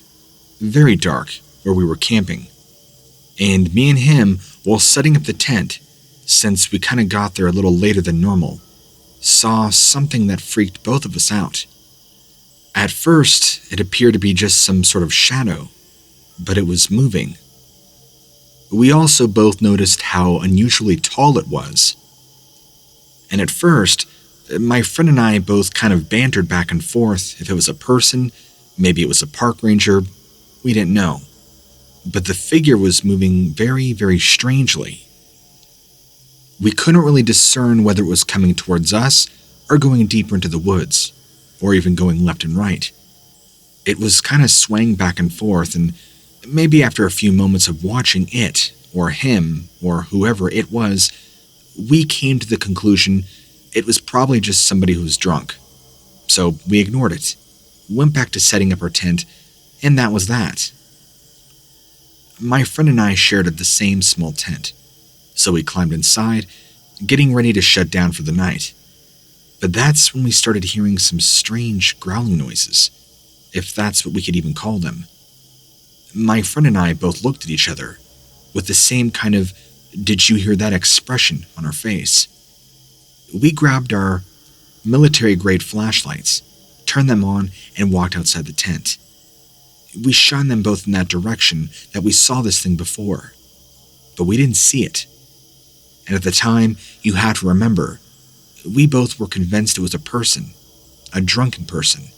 very dark, where we were camping. And me and him, while setting up the tent, since we kind of got there a little later than normal, saw something that freaked both of us out. At first, it appeared to be just some sort of shadow, but it was moving. We also both noticed how unusually tall it was. And at first, my friend and I both kind of bantered back and forth if it was a person, maybe it was a park ranger, we didn't know. But the figure was moving very, very strangely. We couldn't really discern whether it was coming towards us or going deeper into the woods, or even going left and right. It was kind of swaying back and forth, and maybe after a few moments of watching it, or him, or whoever it was, we came to the conclusion it was probably just somebody who was drunk. So we ignored it, went back to setting up our tent, and that was that. My friend and I shared the same small tent, so we climbed inside, getting ready to shut down for the night. But that's when we started hearing some strange growling noises, if that's what we could even call them. My friend and I both looked at each other, with the same kind of "did you hear that" expression on our face. We grabbed our military-grade flashlights, turned them on, and walked outside the tent. We shined them both in that direction that we saw this thing before, but we didn't see it. And at the time, you have to remember, we both were convinced it was a person, a drunken person.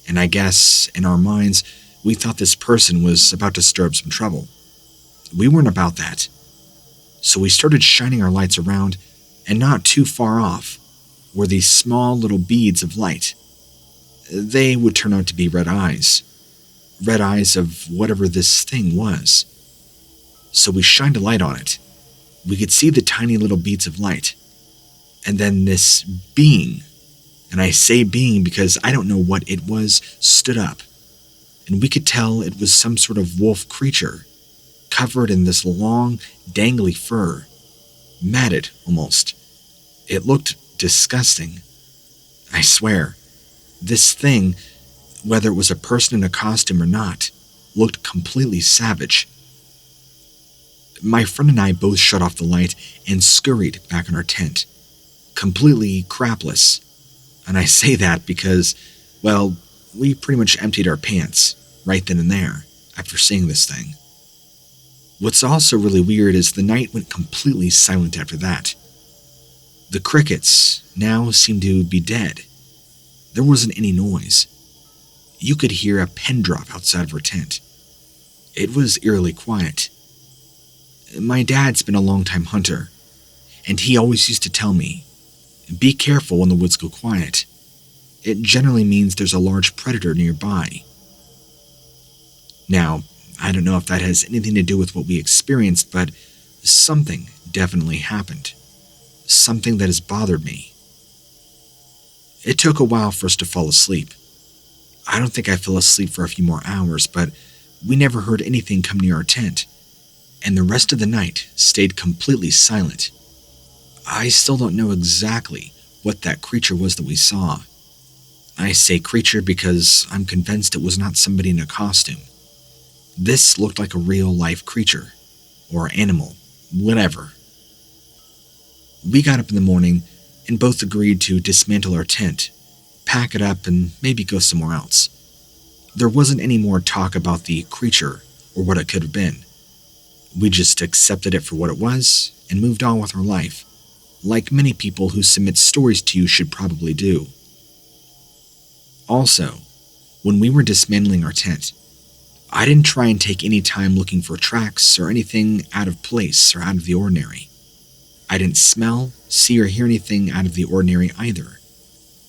And I guess, in our minds, we thought this person was about to stir up some trouble. We weren't about that. So we started shining our lights around, and not too far off were these small little beads of light. They would turn out to be red eyes of whatever this thing was. So we shined a light on it. We could see the tiny little beads of light. And then this being, and I say being because I don't know what it was, stood up. And we could tell it was some sort of wolf creature, covered in this long, dangly fur, matted almost. It looked disgusting. I swear, this thing, whether it was a person in a costume or not, looked completely savage. My friend and I both shut off the light and scurried back in our tent, completely crapless. And I say that because, well, we pretty much emptied our pants right then and there after seeing this thing. What's also really weird is the night went completely silent after that. The crickets now seemed to be dead, There wasn't any noise. You could hear a pin drop outside of her tent. It was eerily quiet. My dad's been a long-time hunter, and he always used to tell me, be careful when the woods go quiet. It generally means there's a large predator nearby. Now, I don't know if that has anything to do with what we experienced, but something definitely happened. Something that has bothered me. It took a while for us to fall asleep. I don't think I fell asleep for a few more hours, but we never heard anything come near our tent, and the rest of the night stayed completely silent. I still don't know exactly what that creature was that we saw. I say creature because I'm convinced it was not somebody in a costume. This looked like a real-life creature, or animal, whatever. We got up in the morning and both agreed to dismantle our tent, pack it up, and maybe go somewhere else. There wasn't any more talk about the creature or what it could have been. We just accepted it for what it was and moved on with our life, like many people who submit stories to you should probably do. Also, when we were dismantling our tent, I didn't try and take any time looking for tracks or anything out of place or out of the ordinary. I didn't smell, see, or hear anything out of the ordinary either.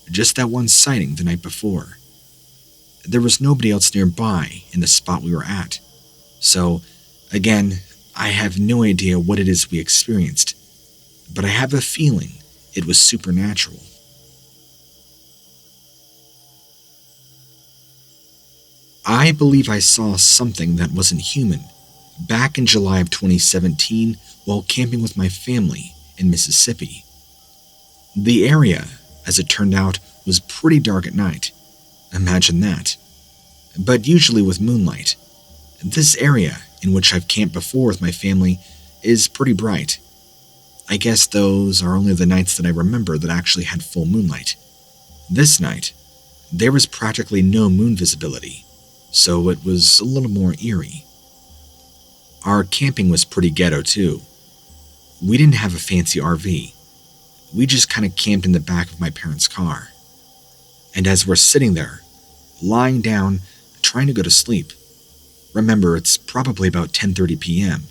Just that one sighting the night before. There was nobody else nearby in the spot we were at. So, again, I have no idea what it is we experienced, but I have a feeling it was supernatural. I believe I saw something that wasn't human back in July of 2017 while camping with my family in Mississippi. The area, as it turned out, was pretty dark at night. Imagine that. But usually with moonlight. This area, in which I've camped before with my family, is pretty bright. I guess those are only the nights that I remember that actually had full moonlight. This night, there was practically no moon visibility, so it was a little more eerie. Our camping was pretty ghetto too. We didn't have a fancy RV. We just kind of camped in the back of my parents' car. And as we're sitting there, lying down, trying to go to sleep, remember it's probably about 10:30 p.m.,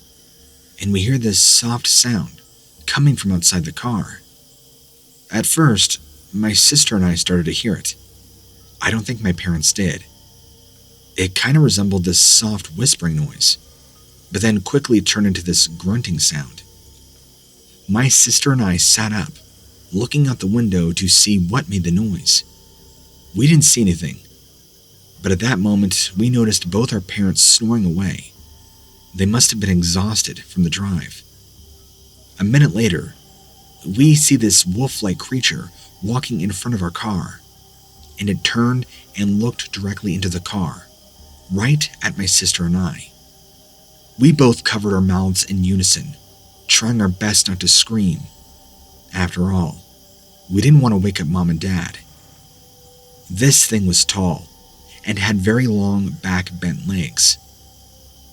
and we hear this soft sound coming from outside the car. At first, my sister and I started to hear it. I don't think my parents did. It kind of resembled this soft whispering noise, but then quickly turned into this grunting sound. My sister and I sat up, looking out the window to see what made the noise. We didn't see anything, but at that moment, we noticed both our parents snoring away. They must have been exhausted from the drive. A minute later, we see this wolf-like creature walking in front of our car, and it turned and looked directly into the car, right at my sister and I. We both covered our mouths in unison, trying our best not to scream. After all, we didn't want to wake up Mom and Dad. This thing was tall and had very long back-bent legs.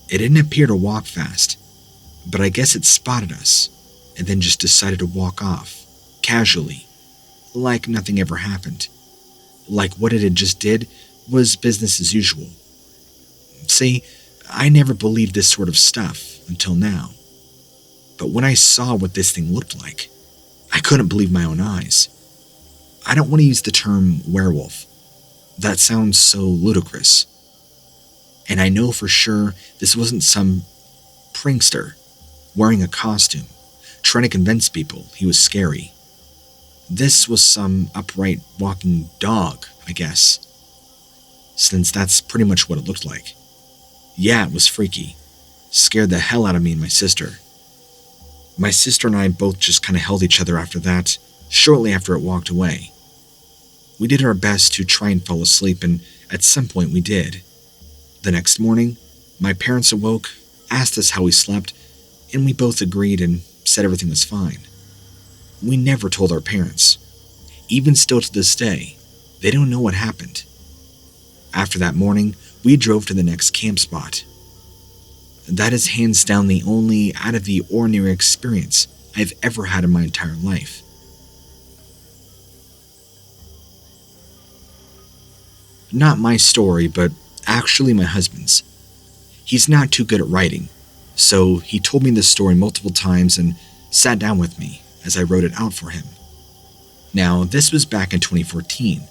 It didn't appear to walk fast, but I guess it spotted us and then just decided to walk off, casually, like nothing ever happened. Like what it had just did was business as usual. See, I never believed this sort of stuff until now. But when I saw what this thing looked like, I couldn't believe my own eyes. I don't want to use the term werewolf. That sounds so ludicrous. And I know for sure this wasn't some prankster wearing a costume, trying to convince people he was scary. This was some upright walking dog, I guess, since that's pretty much what it looked like. Yeah, it was freaky. Scared the hell out of me and my sister. My sister and I both just kind of held each other after that, shortly after it walked away. We did our best to try and fall asleep, and at some point we did. The next morning, my parents awoke, asked us how we slept, and we both agreed and said everything was fine. We never told our parents. Even still to this day, they don't know what happened. After that morning, we drove to the next camp spot. That is hands down the only out-of-the-ordinary experience I've ever had in my entire life. Not my story, but actually my husband's. He's not too good at writing, so he told me this story multiple times and sat down with me as I wrote it out for him. Now, this was back in 2014,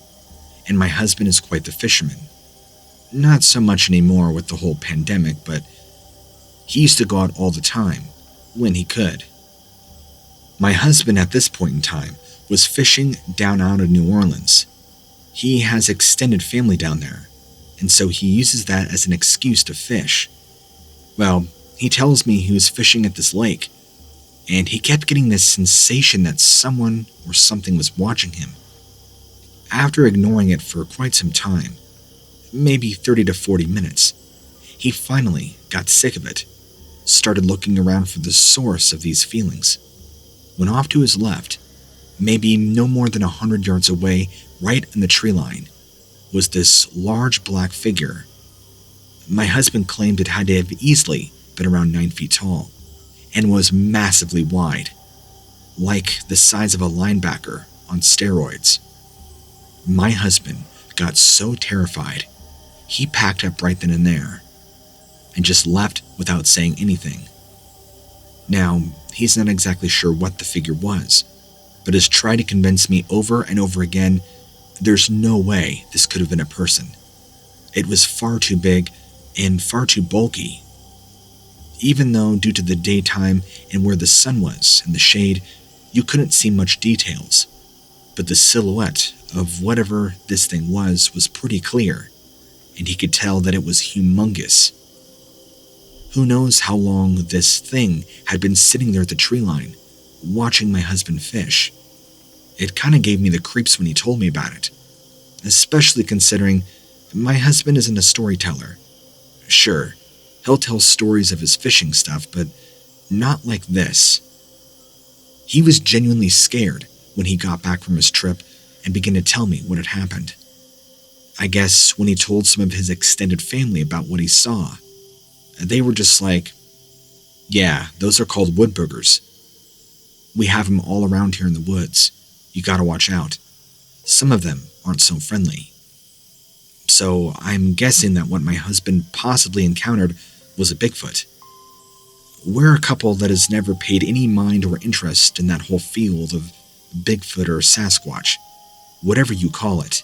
and my husband is quite the fisherman. Not so much anymore with the whole pandemic, but he used to go out all the time, when he could. My husband at this point in time was fishing down out of New Orleans. He has extended family down there, and so he uses that as an excuse to fish. Well, he tells me he was fishing at this lake, and he kept getting this sensation that someone or something was watching him. After ignoring it for quite some time, maybe 30 to 40 minutes, he finally got sick of it, started looking around for the source of these feelings. When off to his left, maybe no more than 100 yards away, right in the tree line, was this large black figure. My husband claimed it had to have easily been around 9 feet tall, and was massively wide, like the size of a linebacker on steroids. My husband got so terrified, he packed up right then and there, and just left without saying anything. Now, he's not exactly sure what the figure was, but has tried to convince me over and over again there's no way this could have been a person. It was far too big and far too bulky. Even though, due to the daytime and where the sun was in the shade, you couldn't see much details, but the silhouette of whatever this thing was pretty clear, and he could tell that it was humongous. Who knows how long this thing had been sitting there at the tree line, watching my husband fish. It kind of gave me the creeps when he told me about it, especially considering my husband isn't a storyteller. Sure, he'll tell stories of his fishing stuff, but not like this. He was genuinely scared when he got back from his trip and began to tell me what had happened. I guess when he told some of his extended family about what he saw, they were just like, "Yeah, those are called wood boogers. We have them all around here in the woods. You gotta watch out. Some of them aren't so friendly." So I'm guessing that what my husband possibly encountered was a Bigfoot. We're a couple that has never paid any mind or interest in that whole field of Bigfoot or Sasquatch, whatever you call it.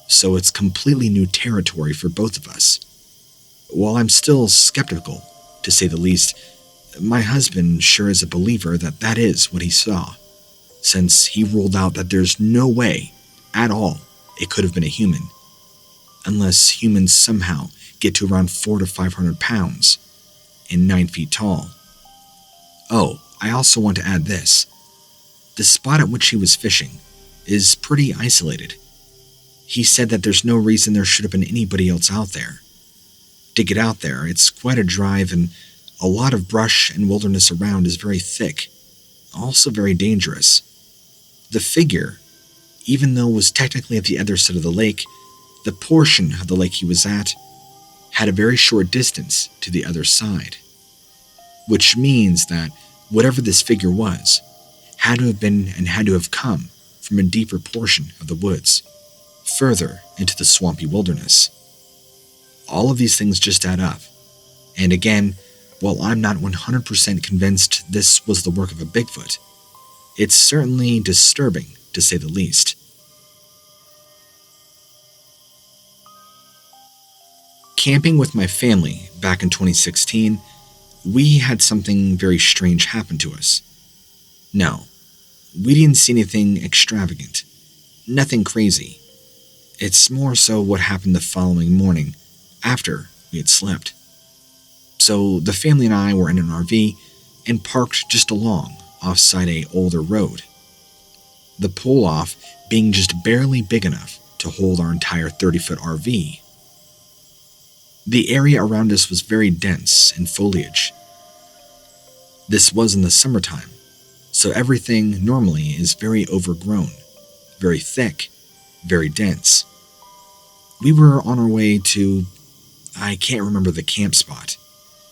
So it's completely new territory for both of us. While I'm still skeptical, to say the least, my husband sure is a believer that that is what he saw, since he ruled out that there's no way at all it could have been a human, unless humans somehow get to around 400 to 500 pounds and 9 feet tall. Oh, I also want to add this. The spot at which he was fishing is pretty isolated. He said that there's no reason there should have been anybody else out there. To get out there, it's quite a drive, and a lot of brush and wilderness around is very thick, also very dangerous. The figure, even though it was technically at the other side of the lake, the portion of the lake he was at had a very short distance to the other side, which means that whatever this figure was had to have been and had to have come from a deeper portion of the woods, further into the swampy wilderness. All of these things just add up, and again, while I'm not 100% convinced this was the work of a Bigfoot, it's certainly disturbing, to say the least. Camping with my family back in 2016, we had something very strange happen to us. No, we didn't see anything extravagant, nothing crazy. It's more so what happened the following morning after we had slept. So the family and I were in an RV and parked just along offside a older road, the pull-off being just barely big enough to hold our entire 30-foot RV. The area around us was very dense in foliage. This was in the summertime, so everything normally is very overgrown, very thick, very dense. We were on our way to, I can't remember the camp spot,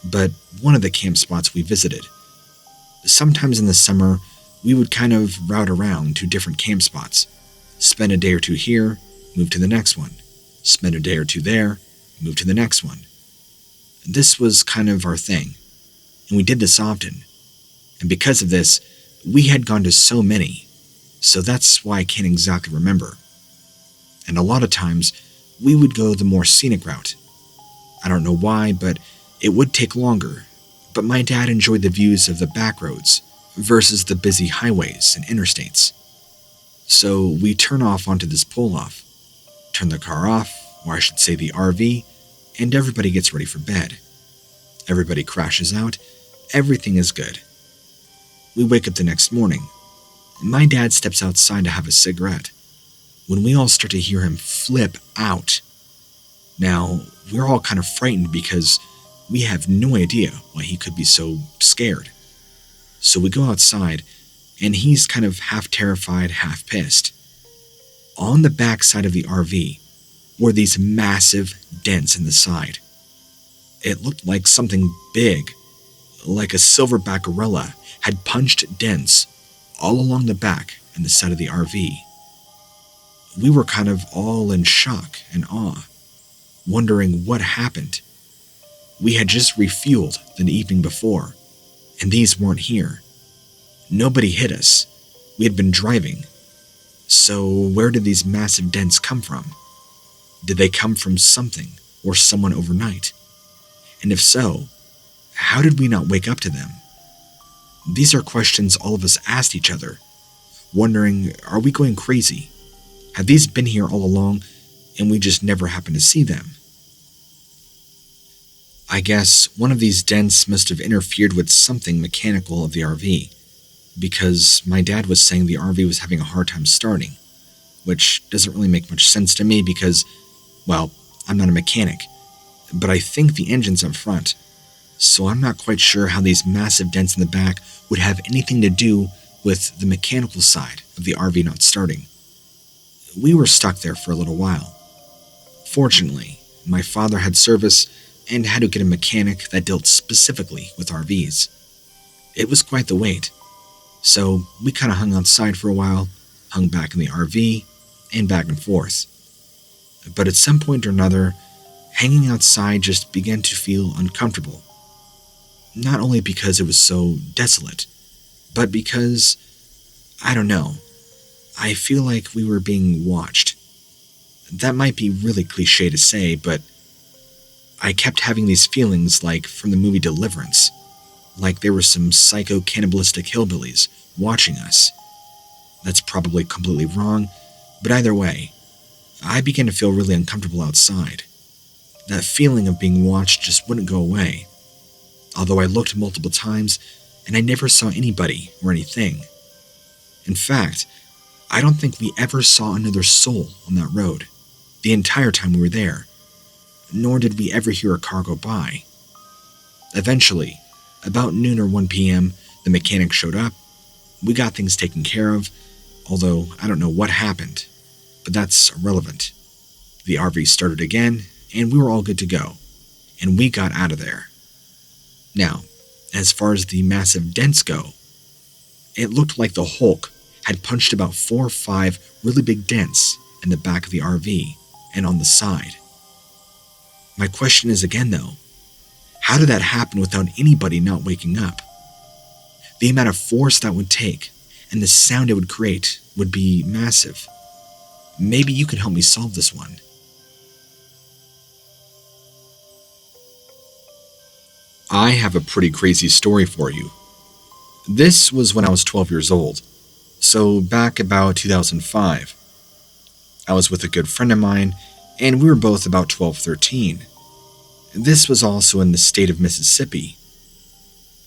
but one of the camp spots we visited. Sometimes in the summer, we would kind of route around to different camp spots, spend a day or two here, move to the next one, spend a day or two there, move to the next one. This was kind of our thing, and we did this often. And because of this, we had gone to so many, so that's why I can't exactly remember. And a lot of times, we would go the more scenic route. I don't know why, but it would take longer, but my dad enjoyed the views of the back roads versus the busy highways and interstates. So we turn off onto this pull-off, turn the car off, or I should say the RV, and everybody gets ready for bed. Everybody crashes out, everything is good. We wake up the next morning, and my dad steps outside to have a cigarette, when we all start to hear him flip out. Now, we're all kind of frightened because we have no idea why he could be so scared. So we go outside, and he's kind of half terrified, half pissed. On the back side of the RV were these massive dents in the side. It looked like something big, like a silverback gorilla, had punched dents all along the back and the side of the RV. We were kind of all in shock and awe, wondering what happened. We had just refueled the evening before, and these weren't here. Nobody hit us. We had been driving. So where did these massive dents come from? Did they come from something or someone overnight? And if so, how did we not wake up to them? These are questions all of us asked each other, wondering, are we going crazy? Have these been here all along and we just never happened to see them? I guess one of these dents must have interfered with something mechanical of the RV, because my dad was saying the RV was having a hard time starting, which doesn't really make much sense to me because, well, I'm not a mechanic, but I think the engine's up front, so I'm not quite sure how these massive dents in the back would have anything to do with the mechanical side of the RV not starting. We were stuck there for a little while. Fortunately, my father had service and had to get a mechanic that dealt specifically with RVs. It was quite the wait, so we kind of hung outside for a while, hung back in the RV, and back and forth. But at some point or another, hanging outside just began to feel uncomfortable. Not only because it was so desolate, but because, I don't know, I feel like we were being watched. That might be really cliche to say, but I kept having these feelings like from the movie Deliverance, like there were some psycho cannibalistic hillbillies watching us. That's probably completely wrong, but either way, I began to feel really uncomfortable outside. That feeling of being watched just wouldn't go away, although I looked multiple times and I never saw anybody or anything. In fact, I don't think we ever saw another soul on that road the entire time we were there, nor did we ever hear a car go by. Eventually, about noon or 1 p.m., the mechanic showed up. We got things taken care of, although I don't know what happened, but that's irrelevant. The RV started again, and we were all good to go, and we got out of there. Now, as far as the massive dents go, it looked like the Hulk had punched about 4 or 5 really big dents in the back of the RV and on the side. My question is again though, how did that happen without anybody not waking up? The amount of force that would take and the sound it would create would be massive. Maybe you can help me solve this one. I have a pretty crazy story for you. This was when I was 12 years old, so back about 2005. I was with a good friend of mine, and we were both about 12, 13. This was also in the state of Mississippi.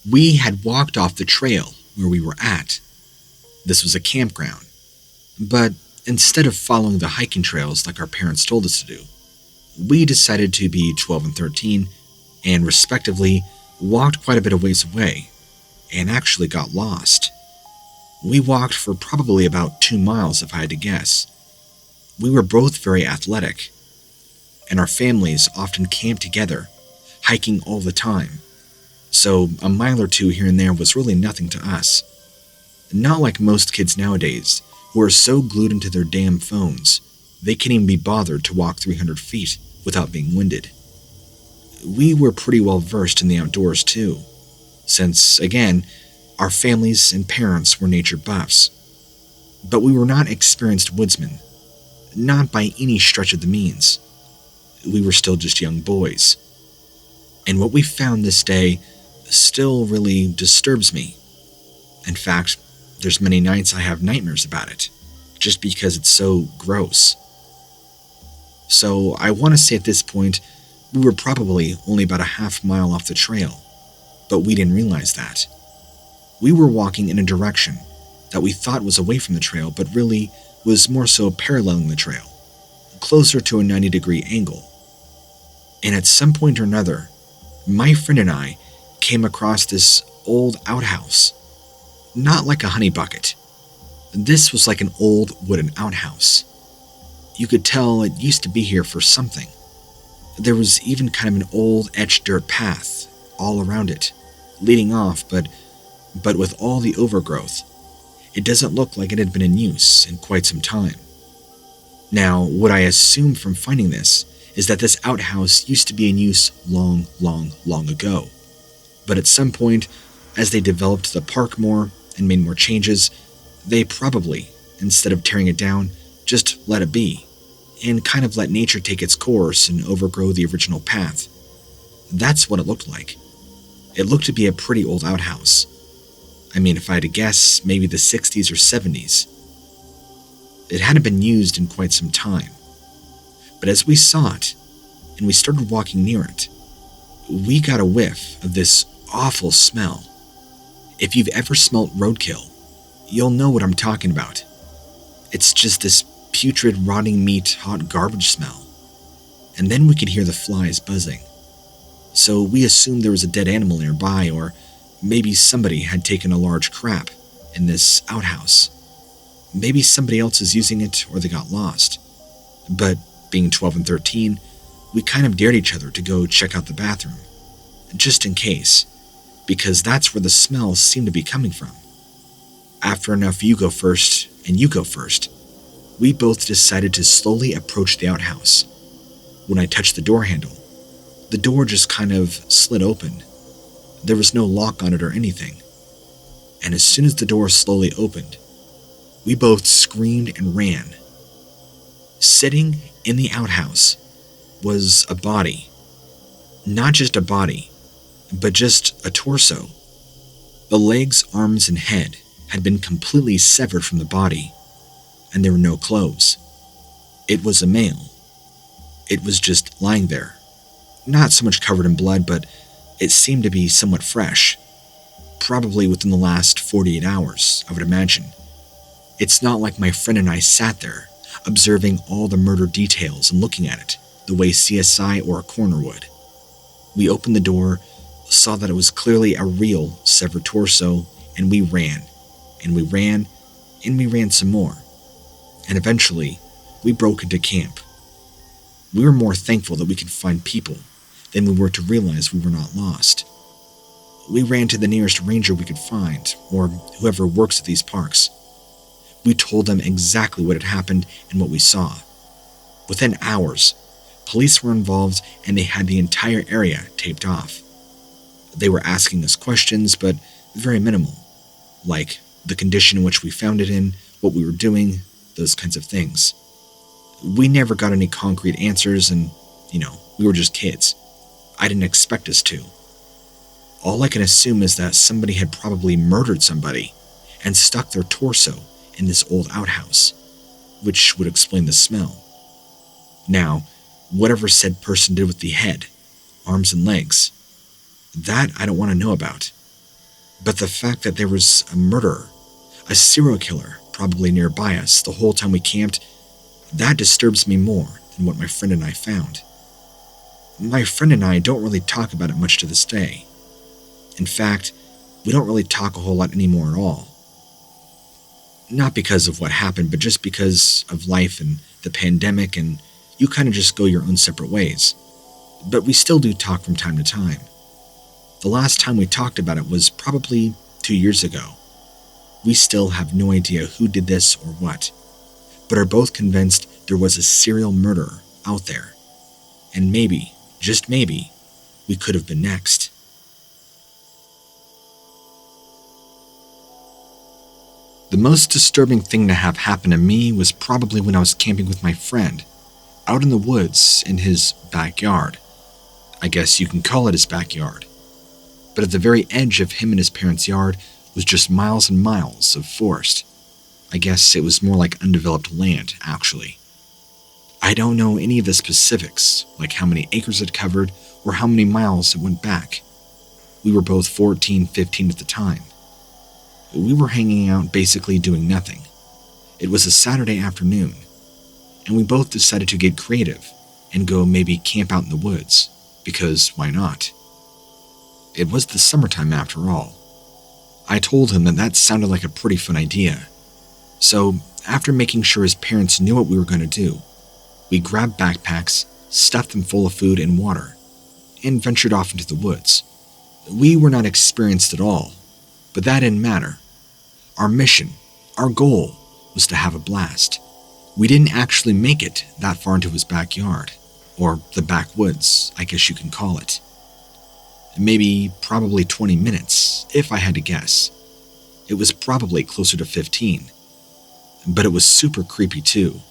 We had walked off the trail where we were at. This was a campground, but instead of following the hiking trails like our parents told us to do, we decided to be 12 and 13, and respectively walked quite a bit of ways away, and actually got lost. We walked for probably about 2 miles if I had to guess. We were both very athletic, and our families often camped together, hiking all the time, so a mile or 2 here and there was really nothing to us. Not like most kids nowadays, who are so glued into their damn phones, They can't even be bothered to walk 300 feet without being winded. We were pretty well versed in the outdoors too, since, again, our families and parents were nature buffs. But we were not experienced woodsmen, not by any stretch of the means. We were still just young boys. And what we found this day still really disturbs me. In fact, there's many nights I have nightmares about it, just because it's so gross. So I want to say at this point, we were probably only about a half mile off the trail, but we didn't realize that. We were walking in a direction that we thought was away from the trail, but really was more so paralleling the trail, closer to a 90-degree angle. And at some point or another, my friend and I came across this old outhouse. Not like a honey bucket. This was like an old wooden outhouse. You could tell it used to be here for something. There was even kind of an old etched dirt path all around it, leading off, but with all the overgrowth, it doesn't look like it had been in use in quite some time. Now, what I assume from finding this is that this outhouse used to be in use long, long, long ago. But at some point, as they developed the park more and made more changes, they probably, instead of tearing it down, just let it be, and kind of let nature take its course and overgrow the original path. That's what it looked like. It looked to be a pretty old outhouse. I mean, if I had to guess, maybe the 60s or 70s. It hadn't been used in quite some time. But as we saw it, and we started walking near it, we got a whiff of this awful smell. If you've ever smelt roadkill, you'll know what I'm talking about. It's just this putrid, rotting meat, hot garbage smell. And then we could hear the flies buzzing. So we assumed there was a dead animal nearby, or maybe somebody had taken a large crap in this outhouse. Maybe somebody else is using it, or they got lost. But being 12 and 13, we kind of dared each other to go check out the bathroom, just in case, because that's where the smell seemed to be coming from. After enough you go first and you go first, we both decided to slowly approach the outhouse. When I touched the door handle, the door just kind of slid open. There was no lock on it or anything. And as soon as the door slowly opened, we both screamed and ran. Sitting in the outhouse was a body. Not just a body, but just a torso. The legs, arms, and head had been completely severed from the body, and there were no clothes. It was a male. It was just lying there. Not so much covered in blood, but it seemed to be somewhat fresh. Probably within the last 48 hours, I would imagine. It's not like my friend and I sat there, observing all the murder details and looking at it, the way CSI or a coroner would. We opened the door, saw that it was clearly a real severed torso, and we ran. And we ran, and we ran some more. And eventually, we broke into camp. We were more thankful that we could find people than we were to realize we were not lost. We ran to the nearest ranger we could find, or whoever works at these parks. We told them exactly what had happened and what we saw. Within hours, police were involved and they had the entire area taped off. They were asking us questions, but very minimal, like the condition in which we found it in, what we were doing, those kinds of things. We never got any concrete answers and, we were just kids. I didn't expect us to. All I can assume is that somebody had probably murdered somebody and stuck their torso in this old outhouse, which would explain the smell. Now, whatever said person did with the head, arms and legs, that I don't want to know about. But the fact that there was a murderer, a serial killer, probably nearby us the whole time we camped, that disturbs me more than what my friend and I found. My friend and I don't really talk about it much to this day. In fact, we don't really talk a whole lot anymore at all. Not because of what happened, but just because of life and the pandemic, and you kind of just go your own separate ways. But we still do talk from time to time. The last time we talked about it was probably 2 years ago. We still have no idea who did this or what, but are both convinced there was a serial murderer out there. And maybe, just maybe, we could have been next. The most disturbing thing to have happened to me was probably when I was camping with my friend, out in the woods in his backyard. I guess you can call it his backyard. But at the very edge of him and his parents' yard was just miles and miles of forest. I guess it was more like undeveloped land, actually. I don't know any of the specifics, like how many acres it covered or how many miles it went back. We were both 14, 15 at the time. We were hanging out basically doing nothing. It was a Saturday afternoon, and we both decided to get creative and go maybe camp out in the woods, because why not? It was the summertime after all. I told him that sounded like a pretty fun idea. So, after making sure his parents knew what we were going to do, we grabbed backpacks, stuffed them full of food and water, and ventured off into the woods. We were not experienced at all, but that didn't matter. Our mission, our goal, was to have a blast. We didn't actually make it that far into his backyard, or the backwoods, I guess you can call it. Maybe probably 20 minutes, if I had to guess. It was probably closer to 15. But it was super creepy too.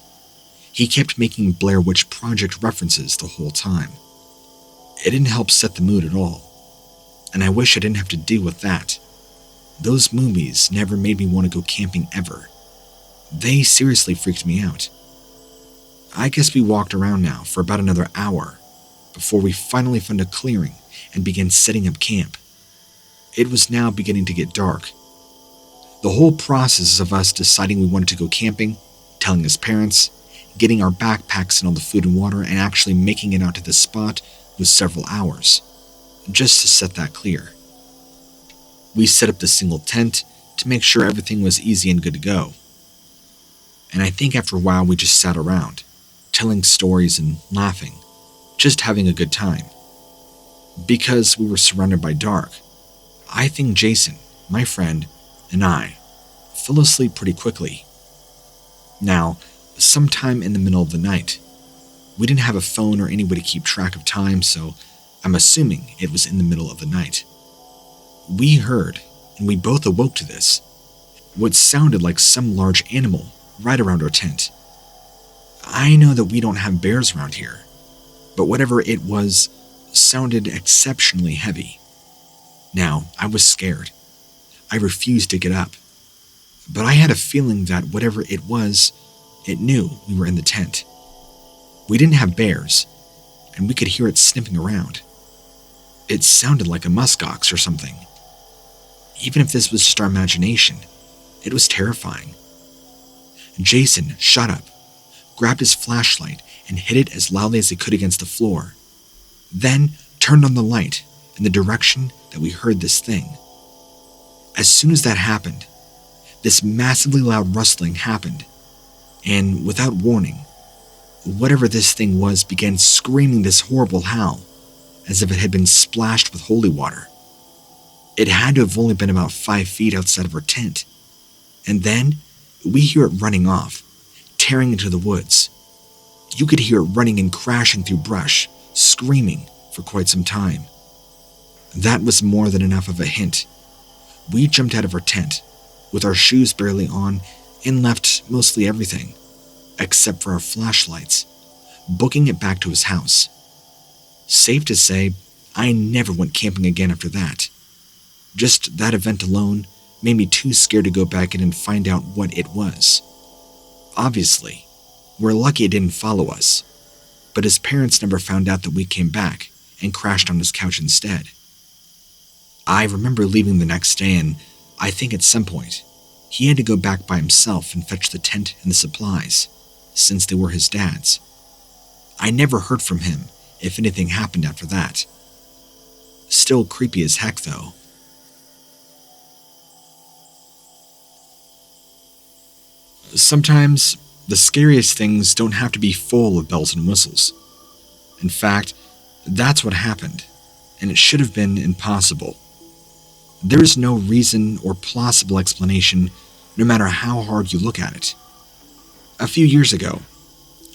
He kept making Blair Witch Project references the whole time. It didn't help set the mood at all. And I wish I didn't have to deal with that. Those movies never made me want to go camping ever. They seriously freaked me out. I guess we walked around now for about another hour before we finally found a clearing and began setting up camp. It was now beginning to get dark. The whole process of us deciding we wanted to go camping, telling his parents, getting our backpacks and all the food and water, and actually making it out to the spot was several hours, just to set that clear. We set up the single tent to make sure everything was easy and good to go. And I think after a while we just sat around, telling stories and laughing, just having a good time. Because we were surrounded by dark, I think Jason, my friend, and I fell asleep pretty quickly. Now, sometime in the middle of the night, we didn't have a phone or any way to keep track of time, so I'm assuming it was in the middle of the night. We heard, and we both awoke to this, what sounded like some large animal right around our tent. I know that we don't have bears around here, but whatever it was sounded exceptionally heavy. Now, I was scared. I refused to get up, but I had a feeling that whatever it was, it knew we were in the tent. We didn't have bears, and we could hear it sniffing around. It sounded like a muskox or something. Even if this was just our imagination, it was terrifying. Jason shot up, grabbed his flashlight, and hit it as loudly as he could against the floor, then turned on the light in the direction that we heard this thing. As soon as that happened, this massively loud rustling happened, and without warning, whatever this thing was began screaming this horrible howl, as if it had been splashed with holy water. It had to have only been about 5 feet outside of our tent, and then we hear it running off, tearing into the woods. You could hear it running and crashing through brush, screaming for quite some time. That was more than enough of a hint. We jumped out of our tent, with our shoes barely on, and left mostly everything, except for our flashlights, booking it back to his house. Safe to say, I never went camping again after that. Just that event alone made me too scared to go back in and find out what it was. Obviously, we're lucky it didn't follow us, but his parents never found out that we came back and crashed on his couch instead. I remember leaving the next day, and I think at some point, he had to go back by himself and fetch the tent and the supplies, since they were his dad's. I never heard from him if anything happened after that. Still creepy as heck, though. Sometimes, the scariest things don't have to be full of bells and whistles. In fact, that's what happened, and it should have been impossible. There is no reason or plausible explanation, no matter how hard you look at it. A few years ago,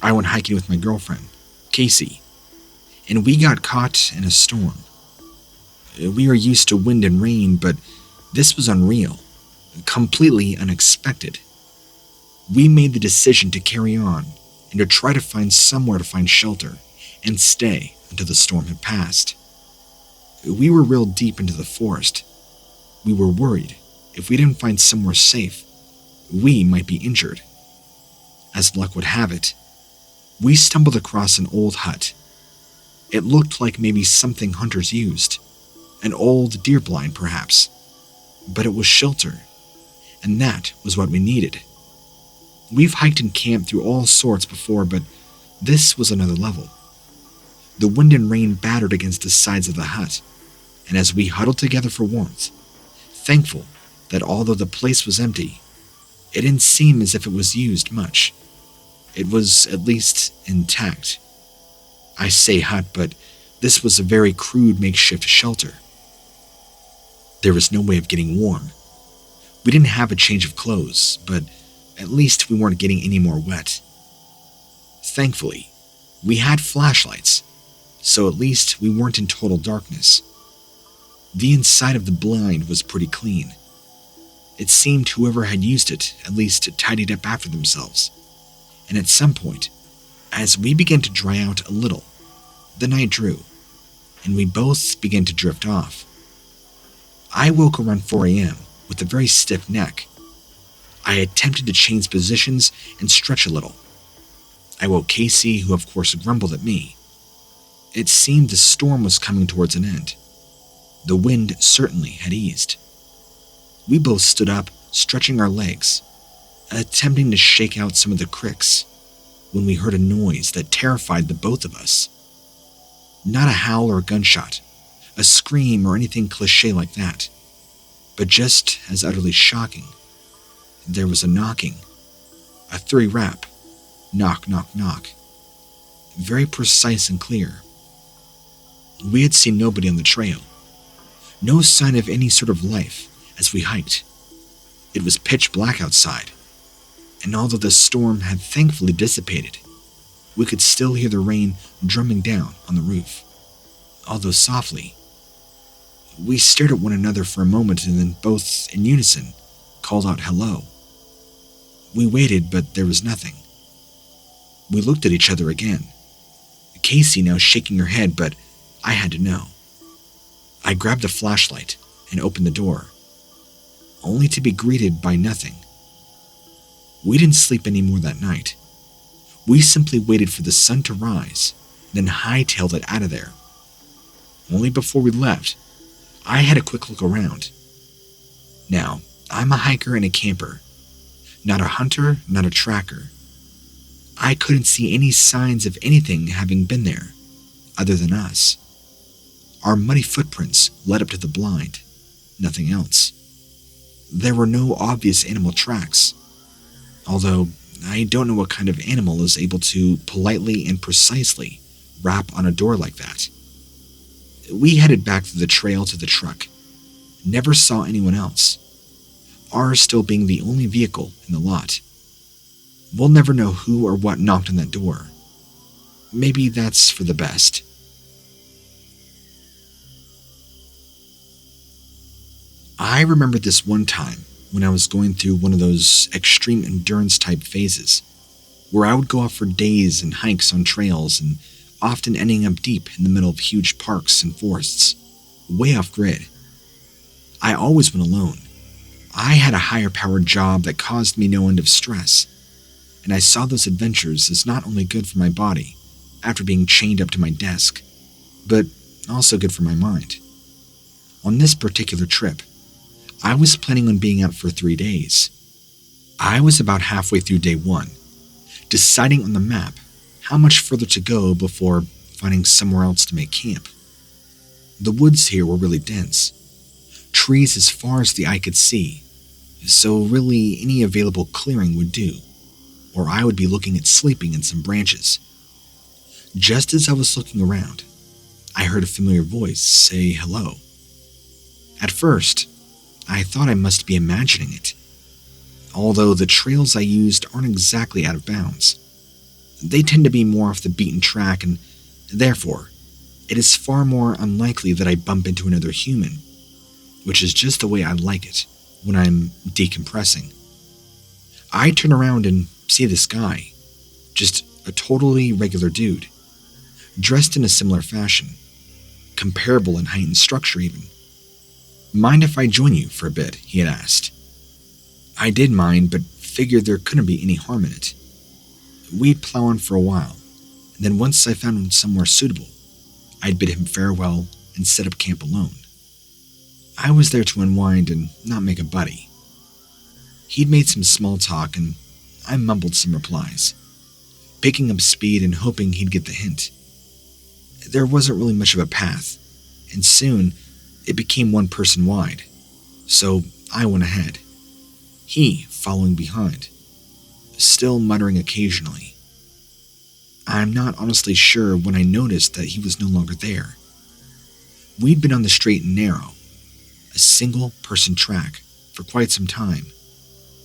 I went hiking with my girlfriend, Casey, and we got caught in a storm. We are used to wind and rain, but this was unreal, completely unexpected. We made the decision to carry on and to try to find somewhere to find shelter and stay until the storm had passed. We were real deep into the forest. We were worried if we didn't find somewhere safe, we might be injured. As luck would have it, we stumbled across an old hut. It looked like maybe something hunters used, an old deer blind perhaps, but it was shelter, and that was what we needed. We've hiked and camped through all sorts before, but this was another level. The wind and rain battered against the sides of the hut, and as we huddled together for warmth, thankful that although the place was empty, it didn't seem as if it was used much. It was at least intact. I say hut, but this was a very crude makeshift shelter. There was no way of getting warm. We didn't have a change of clothes, but at least we weren't getting any more wet. Thankfully, we had flashlights, so at least we weren't in total darkness. The inside of the blind was pretty clean. It seemed whoever had used it at least tidied up after themselves. And at some point, as we began to dry out a little, the night drew, and we both began to drift off. I woke around 4 a.m. with a very stiff neck. I attempted to change positions and stretch a little. I woke Casey, who of course grumbled at me. It seemed the storm was coming towards an end. The wind certainly had eased. We both stood up, stretching our legs, attempting to shake out some of the cricks, when we heard a noise that terrified the both of us. Not a howl or a gunshot, a scream or anything cliché like that, but just as utterly shocking. There was a knocking, a 3 rap, knock, knock, knock, very precise and clear. We had seen nobody on the trail, no sign of any sort of life as we hiked. It was pitch black outside, and although the storm had thankfully dissipated, we could still hear the rain drumming down on the roof, although softly. We stared at one another for a moment and then both in unison called out hello. We waited, but there was nothing. We looked at each other again, Casey now shaking her head, but I had to know. I grabbed a flashlight and opened the door, only to be greeted by nothing. We didn't sleep anymore that night. We simply waited for the sun to rise, then hightailed it out of there. Only before we left, I had a quick look around. Now, I'm a hiker and a camper, not a hunter, not a tracker. I couldn't see any signs of anything having been there, other than us. Our muddy footprints led up to the blind, nothing else. There were no obvious animal tracks, although I don't know what kind of animal is able to politely and precisely rap on a door like that. We headed back through the trail to the truck. Never saw anyone else, ours still being the only vehicle in the lot. We'll never know who or what knocked on that door. Maybe that's for the best. I remember this one time when I was going through one of those extreme endurance type phases, where I would go off for days and hikes on trails and often ending up deep in the middle of huge parks and forests, way off grid. I always went alone. I had a higher powered job that caused me no end of stress, and I saw those adventures as not only good for my body after being chained up to my desk, but also good for my mind. On this particular trip, I was planning on being out for 3 days. I was about halfway through day 1, deciding on the map how much further to go before finding somewhere else to make camp. The woods here were really dense, trees as far as the eye could see, so really any available clearing would do, or I would be looking at sleeping in some branches. Just as I was looking around, I heard a familiar voice say hello. At first, I thought I must be imagining it, although the trails I used aren't exactly out of bounds. They tend to be more off the beaten track, and therefore, it is far more unlikely that I bump into another human, which is just the way I like it when I'm decompressing. I turn around and see this guy, just a totally regular dude, dressed in a similar fashion, comparable in height and structure even. "Mind if I join you for a bit?" he had asked. I did mind, but figured there couldn't be any harm in it. We'd plow on for a while, and then once I found somewhere suitable, I'd bid him farewell and set up camp alone. I was there to unwind and not make a buddy. He'd made some small talk, and I mumbled some replies, picking up speed and hoping he'd get the hint. There wasn't really much of a path, and soon it became one person wide, so I went ahead, he following behind, still muttering occasionally. I'm not honestly sure when I noticed that he was no longer there. We'd been on the straight and narrow, a single-person track, for quite some time,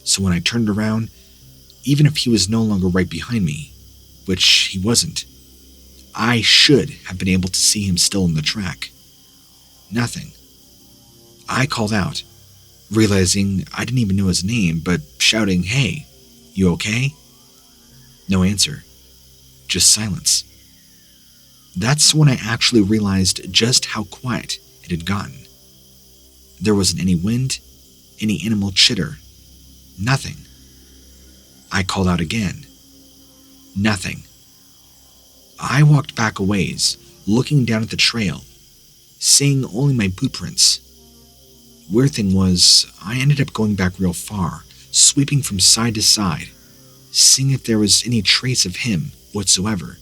so when I turned around, even if he was no longer right behind me, which he wasn't, I should have been able to see him still in the track. Nothing. I called out, realizing I didn't even know his name, but shouting, "Hey, you okay?" No answer. Just silence. That's when I actually realized just how quiet it had gotten. There wasn't any wind, any animal chitter, nothing. I called out again. Nothing. I walked back a ways, looking down at the trail, seeing only my boot prints. Weird thing was, I ended up going back real far, sweeping from side to side, seeing if there was any trace of him whatsoever.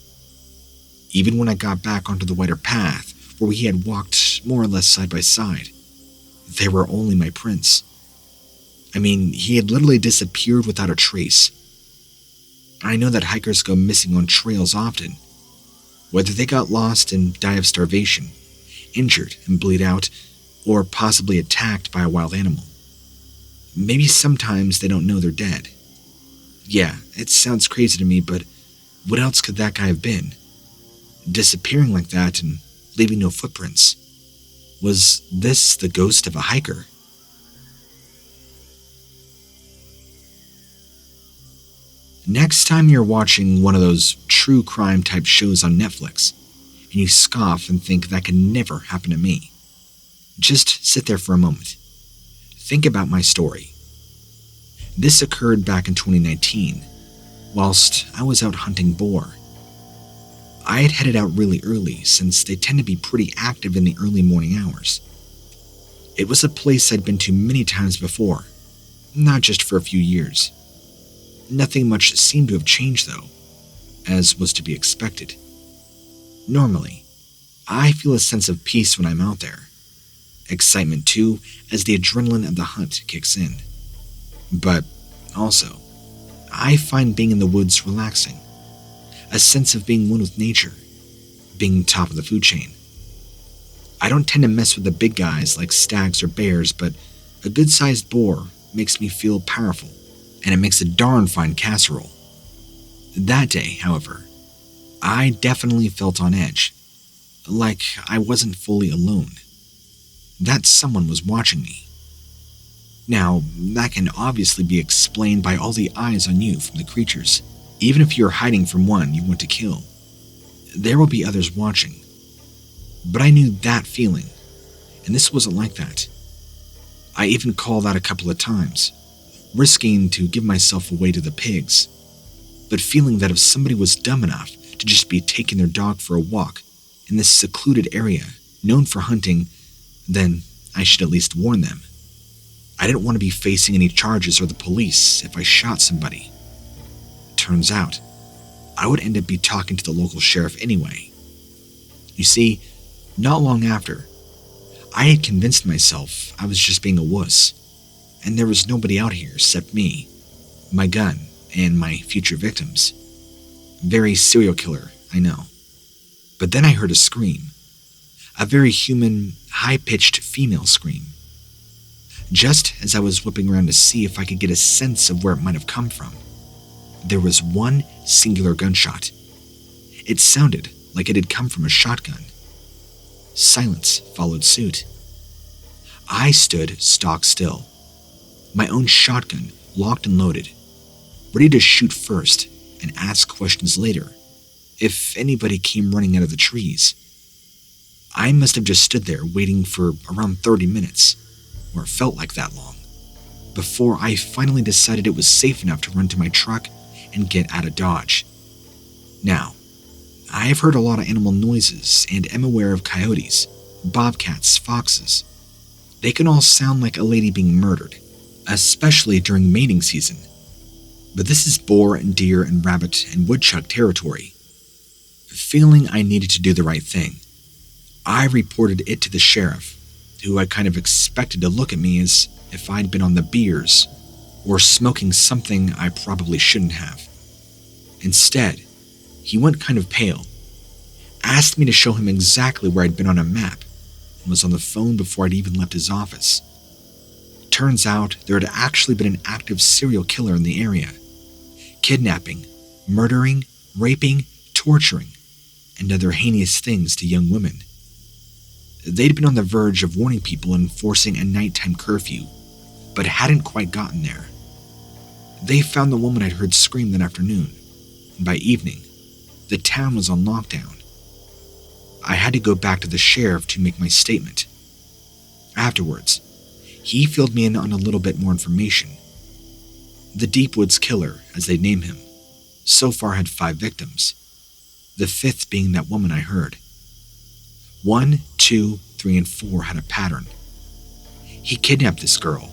Even when I got back onto the wider path, where we had walked more or less side by side, there were only my prints. I mean, he had literally disappeared without a trace. I know that hikers go missing on trails often, whether they got lost and die of starvation, injured and bleed out, or possibly attacked by a wild animal. Maybe sometimes they don't know they're dead. Yeah, it sounds crazy to me, but what else could that guy have been? Disappearing like that and leaving no footprints. Was this the ghost of a hiker? Next time you're watching one of those true crime type shows on Netflix, and you scoff and think that could never happen to me, just sit there for a moment. Think about my story. This occurred back in 2019, whilst I was out hunting boar. I had headed out really early since they tend to be pretty active in the early morning hours. It was a place I'd been to many times before, not just for a few years. Nothing much seemed to have changed though, as was to be expected. Normally, I feel a sense of peace when I'm out there. Excitement too, as the adrenaline of the hunt kicks in. But also, I find being in the woods relaxing. A sense of being one with nature, being top of the food chain. I don't tend to mess with the big guys like stags or bears, but a good-sized boar makes me feel powerful, and it makes a darn fine casserole. That day, however, I definitely felt on edge, like I wasn't fully alone. That someone was watching me. Now, that can obviously be explained by all the eyes on you from the creatures. Even if you're hiding from one you want to kill, there will be others watching. But I knew that feeling, and this wasn't like that. I even called out a couple of times, risking to give myself away to the pigs, but feeling that if somebody was dumb enough to just be taking their dog for a walk in this secluded area known for hunting, then I should at least warn them. I didn't want to be facing any charges or the police if I shot somebody. Turns out, I would end up be talking to the local sheriff anyway. You see, not long after, I had convinced myself I was just being a wuss, and there was nobody out here except me, my gun, and my future victims. Very serial killer, I know. But then I heard a scream. A very human, high-pitched female scream. Just as I was whipping around to see if I could get a sense of where it might have come from, There was one singular gunshot. It sounded like it had come from a shotgun. Silence followed suit. I stood stock still, my own shotgun locked and loaded, ready to shoot first and ask questions later if anybody came running out of the trees. I must have just stood there waiting for around 30 minutes, or it felt like that long, before I finally decided it was safe enough to run to my truck and get out of Dodge. Now, I have heard a lot of animal noises and am aware of coyotes, bobcats, foxes. They can all sound like a lady being murdered, especially during mating season. But this is boar and deer and rabbit and woodchuck territory. Feeling I needed to do the right thing, I reported it to the sheriff, who I kind of expected to look at me as if I'd been on the beers or smoking something I probably shouldn't have. Instead, he went kind of pale, asked me to show him exactly where I'd been on a map, and was on the phone before I'd even left his office. Turns out there had actually been an active serial killer in the area, kidnapping, murdering, raping, torturing, and other heinous things to young women. They'd been on the verge of warning people and enforcing a nighttime curfew, but hadn't quite gotten there. They found the woman I'd heard scream that afternoon, and by evening, the town was on lockdown. I had to go back to the sheriff to make my statement. Afterwards, he filled me in on a little bit more information. The Deep Woods Killer, as they name him, so far had 5 victims, the 5th being that woman I heard. 1, 2, 3, and 4 had a pattern. He kidnapped this girl,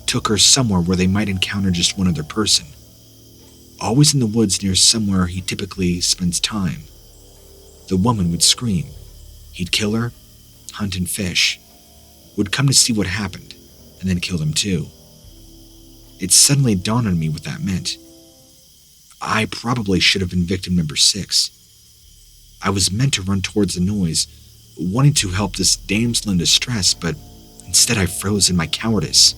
took her somewhere where they might encounter just one other person, always in the woods near somewhere he typically spends time. The woman would scream. He'd kill her, hunt and fish, would come to see what happened, and then kill them too. It suddenly dawned on me what that meant. I probably should have been victim number 6. I was meant to run towards the noise, wanting to help this damsel in distress, but instead I froze in my cowardice.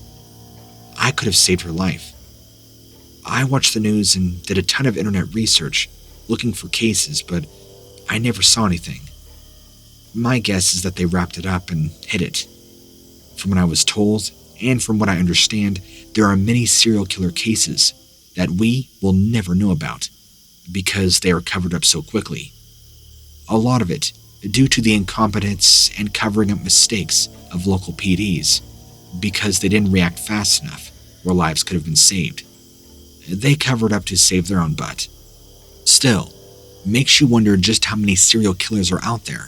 I could have saved her life. I watched the news and did a ton of internet research, looking for cases, but I never saw anything. My guess is that they wrapped it up and hid it. From what I was told, and from what I understand, there are many serial killer cases that we will never know about because they are covered up so quickly. A lot of it due to the incompetence and covering up mistakes of local PDs because they didn't react fast enough where lives could have been saved. They covered up to save their own butt. Still, makes you wonder just how many serial killers are out there.